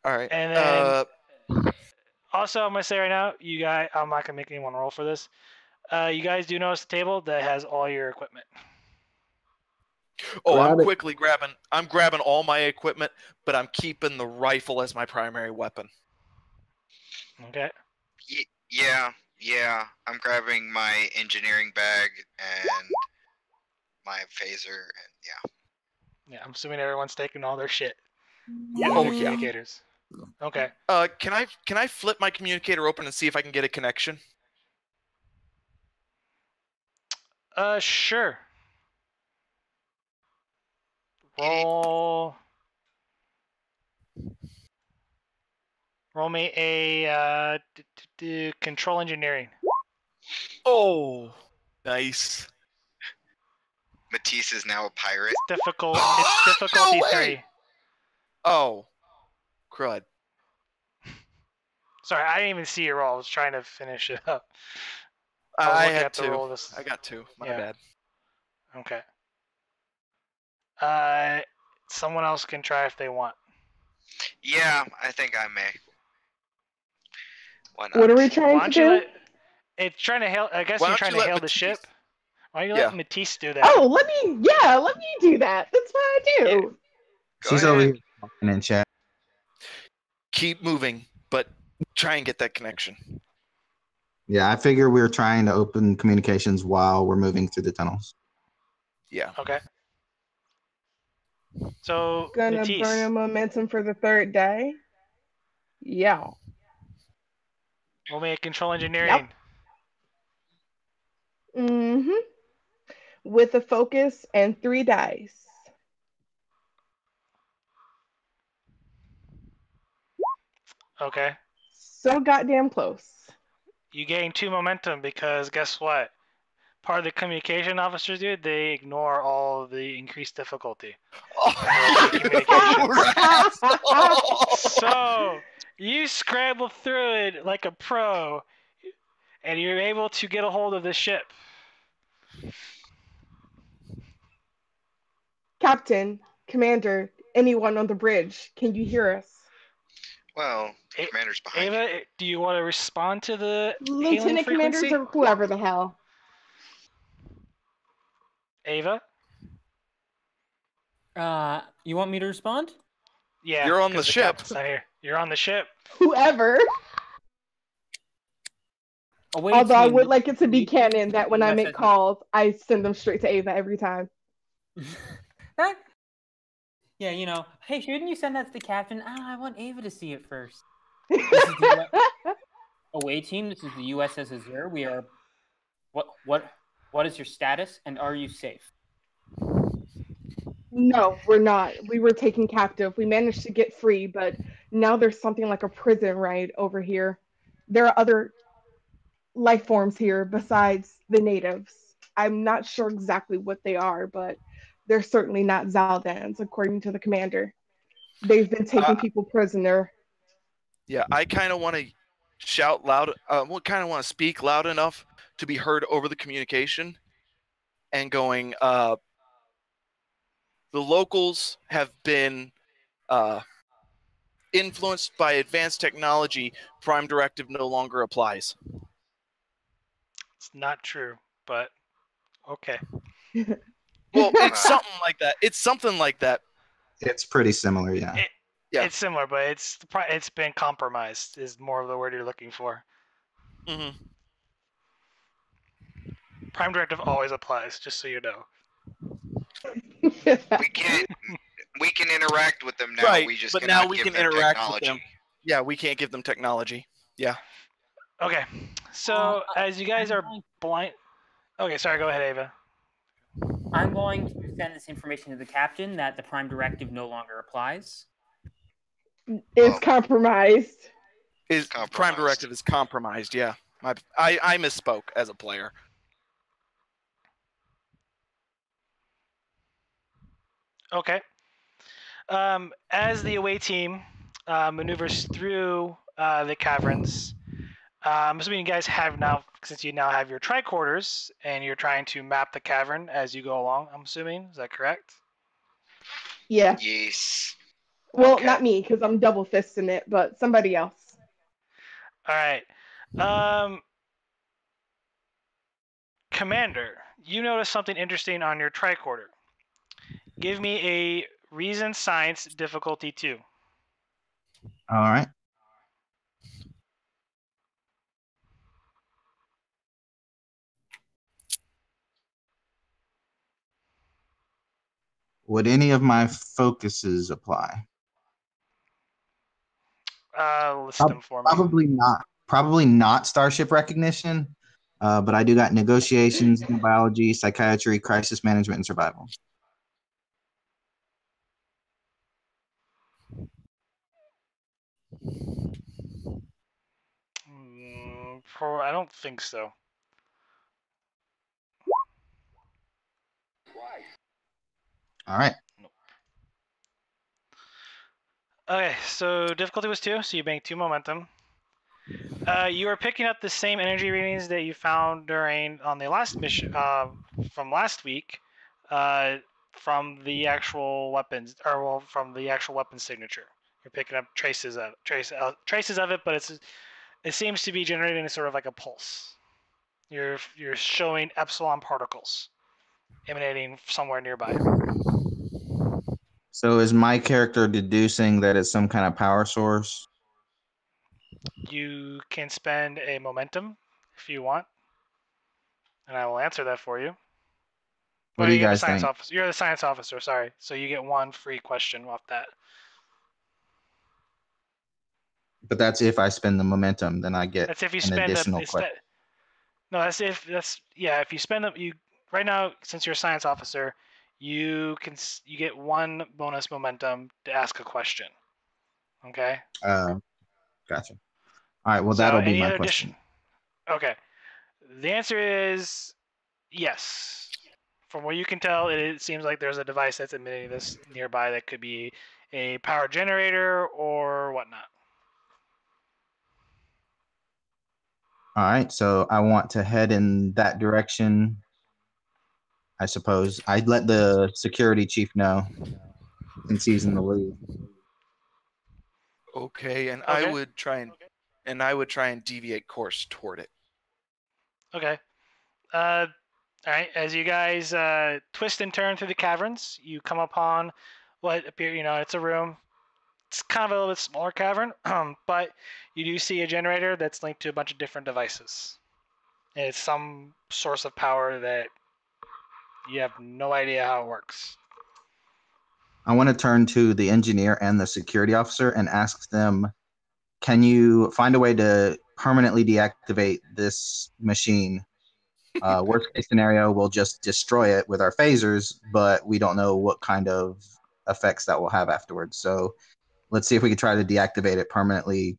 All right. And then also, I'm gonna say right now, you guys, I'm not gonna make anyone roll for this. You guys do notice the table that has all your equipment. Oh, I'm quickly grabbing. I'm grabbing all my equipment, but I'm keeping the rifle as my primary weapon. Okay. Yeah. I'm grabbing my engineering bag and my phaser, and yeah. Yeah, I'm assuming everyone's taking all their shit. Yeah. All Oh their yeah. communicators. Okay. Can I flip my communicator open and see if I can get a connection? Sure. Roll me a control engineering. Oh, nice. Matisse is now a pirate. It's difficulty No way! 3. Oh, crud. Sorry, I didn't even see your roll. I was trying to finish it up. I looking had at the two. roll this. I got two. My Yeah. bad. Okay. Someone else can try if they want. Yeah, I think I may. Why not? What are we trying to do? It's trying to hail. I guess Why you're don't trying you to let hail the Matisse- ship. Why don't you Yeah. let Matisse do that? Oh, let me do that. That's what I do. Yeah. She's ahead. over here talking in chat. Keep moving, but try and get that connection. Yeah, I figure we're trying to open communications while we're moving through the tunnels. Yeah. Okay. So Gonna Matisse, burn a momentum for the third day. Yeah. roll me a control engineering. Mm-hmm. With a focus and 3 dice. Okay. So goddamn close. You gain 2 momentum because guess what? Part of the communication officers do, they ignore all of the increased difficulty. So you scramble through it like a pro, and you're able to get a hold of the ship. Captain, Commander, anyone on the bridge, can you hear us? Well, the commander's behind you. Ava, do you want to respond to the hailing Lieutenant frequency? Commanders or whoever the hell. Ava? You want me to respond? Yeah. You're on the ship. captain's not here. You're on the ship. Whoever. Although I would like it to be canon that when I make calls, I send them straight to Ava every time. Yeah, you know, hey, shouldn't you send that to the captain? I want Ava to see it first. Away team, this is the USS Azure. We are. What is your status, and are you safe? No, we're not. We were taken captive. We managed to get free, but now there's something like a prison right over here. There are other life forms here besides the natives. I'm not sure exactly what they are, but they're certainly not Zaldans, according to the commander. They've been taking people prisoner. Yeah, I kind of want to shout loud. Kind of want to speak loud enough to be heard over the communication, and going. The locals have been influenced by advanced technology. Prime Directive no longer applies. It's not true, but okay. Well, it's something like that. It's something like that. It's pretty similar, yeah. It's similar, but it's been compromised. Is more of the word you're looking for. Mm-hmm. Prime Directive always applies, just so you know. We can interact with them now. Right, we just but cannot now we give can them interact technology. with them. Yeah, we can't give them technology. Yeah. Okay, so as you guys are blind. Okay, sorry. Go ahead, Ava. I'm going to send this information to the captain that the Prime Directive no longer applies. It's compromised. Prime Directive is compromised, yeah. I misspoke as a player. Okay. As the away team maneuvers through the caverns, I'm assuming you guys have now, since you now have your tricorders, and you're trying to map the cavern as you go along, I'm assuming. Is that correct? Yeah. Yes. Well, not me, because I'm double fisting it, but somebody else. All right. Commander, you notice something interesting on your tricorder. Give me a reason science difficulty 2. All right. Would any of my focuses apply? List them for me. Probably not. Probably not starship recognition, but I do got negotiations, biology, psychiatry, crisis management, and survival. I don't think so. All right. Okay, so difficulty was 2, so you banked 2 momentum. You are picking up the same energy readings that you found on the last mission from last week, from the actual weapons, from the actual weapon signature. You're picking up traces of it, but it seems to be generating sort of like a pulse. You're showing epsilon particles emanating somewhere nearby. So is my character deducing that it's some kind of power source? You can spend a momentum if you want, and I will answer that for you. What do you You're the guys science think? officer. You're the science officer. Sorry, so you get 1 free question off that. But that's if I spend the momentum, then I get That's if you an spend additional question. No, that's if you spend you right now, since you're a science officer, you get 1 bonus momentum to ask a question. Okay. Gotcha. All right. Well, So that'll be any my other question. Okay. The answer is yes. From what you can tell, it seems like there's a device that's emitting this nearby that could be a power generator or whatnot. All right. So I want to head in that direction. I suppose I'd let the security chief know since he's in the lead. Okay, and Okay. I would try and deviate course toward it. Okay. All right. As you guys twist and turn through the caverns, you come upon what appear, it's a room. It's kind of a little bit smaller cavern, but you do see a generator that's linked to a bunch of different devices. And it's some source of power that you have no idea how it works. I want to turn to the engineer and the security officer and ask them, can you find a way to permanently deactivate this machine? Worst case scenario, we'll just destroy it with our phasers, but we don't know what kind of effects that will have afterwards. So let's see if we can try to deactivate it permanently,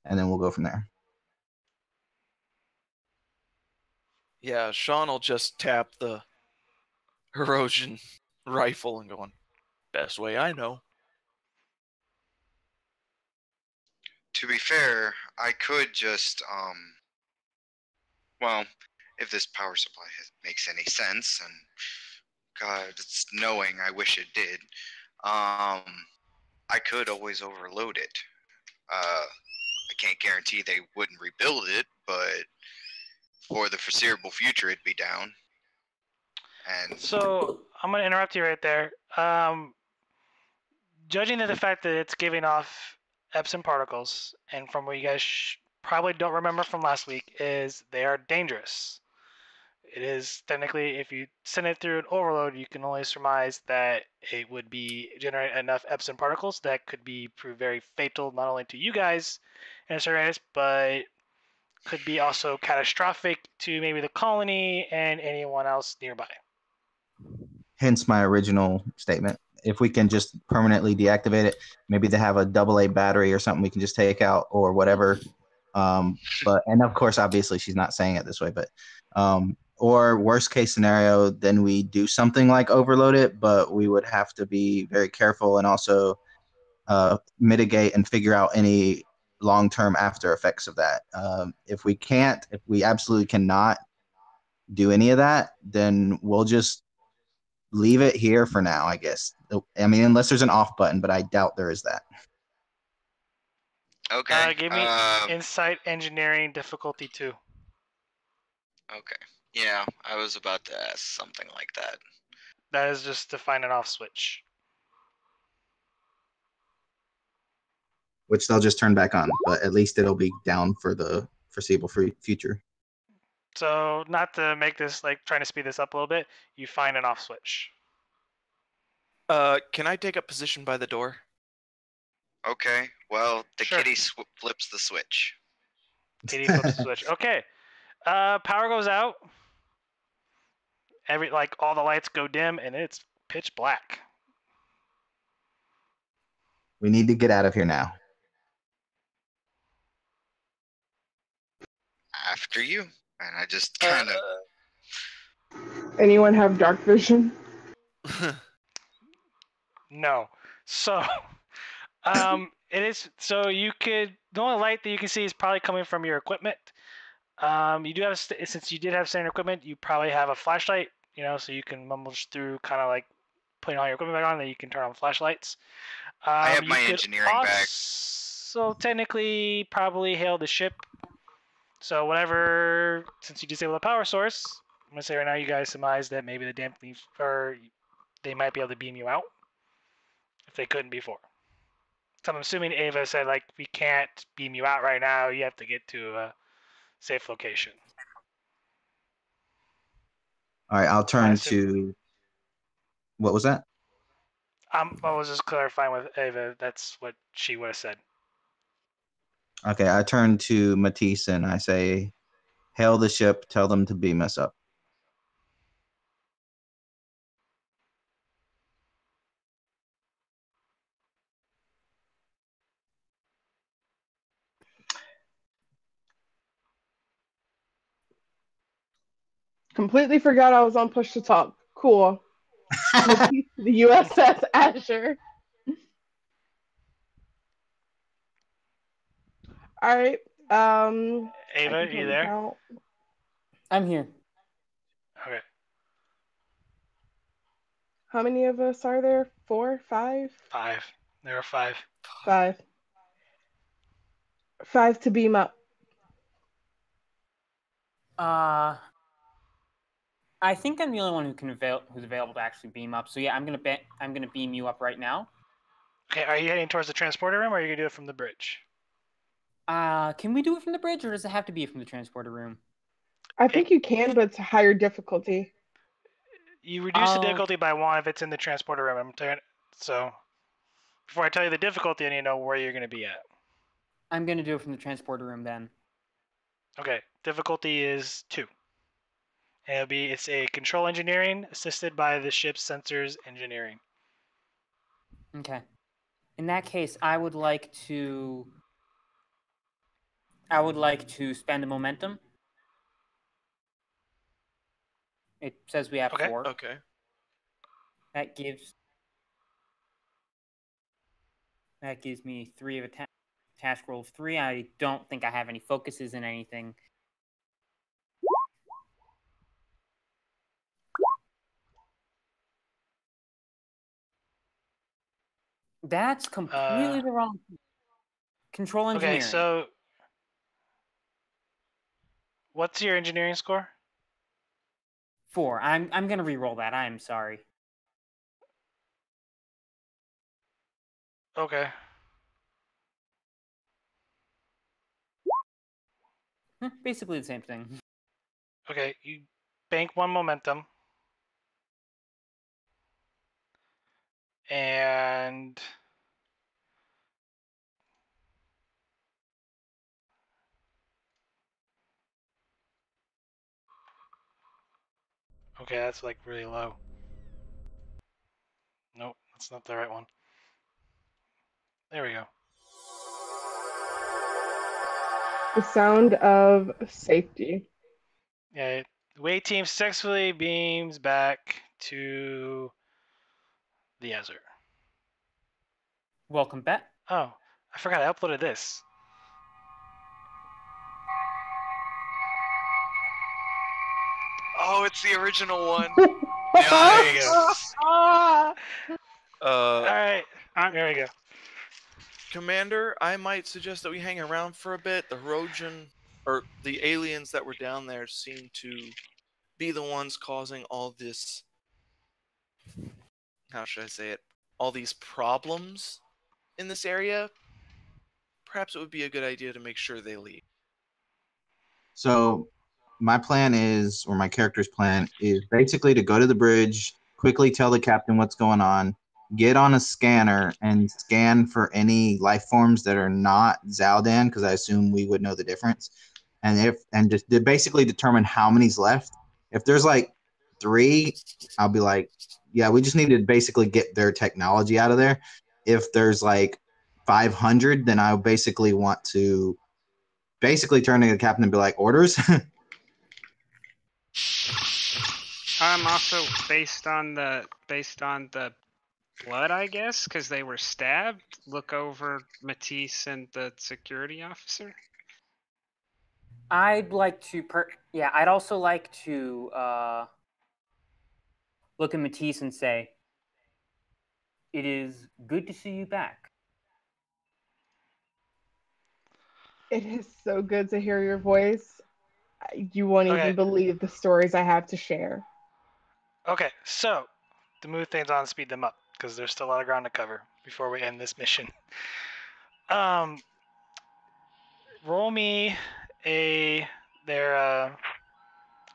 and then we'll go from there. Yeah, Sean will just tap the erosion rifle and go on, best way I know. To be fair, I could just, well, if this power supply makes any sense, and God, it's knowing I wish it did, I could always overload it. I can't guarantee they wouldn't rebuild it, but for the foreseeable future, it'd be down. And so I'm going to interrupt you right there. Judging to the fact that it's giving off Epson particles, and from what you guys probably don't remember from last week, is they are dangerous. It is technically, if you send it through an overload, you can only surmise that it would generate enough Epson particles that could prove very fatal, not only to you guys and Sirius, but could be also catastrophic to maybe the colony and anyone else nearby. Hence my original statement. If we can just permanently deactivate it, maybe they have a AA battery or something we can just take out or whatever. And of course, obviously, she's not saying it this way, but or worst case scenario, then we do something like overload it, but we would have to be very careful and also mitigate and figure out any long-term after effects of that. If we absolutely cannot do any of that, then we'll just leave it here for now, I guess. I mean, unless there's an off button, but I doubt there is that. okay. Give me insight engineering difficulty 2. Okay. Yeah, I was about to ask something like that. That is just to find an off switch. Which they'll just turn back on, but at least it'll be down for the foreseeable future. So, not to make this, like, trying to speed this up a little bit, you find an off switch. Can I take up position by the door? Okay, well, the Sure. kitty flips the switch. Kitty flips the switch. Okay. Power goes out. All the lights go dim, and it's pitch black. We need to get out of here now. After you. And I just kind of... Anyone have dark vision? No. So, it is. So you could. The only light that you can see is probably coming from your equipment. You do have, since you did have standard equipment, you probably have a flashlight. So you can rummage through, kind of like putting all your equipment back on, then you can turn on flashlights. I have my engineering bag. So technically, probably hail the ship. So whenever, since you disable the power source, I'm gonna say right now, you guys surmise that maybe the dampening, or they might be able to beam you out if they couldn't before. So I'm assuming Ava said, like, we can't beam you out right now. You have to get to a safe location. All right, I'll turn to. What was that? I was just clarifying with Ava. That's what she would have said. Okay, I turn to Matisse and I say, hail the ship, tell them to beam us up. Completely forgot I was on push to talk. Cool. The USS Azure. All right. Ava, are you there? Count. I'm here. Okay. How many of us are there? 4, 5? 5. There are 5. 5. 5 to beam up. I think I'm the only one who's available to actually beam up. So yeah, I'm gonna beam you up right now. Okay, are you heading towards the transporter room, or are you gonna do it from the bridge? Can we do it from the bridge, or does it have to be from the transporter room? I think you can, but it's a higher difficulty. You reduce the difficulty by 1 if it's in the transporter room. So, before I tell you the difficulty, I need to know where you're gonna be at. I'm gonna do it from the transporter room then. Okay, difficulty is 2. And it's a control engineering assisted by the ship's sensors engineering. Okay. In that case, I would like to spend a momentum. It says we have 4. Okay. That gives me 3 of a task roll of 3. I don't think I have any focuses in anything. That's completely the wrong. Control engineering. Okay, so what's your engineering score? 4. I'm gonna re-roll that. I am sorry. Okay. Basically the same thing. Okay, you bank 1 momentum. And okay, that's like really low. Nope, that's not the right one. There we go. The sound of safety. Yeah, the away team successfully beams back to the Azure. Welcome back. Oh, I forgot I uploaded this. Oh, it's the original one. Nice. All right, there we go. Commander, I might suggest that we hang around for a bit. The Hirogen, or the aliens that were down there, seem to be the ones causing all this how should I say it? All these problems in this area, perhaps it would be a good idea to make sure they leave. So my plan is, or my character's plan is basically to go to the bridge, quickly tell the captain what's going on, get on a scanner and scan for any life forms that are not Zaldan, because I assume we would know the difference. And just basically determine how many's left. If there's like 3, I'll be like, yeah, we just need to basically get their technology out of there. If there's like 500, then I basically want to turn to the captain and be like, orders. Also based on the blood, I guess, because they were stabbed. Look over Matisse and the security officer. I'd like to I'd also like to look at Matisse and say, "It is good to see you back." It is so good to hear your voice. You won't even believe the stories I have to share. Okay, so to move things on, speed them up, because there's still a lot of ground to cover before we end this mission. Roll me their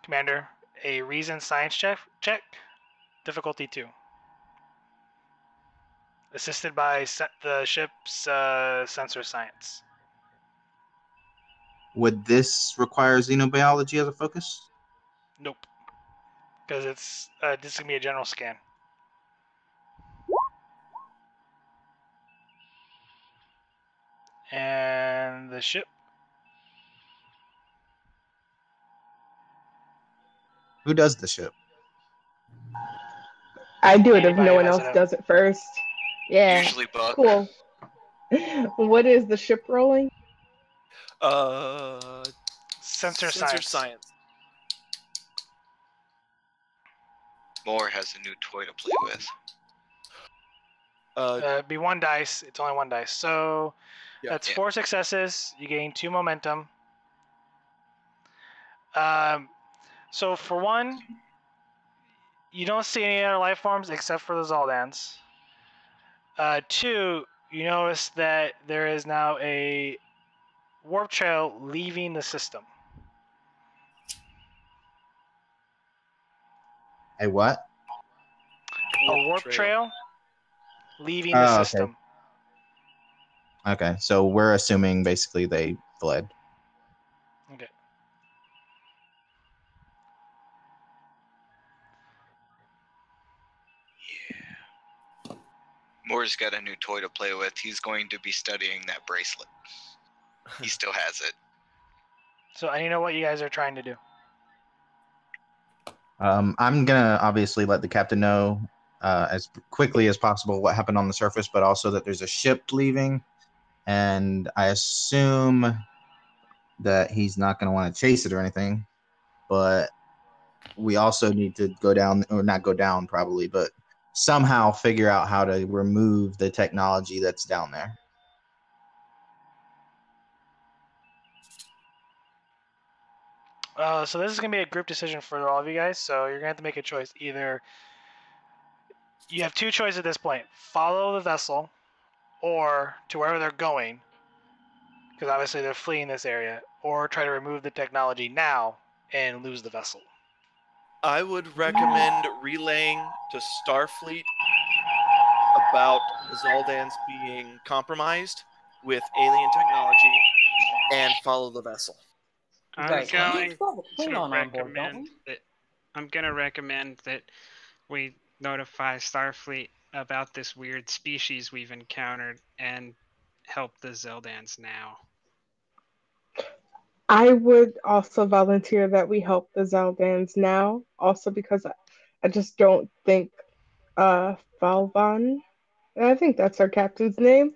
commander a reason science check, difficulty 2. Assisted by the ship's sensor science. Would this require xenobiology as a focus? Nope. Because it's this is gonna be a general scan. And the ship. Who does the ship? I do it if no one else does it first. Yeah. Usually Buck. Cool. What is the ship rolling? Sensor science. Moore has a new toy to play with. Be 1 dice. It's only 1 dice. So that's 4 successes. You gain 2 momentum. So for 1, you don't see any other life forms except for the Zaldans. 2, you notice that there is now a warp trail leaving the system. A what? A warp trail leaving the system. Okay, so we're assuming basically they fled. Okay. Yeah. Moore's got a new toy to play with. He's going to be studying that bracelet. He still has it. So I need to know what you guys are trying to do. I'm gonna obviously let the captain know as quickly as possible what happened on the surface, but also that there's a ship leaving, and I assume that he's not going to want to chase it or anything, but we also need to go down, or not go down probably, but somehow figure out how to remove the technology that's down there. So this is going to be a group decision for all of you guys, so you're going to have to make a choice. Either you have 2 choices at this point. Follow the vessel, or to wherever they're going, because obviously they're fleeing this area, or try to remove the technology now and lose the vessel. I would recommend relaying to Starfleet about Zaldans being compromised with alien technology and follow the vessel. I'm going to recommend that we notify Starfleet about this weird species we've encountered and help the Zeldans now. I would also volunteer that we help the Zeldans now, also because I just don't think Falvan, I think that's our captain's name,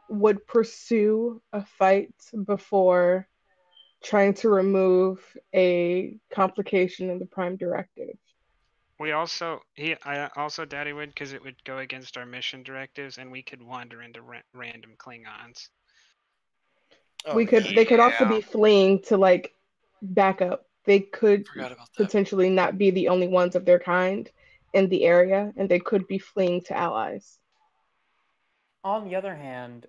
would pursue a fight before trying to remove a complication in the Prime Directive. I also doubt he would, because it would go against our mission directives, and we could wander into random Klingons. They could also be fleeing to back up. They could potentially not be the only ones of their kind, in the area, and they could be fleeing to allies. On the other hand,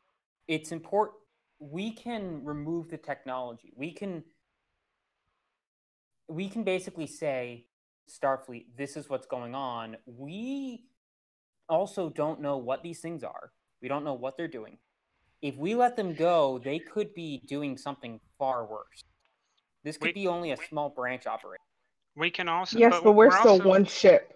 it's important. We can remove the technology. We can basically say, Starfleet, this is what's going on. We also don't know what these things are. We don't know what they're doing. If we let them go, they could be doing something far worse. This could be only a small branch operation. We can also, yes, but we're still one ship.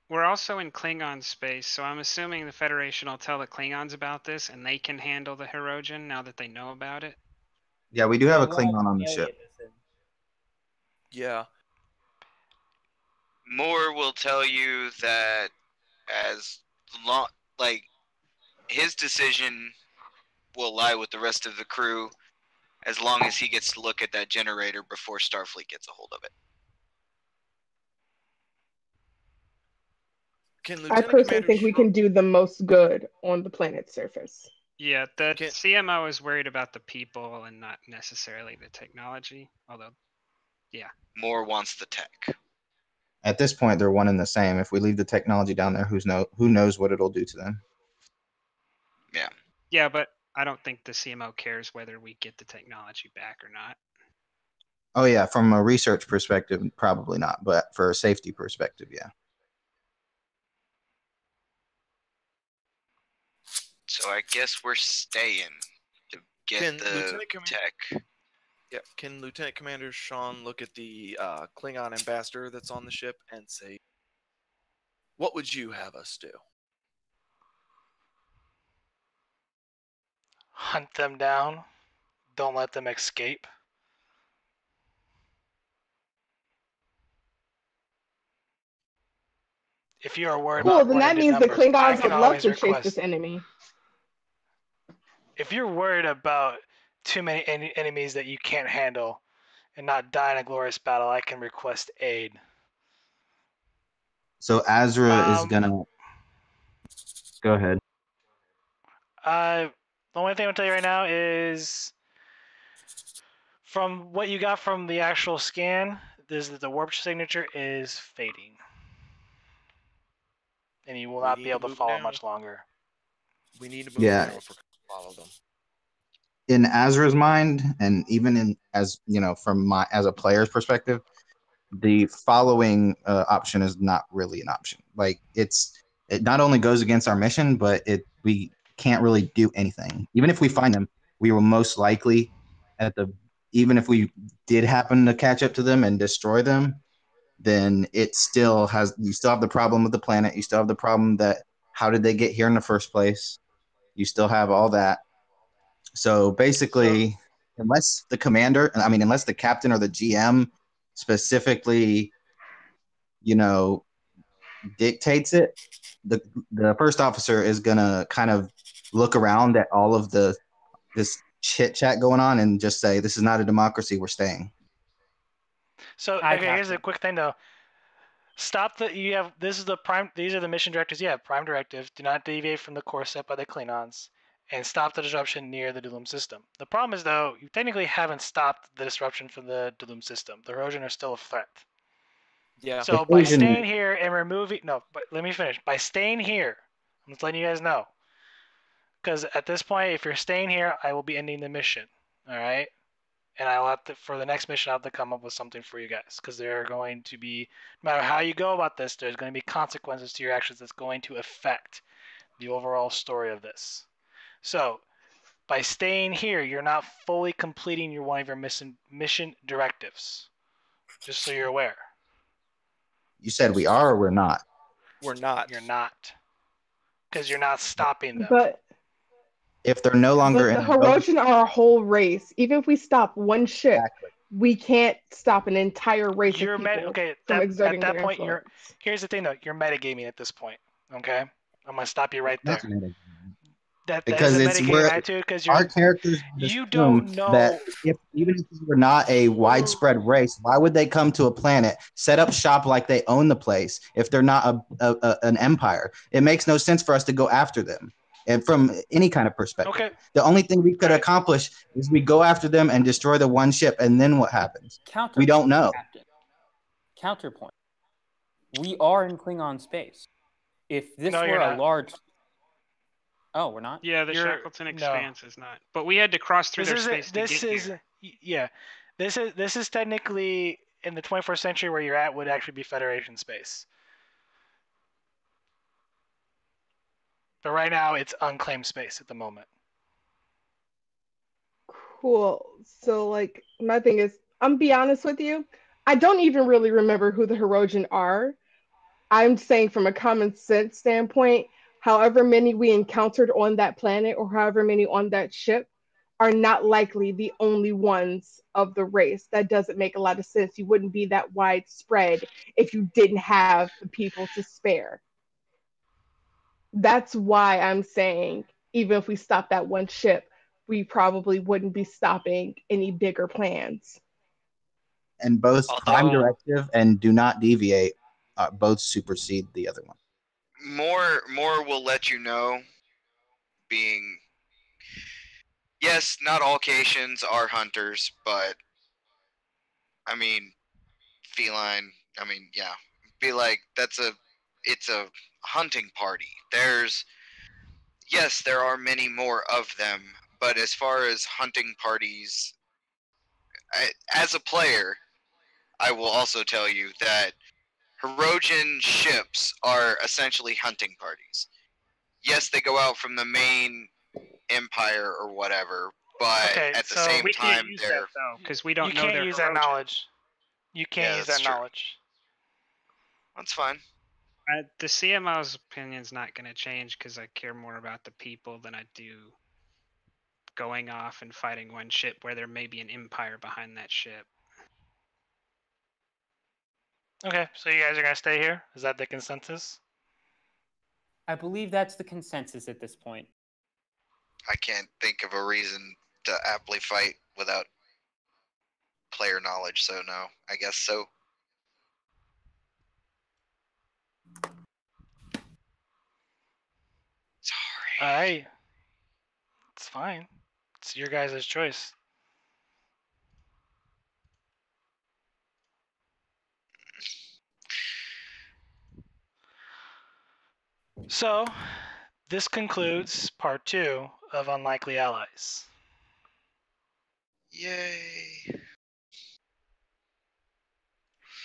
We're also in Klingon space, so I'm assuming the Federation will tell the Klingons about this, and they can handle the Hirogen now that they know about it. Yeah, we do have a Klingon on the ship. Yeah. Moore will tell you that as long, like, his decision will lie with the rest of the crew as long as he gets to look at that generator before Starfleet gets a hold of it. I personally think we can do the most good on the planet's surface. Yeah, the CMO is worried about the people and not necessarily the technology, although, yeah. Moore wants the tech. At this point, they're one and the same. If we leave the technology down there, who knows what it'll do to them? Yeah. Yeah, but I don't think the CMO cares whether we get the technology back or not. Oh, yeah. From a research perspective, probably not. But for a safety perspective, yeah. So I guess we're staying to get the tech. Yeah, can Lieutenant Commander Sean look at the Klingon ambassador that's on the ship and say, what would you have us do? Hunt them down. Don't let them escape. If you are worried about then that means numbers, the Klingons would love to request, chase this enemy. If you're worried about too many enemies that you can't handle and not die in a glorious battle, I can request aid. So Azure is gonna go ahead. The only thing I'll tell you right now is, from what you got from the actual scan, is that the warp signature is fading, and you will not be able to follow much longer. We need to move now if we're going to follow them. In Azure's mind, and even in as a player's perspective, the following option is not really an option. Like it not only goes against our mission, but we can't really do anything. Even if we find them, we will most likely even if we did happen to catch up to them and destroy them, then you still have the problem of the planet. You still have the problem that how did they get here in the first place? You still have all that. So basically, unless the captain or the GM specifically, dictates it, the first officer is gonna kind of look around at all of this chit chat going on and just say, "This is not a democracy. We're staying." So okay, here's a quick thing though. These are the mission directives. You have prime directive: do not deviate from the course set by the Klingons, and stop the disruption near the Dulum system. The problem is though, you technically haven't stopped the disruption from the Dulum system. The Hirogen are still a threat. Yeah. So by staying here and removing but let me finish. By staying here, I'm just letting you guys know. Because at this point, if you're staying here, I will be ending the mission. All right. And I'll have to, for the next mission, I'll have to come up with something for you guys, because there are going to be, no matter how you go about this, there's going to be consequences to your actions that's going to affect the overall story of this. So, by staying here, you're not fully completing one of your mission directives. Just so you're aware. You said we are or we're not? We're not. You're not. Because you're not stopping them. But if they're no longer the Hirogen are a whole race. Even if we stop one ship, we can't stop an entire race of people from exerting their influence. Here's the thing, though. You're metagaming at this point. Okay, I'm gonna stop you right there. Because it's our characters. You don't know that even if we're not a widespread race, why would they come to a planet, set up shop like they own the place if they're not an empire? It makes no sense for us to go after them. And from any kind of perspective, the only thing we could accomplish is we go after them and destroy the one ship, and then what happens? We don't know. Counterpoint. We are in Klingon space. If this were a large... Oh, we're not? Yeah, the Shackleton Expanse is not. But we had to cross through their space to get here. Yeah. This is technically, in the 21st century where you're at, would actually be Federation space. But right now, it's unclaimed space at the moment. Cool. So, like, my thing is, I'm be honest with you, I don't even really remember who the Hirogen are. I'm saying from a common sense standpoint, however many we encountered on that planet or however many on that ship are not likely the only ones of the race. That doesn't make a lot of sense. You wouldn't be that widespread if you didn't have the people to spare. That's why I'm saying, even if we stop that one ship, we probably wouldn't be stopping any bigger plans. And both Prime Directive and Do Not Deviate both supersede the other one. More will let you know, being... Yes, not all Caitians are hunters, but... I mean, feline... I mean, yeah. Be like, it's a hunting party. Yes, there are many more of them, but as far as hunting parties... as a player, I will also tell you that Hirogen ships are essentially hunting parties. Yes, they go out from the main empire or whatever, but at the same time, they're... because we don't know You can't use that knowledge. You can't use that knowledge. That's fine. The CMO's opinion's not going to change because I care more about the people than I do going off and fighting one ship where there may be an empire behind that ship. Okay, so you guys are going to stay here? Is that the consensus? I believe that's the consensus at this point. I can't think of a reason to aptly fight without player knowledge, so no, I guess so. Sorry. Alright. It's fine. It's your guys' choice. So, this concludes part 2 of Unlikely Allies. Yay.